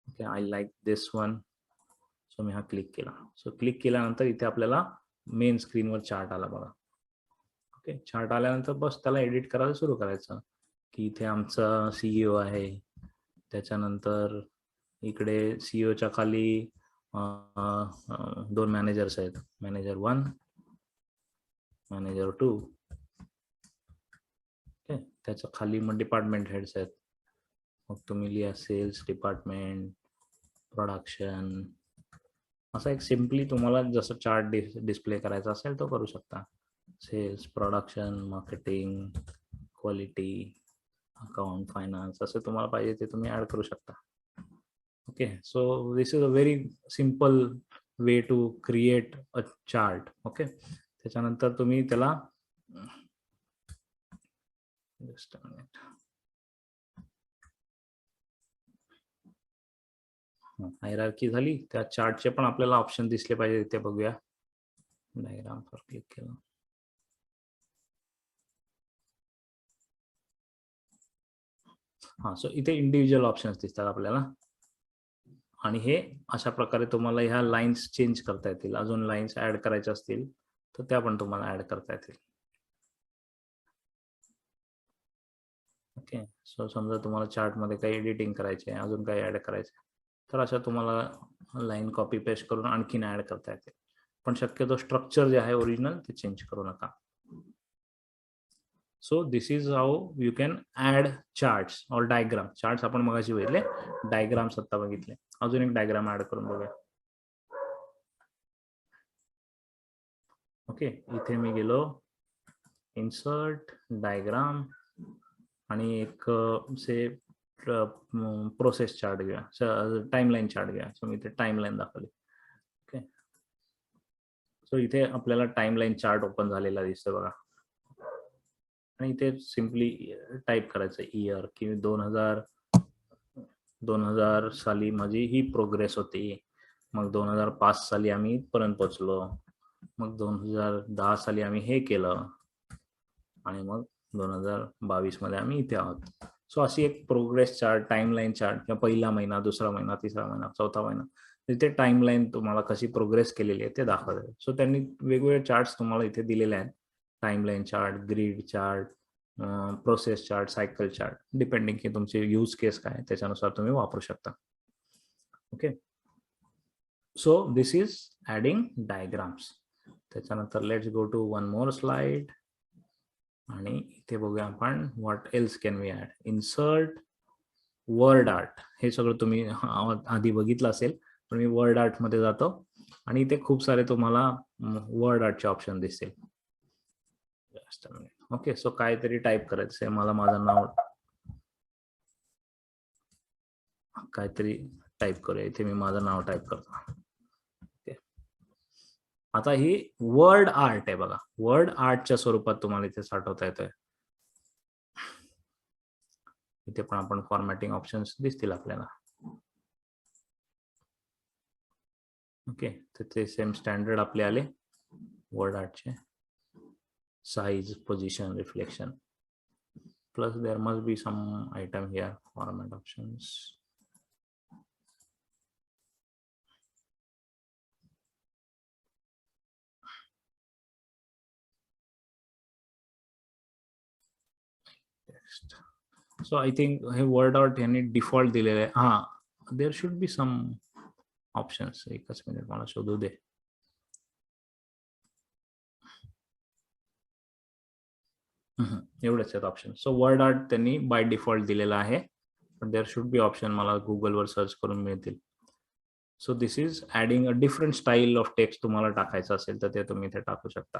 Okay, I like this one. So मी हा क्लिक केला. सो क्लिक केल्यानंतर इथे आपल्याला मेन स्क्रीनवर चार्ट आला बघा. ओके. चार्ट आल्यानंतर बस त्याला एडिट करायला सुरू करायचं, की इथे आमचा सीईओ आहे. त्याच्यानंतर इकडे सीईओच्या खाली 2 मॅनेजर्स आहेत, मॅनेजर 1, मॅनेजर 2. ओके. त्याच्या खाली मग डिपार्टमेंट हेड्स आहेत. मग तुम्ही लिहा सेल्स डिपार्टमेंट, प्रोडक्शन. असं एक सिम्पली तुम्हाला जसं चार्ट डिस्प्ले करायचा असेल तो करू शकता. Sales, production, marketing, quality, account, finance, असं तुम्हाला पाहिजे ते तुम्ही ऍड करू शकता. Okay. So this is a very simple way to create a chart. Okay. त्याच्यानंतर तुम्ही त्याला हायरार्की झाली. त्या चार्टचे पण आपल्याला ऑप्शन दिसले पाहिजे. इथे बघूया. डायग्रामवर क्लिक केलं. सो इथे इंडिव्हिज्युअल ऑप्शन्स दिसतात आपल्याला, आणि हे अशा प्रकारे तुम्हाला ह्या लाईन्स चेंज करता येतील. अजून लाईन्स ऍड करायच्या असतील तर त्या पण तुम्हाला ऍड करता येतील. ओके. सो समजा तुम्हाला चार्टमध्ये काही एडिटिंग करायचे आहे, अजून काही ऍड करायचे, तर अशा तुम्हाला लाईन कॉपी पेस्ट करून आणखीन ऍड करता येते. पण शक्यतो स्ट्रक्चर जे आहे ओरिजिनल ते चेंज करू नका. So this is how you can add charts और डायग्राम. चार्ट्स आपण मगाशी बघितले, डायग्राम्स आता बघितले. अजून एक डायग्राम ऍड करून बघूया. ओके. इथे मी गेलो, इन्सर्ट डायग्राम, आणि एक से प्रोसेस चार्ट घ्या, टाइमलाईन चार्ट घ्या. सो मी इथे टाइमलाईन दाखवली. ओके. सो इथे आपल्याला टाइमलाईन चार्ट ओपन झालेला दिसतो बघा, आणि इथे सिम्पली टाईप करायचं इयर, की 2000 साली माझी ही प्रोग्रेस होती. मग 2005 साली आम्ही इथपर्यंत पोहोचलो. मग 2010 साली आम्ही हे केलं, आणि मग 2022 मध्ये आम्ही इथे आहोत. सो अशी एक प्रोग्रेस चार्ट, टाइमलाईन चार्ट, किंवा पहिला महिना, दुसरा महिना, तिसरा महिना, चौथा महिना, इथे टाइमलाईन तुम्हाला कशी प्रोग्रेस केलेली आहे ते दाखवते. सो त्यांनी वेगवेगळे चार्ट्स तुम्हाला इथे दिलेले आहेत. Timeline chart, grid chart, process chart, cycle chart, depending की तुमचे यूज केस काय त्याच्यानुसार तुम्ही वापरू शकता. Okay. So this is adding diagrams. त्याच्यानंतर let's go to one more slide, आणि इथे बघूया आपण what else can we add. Insert word art हे सगळं तुम्ही आधी बघितलं असेल, पण मी वर्ड आर्ट मध्ये जातो आणि इथे खूप सारे तुम्हाला वर्ड आर्टचे ऑप्शन दिसतील. ओके, सो काहीतरी टाईप करायचं आहे मला, माझं नाव काहीतरी टाईप करूया. इथे मी माझं नाव टाईप करतो. आता ही वर्ड आर्ट आहे बघा, वर्ड आर्टच्या स्वरूपात तुम्हाला इथे साठवता येतोय. इथे पण आपण फॉर्मॅटिंग ऑप्शन्स दिसतील आपल्याला. ओके, तर ते सेम स्टँडर्ड आपले आले वर्ड आर्टचे. Size, position, reflection, plus there must be some item here, format options. So I think हे वर्ड आर्ट यांनी डिफॉल्ट दिलेलं आहे. हा, there should be some options. एकच मिनिट मला शोधू दे. एवढेच आहेत ऑप्शन. सो वर्ड आर्ट त्यांनी बाय डिफॉल्ट दिलेला आहे, पण देअर शुड बी ऑप्शन मला गुगलवर सर्च करून मिळतील. So this is adding a different style of text. तुम्हाला टाकायचं असेल तर ते तुम्ही इथे टाकू शकता.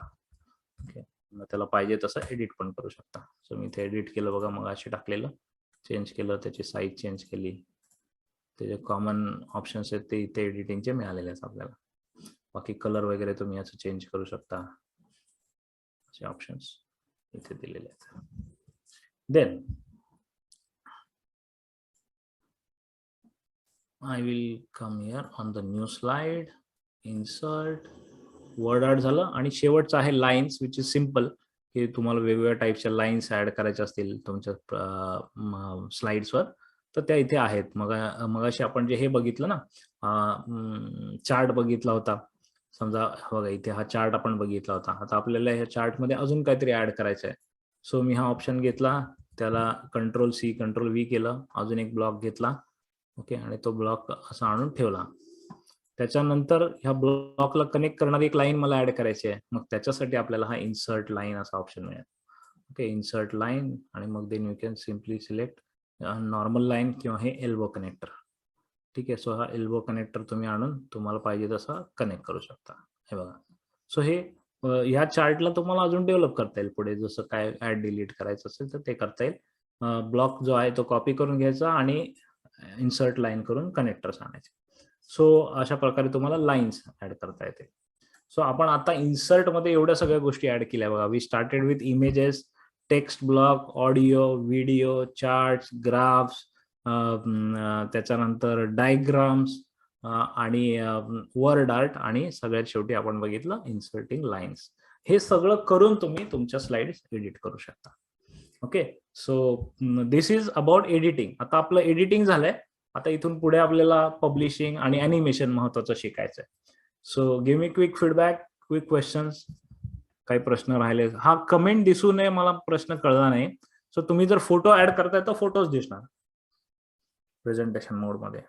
ओके, त्याला पाहिजे तसं एडिट पण करू शकता. सो मी इथे एडिट केलं बघा, मग अशी टाकलेलं, चेंज केलं, त्याची साईज चेंज केली. ते जे कॉमन ऑप्शन्स आहेत ते इथे एडिटिंगचे मिळालेले आहेत आपल्याला. बाकी कलर वगैरे तुम्ही याचं चेंज करू शकता, असे ऑप्शन्स इथे दिलेले आहेत. Then I will come here on the new slide, insert, word art झालं. आणि शेवटचं आहे लाईन्स, विच इज सिम्पल, की तुम्हाला वेगवेगळ्या टाईपच्या लाईन्स ऍड करायच्या असतील तुमच्या स्लाइड्सवर, तर त्या इथे आहेत. मगाशी आपण जे हे बघितलं ना, चार्ट बघितला होता समजा, बघा इथे हा चार्ट आपण बघितला होता. आता आपल्याला ह्या चार्टमध्ये अजून काहीतरी ऍड करायचं आहे. सो मी हा ऑप्शन घेतला, त्याला कंट्रोल-C कंट्रोल-V केलं, अजून एक ब्लॉक घेतला. ओके, आणि तो ब्लॉक असा आणून ठेवला. त्याच्यानंतर ह्या ब्लॉकला कनेक्ट करणारी एक लाईन मला ऍड करायची आहे. मग त्याच्यासाठी आपल्याला हा इन्सर्ट लाईन असा ऑप्शन मिळेल. ओके, इन्सर्ट लाईन, आणि मग then you can simply select normal line किंवा हे एल्बो कनेक्टर. ठीक आहे, सो हा एल्बो कनेक्टर तुम्ही आणून तुम्हाला पाहिजे तसा कनेक्ट करू शकता. हे बघा, सो हे ह्या चार्टला तुम्हाला अजून डेव्हलप करता येईल पुढे, जसं काय ऍड डिलीट करायचं असेल तर ते करता येईल. ब्लॉक जो आहे तो कॉपी करून घ्यायचा आणि इन्सर्ट लाईन करून कनेक्टर्स आणायचे. सो अशा प्रकारे तुम्हाला लाईन्स ऍड करता येते. सो आपण आता इन्सर्ट मध्ये एवढ्या सगळ्या गोष्टी ऍड केल्या बघा. We started with images, text block, audio, video, charts, graphs, त्याच्यानंतर डायग्राम्स आणि वर्ड आर्ट, आणि सगळ्यात शेवटी आपण बघितलं इन्सर्टिंग लाईन्स. हे सगळं करून तुम्ही तुमच्या स्लाइड्स एडिट करू शकता. Okay, so this is about editing. आता आपलं एडिटिंग झालंय, आता इथून पुढे आपल्याला पब्लिशिंग आणि अॅनिमेशन महत्वाचं शिकायचंय. So give me quick feedback, quick questions. काही प्रश्न राहिले? हा, कमेंट दिसू नये, मला प्रश्न कळला नाही. सो तुम्ही जर फोटो ऍड करताय तर फोटोज दिसणार प्रेझेंटेशन मोड मध्ये.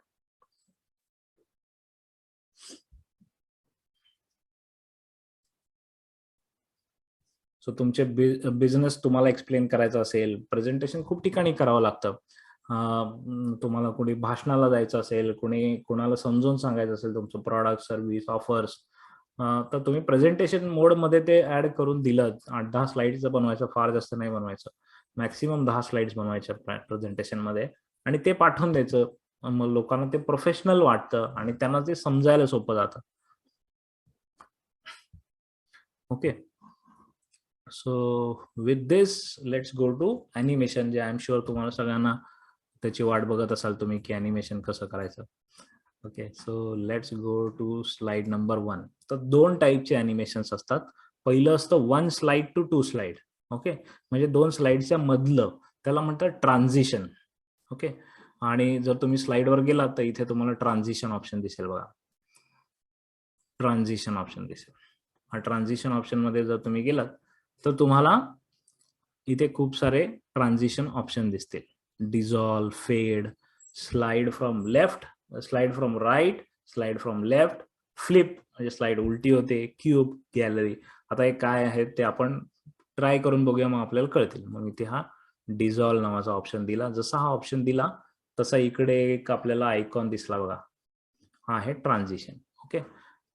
सो तुमचे बिझनेस तुम्हाला एक्सप्लेन करायचं असेल, प्रेझेंटेशन खूप ठिकाणी करावं लागतं. तुम्हाला कोणी भाषणाला जायचं असेल, कोणाला समजून सांगायचं असेल तुमचं प्रॉडक्ट, सर्व्हिस, ऑफर्स, तर तुम्ही प्रेझेंटेशन मोड मध्ये ते ऍड करून दिलं. 8-10 स्लाइड्सचं बनवायचं, फार जास्त नाही बनवायचं, मॅक्सिमम 10 स्लाइड्स बनवायच्या प्रेझेंटेशन मध्ये, आणि ते पाठवून द्यायचं. मग लोकांना ते प्रोफेशनल वाटतं आणि त्यांना ते समजायला सोपं जातं. Okay, so with this let's go to animation, जे आय एम शुअर तुम्हाला सगळ्यांना त्याची वाट बघत असाल तुम्ही, की अॅनिमेशन कसं करायचं. Okay, so let's go to slide number 1. तर 2 टाईपचे अॅनिमेशन्स असतात. पहिलं असतं 1 स्लाइड टू 2 स्लाइड. ओके, म्हणजे 2 स्लाइडच्या मधलं, त्याला म्हणतात ट्रान्झिशन. ओके, आणि जर तुम्ही स्लाइडवर गेलात तर इथे तुम्हाला ट्रान्झिशन ऑप्शन दिसेल बघा, ट्रान्झिशन ऑप्शन दिसेल. हा ट्रान्झिशन ऑप्शन मध्ये जर तुम्ही गेलात तर तुम्हाला इथे खूप सारे ट्रान्झिशन ऑप्शन दिसतील. Dissolve, fade, slide from left, slide from right, slide from left, flip म्हणजे स्लाइड उलटी होते, क्यूब, गॅलरी. आता हे काय आहे ते आपण ट्राय करून बघूया, मग आपल्याला कळतील. मग इथे हा डिझॉल्व नावाचा ऑप्शन दिला. जसा हा ऑप्शन दिला तसा इकडे एक आपल्याला आयकॉन दिसला बघा, हा आहे ट्रान्झिशन. ओके,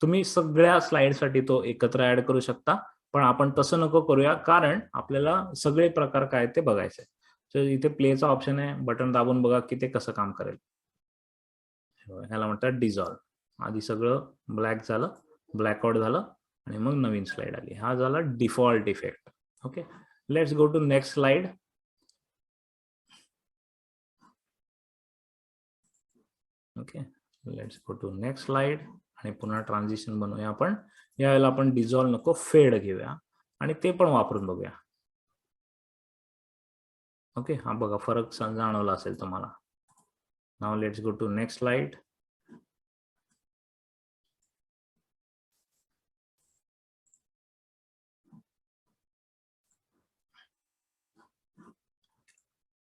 तुम्ही सगळ्या स्लाइडसाठी तो एकत्र ऍड करू शकता, पण आपण तसं नको करूया, कारण आपल्याला सगळे प्रकार काय ते बघायचे. तर इथे प्लेचा ऑप्शन आहे, बटन दाबून बघा की ते कसं काम करेल. ह्याला म्हणतात डिझॉल्व. आधी सगळं ब्लॅक झालं, ब्लॅकआउट झालं आणि मग नवीन स्लाइड आली. हा झाला default effect. Okay, let's go to next slide. Okay, let's go to next slide आणि पुन्हा ट्रान्झिशन बनवूया आपण. यावेळेला आपण डिझॉल्व नको, फेड घेऊया आणि ते पण वापरून बघूया. ओके, हा बघा फरक जाणवला असेल तुम्हाला. Now let's go to next slide.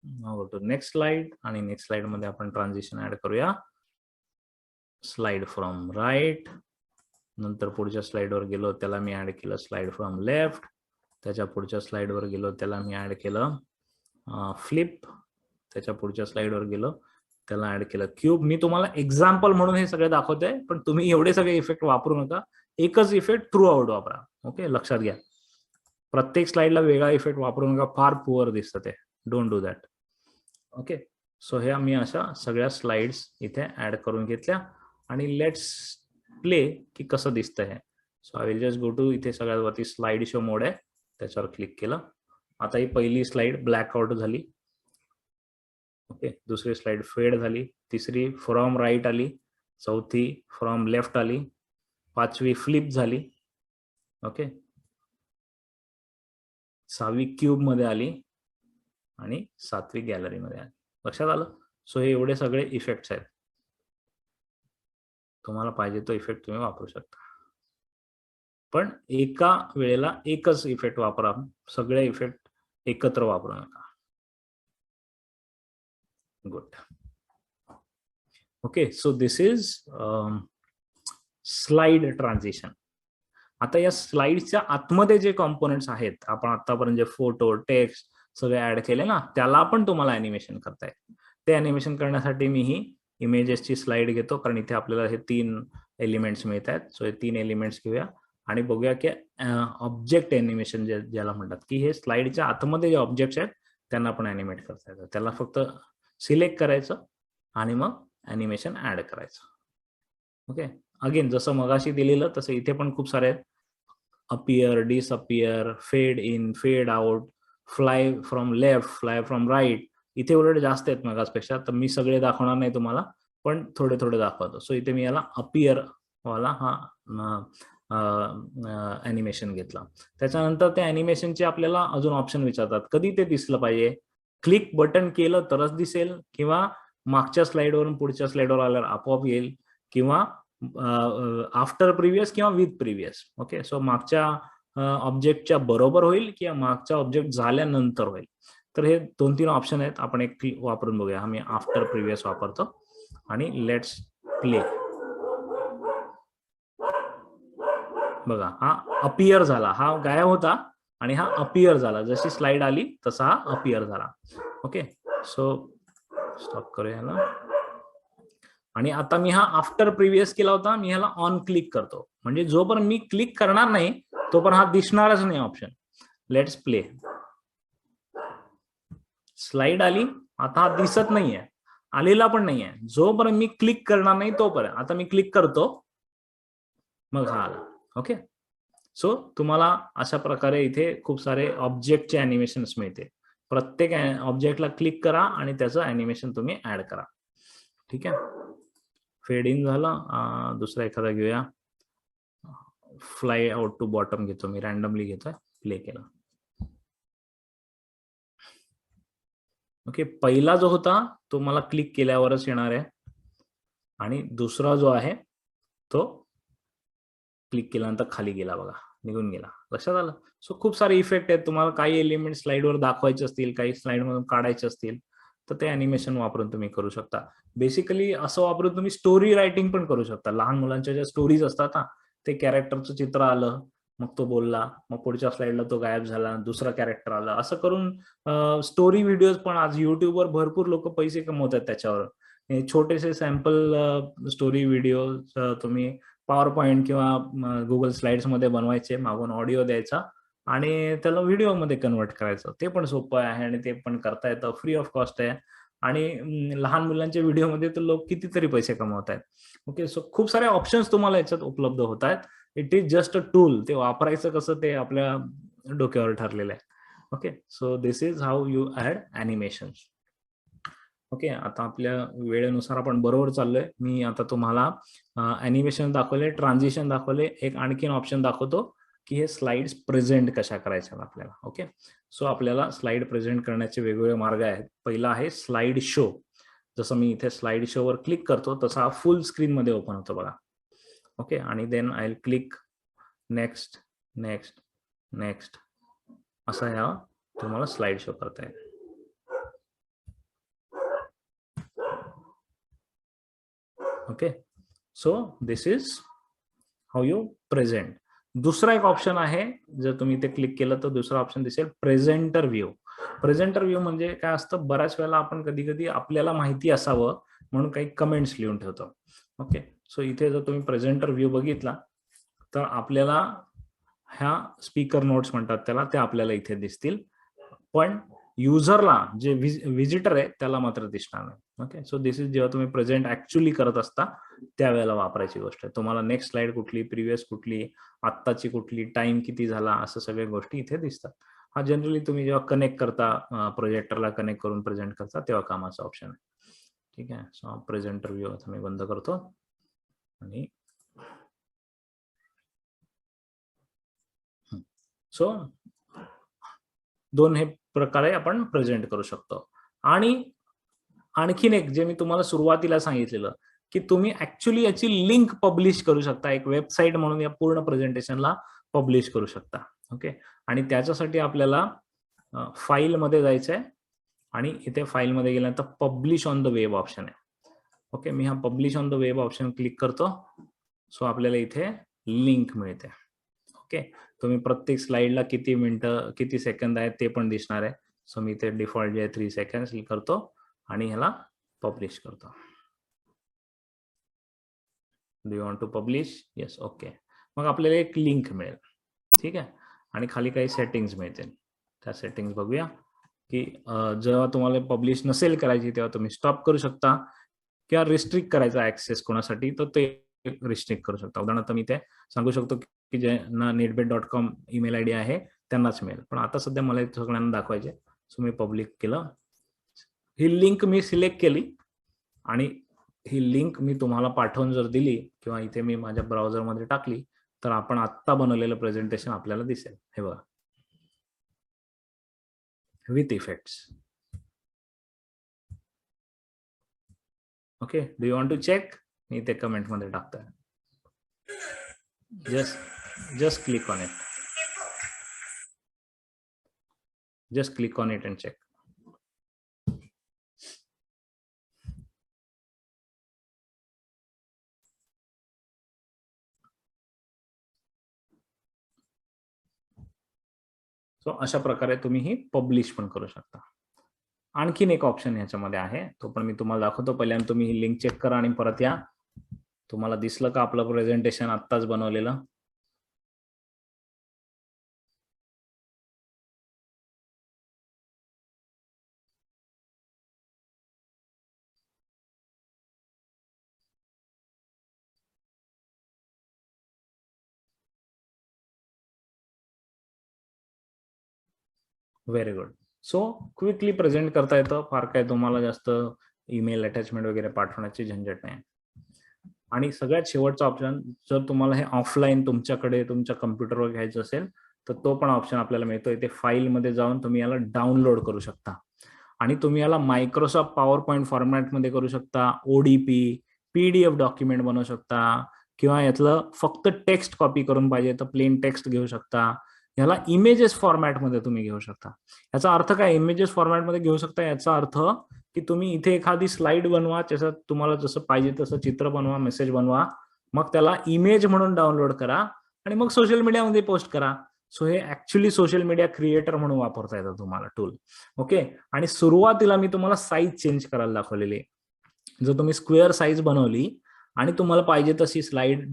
Go to next slide आणि नेक्स्ट स्लाइड मध्ये आपण ट्रान्झिशन ऍड करूया. स्लाइड फ्रॉम राईट, नंतर पुढच्या स्लाइडवर गेलो त्याला मी ऍड केलं स्लाइड फ्रॉम लेफ्ट, त्याच्या पुढच्या स्लाइडवर गेलो त्याला मी ऍड केलं फ्लिप, त्याच्या पुढच्या स्लाइडवर गेलो त्याला ऍड केलं क्यूब. मी तुम्हाला एक्झाम्पल म्हणून हे सगळे दाखवतोय, पण तुम्ही एवढे सगळे इफेक्ट वापरू नका, एकच इफेक्ट थ्रू आउट वापरा. ओके, लक्षात घ्या, प्रत्येक स्लाइडला वेगळा इफेक्ट वापरू नका, फार पुअर दिसतं ते. Don't do that. Okay, so ह्या मी अशा सगळ्या स्लाइड्स इथे ऍड करून घेतल्या आणि लेट्स प्ले की कसं दिसतं हे. So I will just go to, इथे सगळ्यात वरती स्लाइड शो मोड आहे, त्याच्यावर क्लिक केलं. आता ही पहिली स्लाइड ब्लॅकआउट झाली. ओके, दुसरी स्लाइड फेड झाली, तिसरी फ्रॉम राईट आली, चौथी फ्रॉम लेफ्ट आली, पाचवी फ्लिप झाली. ओके, सहावी क्यूब मध्ये आली आणि सातवी गॅलरी मध्ये आली. लक्षात आलं? सो हे एवढे सगळे इफेक्ट्स आहेत. तुम्हाला पाहिजे तो इफेक्ट तुम्ही वापरू शकता, पण एका वेळेला एकच इफेक्ट वापरा, सगळे इफेक्ट एकत्र वापरू नका. Good. Okay, so this is slide transition. आता या स्लाइडच्या आतमध्ये जे कॉम्पोनंट्स आहेत, आपण आतापर्यंत जे फोटो टेक्स्ट सगळे ऍड केले ना, त्याला पण तुम्हाला अॅनिमेशन करता येईल. ते अॅनिमेशन करण्यासाठी मी ही इमेजेसची स्लाइड घेतो, कारण इथे आपल्याला हे 3 एलिमेंट्स मिळत आहेत. सो हे 3 एलिमेंट्स घेऊया आणि बघूया की ऑब्जेक्ट अॅनिमेशन ज्याला म्हणतात, की हे स्लाइडच्या आतमध्ये जे ऑब्जेक्ट्स आहेत त्यांना पण अॅनिमेट करता येतं. त्याला फक्त सिलेक्ट करायचं आणि मग अॅनिमेशन ऍड करायचं. ओके, अगेन जसं मगाशी दिलेलं तसं इथे पण खूप सारे आहेत. Appear, disappear, fade in, fade out, fly from left, fly from right. इथे उलट जास्त आहेत मगासपेक्षा, तर मी सगळे दाखवणार नाही तुम्हाला, पण थोडे थोडे दाखवतो. सो इथे मी याला अपीयर वाला हा अॅनिमेशन घेतला. त्याच्यानंतर त्या अॅनिमेशनचे आपल्याला अजून ऑप्शन विचारतात, कधी ते दिसलं पाहिजे. क्लिक बटन केलं तरच दिसेल, किंवा मागच्या स्लाइडवरून पुढच्या स्लाइडवर आल्यावर आपोआप येईल, किंवा आफ्टर प्रिव्हियस किंवा विथ प्रिव्हियस. ओके, सो मागच्या ऑब्जेक्टच्या बरोबर होईल किंवा मागच्या ऑब्जेक्ट झाल्यानंतर होईल. तर हे 2-3 ऑप्शन आहेत, आपण एक वापरून बघूया. हा मी आफ्टर प्रिव्हियस वापरतो आणि लेट्स प्ले. बघा, हा अपीयर झाला, हा गायब होता आणि हा अपीयर झाला. जशी स्लाइड आली तसा हा अपीयर झाला. ओके, सो स्टॉप करूया ह्याला. आणि आता मी हा आफ्टर प्रिव्हियस केला होता, मी ह्याला ऑन क्लिक करतो, म्हणजे जोपर्यंत मी क्लिक करणार नाही तोपर्यंत हा दिसणारच नाही ऑप्शन. Let's play. स्लाइड आली, आता हा दिसत नाहीये, आलेला पण नाहीये, जोपर्यंत मी क्लिक करणार नाही तोपर्यंत. आता मी क्लिक करतो, मग हा आला. ओके, सो तुम्हाला अशा प्रकारे इथे खूप सारे ऑब्जेक्टचे अॅनिमेशन्स मिळते. प्रत्येक ऑब्जेक्टला क्लिक करा आणि त्याचं अॅनिमेशन तुम्ही ऍड करा. ठीक आहे, फेड इन झालं. दुसरा एखादा घेऊया, फ्लाय आउट टू बॉटम घेतो मी, रॅन्डमली घेतोय, प्ले केला. ओके, पहिला जो होता तो मला क्लिक केल्यावरच येणार आहे आणि दुसरा जो आहे तो क्लिक केल्यानंतर खाली गेला, बघा निघून गेला. लक्षात आलं? सो खूप सारे इफेक्ट आहेत. तुम्हाला काही एलिमेंट स्लाइडवर दाखवायचे असतील, काही स्लाइड मधून काढायचे असतील, तर ते अॅनिमेशन वापरून तुम्ही करू शकता. बेसिकली असं वापरून तुम्ही स्टोरी रायटिंग पण करू शकता. लहान मुलांच्या ज्या स्टोरीज असतात ना, ते कॅरेक्टरचं चित्र आलं मग तो बोलला, मग पुढच्या स्लाइडला तो गायब झाला, दुसरा कॅरेक्टर आला, असं करून स्टोरी व्हिडिओज पण आज युट्यूबवर भरपूर लोक पैसे कमवतात त्याच्यावर. हे छोटेसे सॅम्पल स्टोरी व्हिडिओ तुम्ही पॉवर पॉइंट किंवा गुगल स्लाइड्स मध्ये बनवायचे, मागून ऑडिओ द्यायचा आणि त्याला व्हिडिओ मध्ये कन्वर्ट करायचं. ते पण सोपं आहे आणि ते पण करता येतं, फ्री ऑफ कॉस्ट आहे. आणि लहान मुलांच्या व्हिडिओमध्ये तर लोक कितीतरी पैसे कमवत आहेत. ओके, सो खूप सारे ऑप्शन्स तुम्हाला याच्यात उपलब्ध होत आहेत. It is just a tool. ते वापरायचं कसं ते आपल्या डोक्यावर ठरलेलं आहे. Okay, so this is how you add animation. Okay, आता आपल्या वेळेनुसार आपण बरोबर चाललोय. मी आता तुम्हाला ॲनिमेशन दाखवले, ट्रान्झिशन दाखवले, एक आणखीन ऑप्शन दाखवतो की हे स्लाइड्स प्रेझेंट कशा करायच्या आपल्याला. ओके, सो आपल्याला स्लाइड प्रेझेंट करण्याचे वेगवेगळे मार्ग आहेत. पहिला आहे स्लाइड शो. जसं मी इथे स्लाइड शो वर क्लिक करतो तसा फुल स्क्रीन मध्ये ओपन होतो बघा. ओके, आणि then I will click next next next, असा ह्या तुम्हाला स्लाइड शो करता येईल. Okay, so this is how you present. दुसरा एक ऑप्शन आहे, जर तुम्ही ते क्लिक केलं तर दुसरा ऑप्शन दिसेल प्रेझेंटर व्ह्यू. प्रेझेंटर व्ह्यू म्हणजे काय असतं, बऱ्याच वेळेला आपण कधी कधी आपल्याला माहिती असावं म्हणून काही कमेंट्स लिहून ठेवतो. ओके, सो इथे जर तुम्ही प्रेझेंटर व्ह्यू बघितला तर आपल्याला ह्या स्पीकर नोट्स म्हणतात त्याला, ते आपल्याला इथे दिसतील, पण युजरला जे व्हिजिटर आहे त्याला मात्र दिसणार नाही. ओके, सो दिस इज जेव्हा तुम्ही प्रेझेंट ऍक्च्युअली करत असता त्यावेळेला वापरायची गोष्ट आहे. तुम्हाला नेक्स्ट स्लाइड कुठली, प्रिव्हियस कुठली, आत्ताची कुठली, टाइम किती झाला, असं सगळ्या गोष्टी इथे दिसतात. हा जनरली तुम्ही जेव्हा कनेक्ट करता, प्रोजेक्टरला कनेक्ट करून प्रेझेंट करता तेव्हा कामाचा ऑप्शन आहे. ठीक आहे, सो प्रेझेंटर व्ह्यू आता मी बंद करतो आणि सो दोन हे प्रकारे आपण प्रेझेंट करू शकतो. आणि आणखीन एक जे मी तुम्हाला सुरुवातीला सांगितलेलं की तुम्ही ऍक्च्युअली याची लिंक पब्लिश करू शकता, एक वेबसाईट म्हणून या पूर्ण प्रेझेंटेशनला पब्लिश करू शकता. ओके, आणि त्याच्यासाठी आपल्याला फाईल मध्ये जायचंय आणि इथे फाईल मध्ये गेल्यानंतर publish on the web option आहे. ओके, मी हा publish on the web option click करतो. सो आपल्याला इथे लिंक मिळते. ओके, तुम्ही प्रत्येक स्लाइडला किती मिनिटं किती सेकंद आहेत ते पण दिसणार आहे. सो मी ते डिफॉल्ट जे आहे 3 सेकंड करतो आणि ह्याला पब्लिश करतो. Do you want to publish? Yes, okay. मग आपल्याला एक लिंक मिळेल. ठीक आहे, आणि खाली काही सेटिंग्स मिळतील. त्या सेटिंग्स बघूया की जेव्हा तुम्हाला पब्लिश नसेल करायची तेव्हा तुम्ही स्टॉप करू शकता किंवा रिस्ट्रिक्ट करायचा ऍक्सेस कोणासाठी तर ते रिस्ट्रिक्ट करू शकता. उदाहरणार्थ मी ते सांगू शकतो की ज्यांना netbed.com ईमेल आयडी आहे त्यांनाच मिळेल, पण आता सध्या मला सगळ्यांना दाखवायचे. सो मी पब्लिक केलं. ही लिंक मी सिलेक्ट केली आणि ही लिंक मी तुम्हाला पाठवून जर दिली किंवा इथे मी माझ्या ब्राउझरमध्ये टाकली तर आपण आत्ता बनवलेलं प्रेझेंटेशन आपल्याला दिसेल. हे बघा, with effects. Okay, do you want to check? मी ते कमेंट मध्ये टाकतोय. just click on it. Just click on it and check. So अशा प्रकारे तुम्ही ही पब्लिश पण करू शकता. आणखीन एक ऑप्शन ह्याच्यामध्ये आहे, तो पण मी तुम्हाला दाखवतो. पहिल्यांदा तुम्ही ही लिंक चेक करा आणि परत या. तुम्हाला दिसलं का आपलं प्रेझेंटेशन आत्ताच बनवलेलं? Very good. So quickly present करता येतं, फार काय तुम्हाला जास्त ईमेल अटॅचमेंट वगैरे पाठवण्याची झंझट नाही. आणि सगळ्यात शेवटचा ऑप्शन, जर तुम्हाला हे ऑफलाईन तुमच्याकडे तुमच्या कम्प्युटरवर घ्यायचं असेल तर तो पण ऑप्शन आपल्याला मिळतो. इथे फाईल मध्ये जाऊन तुम्ही याला डाउनलोड करू शकता आणि तुम्ही याला मायक्रोसॉफ्ट पॉवर पॉईंट फॉर्मॅटमध्ये करू शकता, ODP PDF डॉक्युमेंट बनवू शकता किंवा यातलं फक्त टेक्स्ट कॉपी करून पाहिजे तर प्लेन टेक्स्ट घेऊ शकता. याला इमेजेस फॉर्मॅटमध्ये तुम्ही घेऊ शकता. याचा अर्थ काय, इमेजेस फॉर्मॅटमध्ये घेऊ शकता याचा अर्थ की तुम्ही इथे एखादी स्लाइड बनवा, त्याच्यात तुम्हाला जसं पाहिजे तसं चित्र बनवा, मेसेज बनवा, मग त्याला इमेज म्हणून डाउनलोड करा आणि मग सोशल मीडियामध्ये पोस्ट करा. सो हे ऍक्च्युली सोशल मीडिया क्रिएटर म्हणून वापरता येतं तुम्हाला टूल. ओके. आणि सुरुवातीला मी तुम्हाला साईज चेंज करायला दाखवलेली आहे. जर तुम्ही स्क्वेअर साईज बनवली आणि तुम्हाला पाहिजे तशी स्लाइड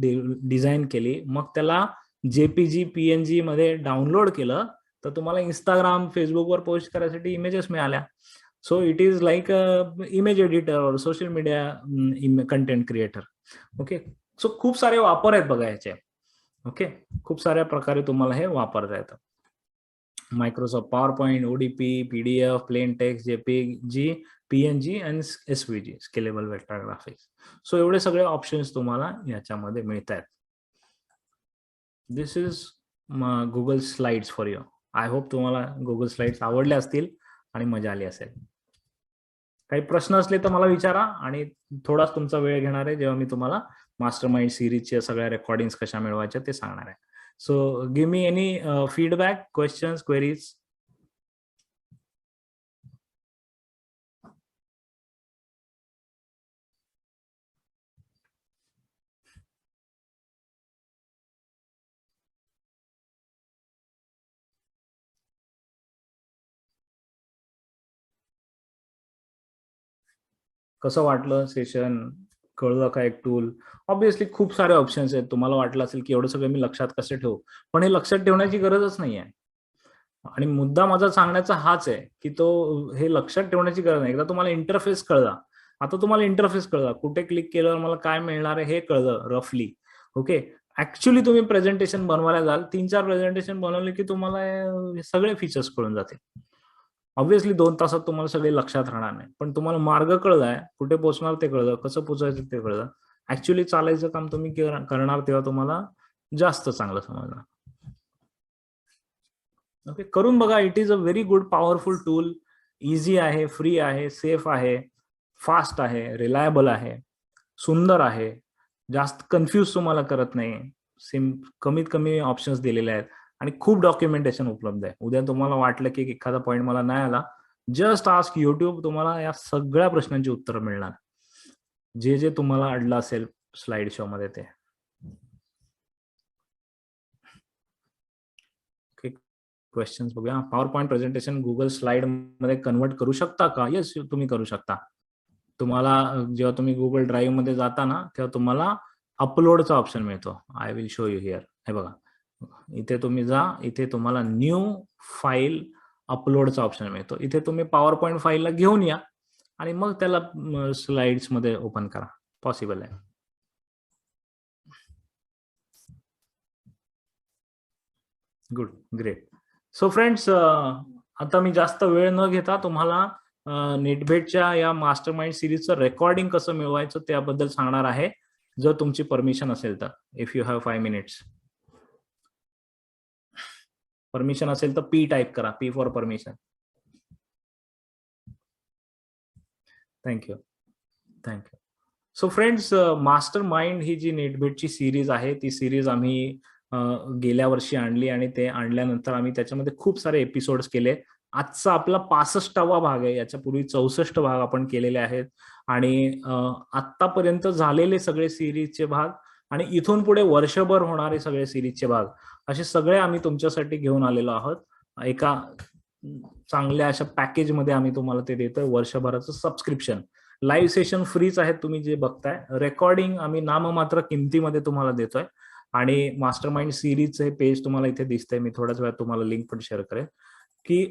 डिझाईन केली, मग त्याला जेपीजी पीएनजी मध्ये डाउनलोड केलं, तर तुम्हाला इंस्टाग्राम फेसबुकवर पोस्ट करायसाठी इमेजेस मिळाल्या. So it is like image editor और social media content creator. Okay. So खूप सारे वापर आहेत बघा याचे. ओके. खूप साऱ्या प्रकारे तुम्हाला हे वापरता येतं. Microsoft PowerPoint, ODP, PDF, plain text, JPG, PNG आणि SVG, scalable vector graphics. So एवढे सगळे ऑप्शन्स तुम्हाला याच्यामध्ये मिळत आहेत. This is Google slides for you. I hope तुम्हाला गुगल स्लाइड्स आवडले असतील आणि मजा आली असेल. काही प्रश्न असले तर मला विचारा आणि थोडाच तुमचा वेळ घेणार आहे जेव्हा मी तुम्हाला मास्टर माइंड सिरीजच्या सगळ्या रेकॉर्डिंग कशा मिळवायच्या ते सांगणार आहे. So give me any feedback, questions, queries. कसं वाटलं सेशन? कळलं का एक टूल? ऑब्व्हियसली खूप सारे ऑप्शन्स आहेत. तुम्हाला वाटलं असेल की एवढं सगळं मी लक्षात कसं ठेवू, पण हे लक्षात ठेवण्याची गरजच नाहीये. आणि मुद्दा माझा सांगण्याचा हाच आहे की तो हे लक्षात ठेवण्याची गरज नाही. एकदा तुम्हाला इंटरफेस कळला, आता तुम्हाला इंटरफेस कळला, कुठे क्लिक केल्यावर मला काय मिळणार आहे हे कळलं रफली. ओके. ऍक्च्युली तुम्ही प्रेझेंटेशन बनवायला जाल, 3-4 प्रेझेंटेशन बनवले की तुम्हाला हे सगळे फीचर्स कळून जातील. ऑब्व्हियसली 2 तासात तुम्हाला सगळे लक्षात राहणार नाही, पण तुम्हाला मार्ग कळलाय, कुठे पोहोचणार ते कळलं, कसं पोहोचायचं ते कळलं. ऍक्च्युली चालायचं काम तुम्ही करणार तेव्हा तुम्हाला जास्त चांगलं समजणार. ओके. करून बघा. It is a very good powerful tool. Easy आहे, फ्री आहे, सेफ आहे, फास्ट आहे, रिलायबल आहे, सुंदर आहे, जास्त कन्फ्यूज तुम्हाला करत नाही. कमीत कमी ऑप्शन्स दिलेले आहेत आणि खूप डॉक्युमेंटेशन उपलब्ध आहे. उद्या तुम्हाला वाटलं की एखादा पॉईंट मला नाही आला, जस्ट आस्क युट्यूब, तुम्हाला या सगळ्या प्रश्नांची उत्तरं मिळणार. जे जे तुम्हाला अडलं असेल स्लाइड शो मध्ये ते. क्वेश्चन्स बघूया. Power point presentation Google slide मध्ये कन्वर्ट करू शकता का? येस, तुम्ही करू शकता. तुम्हाला जेव्हा तुम्ही गुगल ड्राईव्ह मध्ये जाता ना, तेव्हा तुम्हाला अपलोडचा ऑप्शन मिळतो. I will show you here. हे बघा, इथे तुम्ही जा, इथे तुम्हाला न्यू फाईल अपलोडचा ऑप्शन मिळतो. इथे तुम्ही पॉवर पॉईंट फाईलला घेऊन या आणि मग त्याला स्लाइड्स मध्ये ओपन करा. पॉसिबल आहे. Good, great. सो फ्रेंड्स, आता मी जास्त वेळ न घेता तुम्हाला नेटबेटच्या या मास्टर माइंड सिरीजचं रेकॉर्डिंग कसं मिळवायचं त्याबद्दल सांगणार आहे, जर तुमची परमिशन असेल तर. If you have 5 minutes. Permission असेल तर पी टाईप करा. P for permission. Thank you. Thank you. So friends, master mind ही जी नेटबेटची सिरीज आहे, ती सिरीज आम्ही गेल्या वर्षी आणली आणि ते आणल्यानंतर आम्ही त्याच्यामध्ये खूप सारे एपिसोड्स केले. आजचा आपला 65वा भाग आहे. याच्यापूर्वी 64 भाग आपण केलेले आहेत आणि आतापर्यंत झालेले सगळे सिरीजचे भाग आणि इथून पुढे वर्षभर होणारे सगळे सिरीजचे भाग असे सगळे आम्ही तुमच्यासाठी घेऊन आलेलो आहोत. एका चांगल्या अशा पॅकेजमध्ये आम्ही तुम्हाला ते देतोय. वर्षभराचं सबस्क्रिप्शन. लाईव्ह सेशन फ्रीच आहेत तुम्ही जे बघताय. रेकॉर्डिंग आम्ही नाममात्र किमतीमध्ये तुम्हाला देतोय आणि मास्टर माइंड सिरीजचं हे पेज तुम्हाला इथे दिसतंय. मी थोड्याच वेळात तुम्हाला लिंक पण शेअर करेन की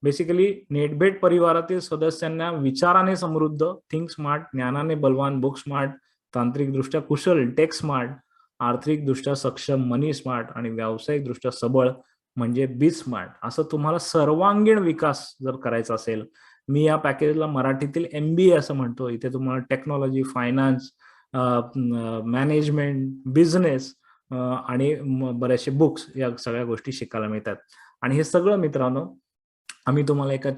बेसिकली नेटबेट परिवारातील सदस्यांना विचाराने समृद्ध, थिंक स्मार्ट, ज्ञानाने बलवान, बुक स्मार्ट, तांत्रिकदृष्ट्या कुशल, टेक स्मार्ट, आर्थिकदृष्ट्या सक्षम, मनी स्मार्ट आणि व्यावसायिकदृष्ट्या सबळ म्हणजे बी स्मार्ट, असं तुम्हाला सर्वांगीण विकास जर करायचा असेल, मी या पॅकेजला मराठीतील MBA असं म्हणतो. इथे तुम्हाला टेक्नॉलॉजी, फायनान्स, मॅनेजमेंट, बिझनेस आणि बरेचसे बुक्स या सगळ्या गोष्टी शिकायला मिळतात. आणि हे सगळं मित्रांनो आम्ही तुम्हाला एका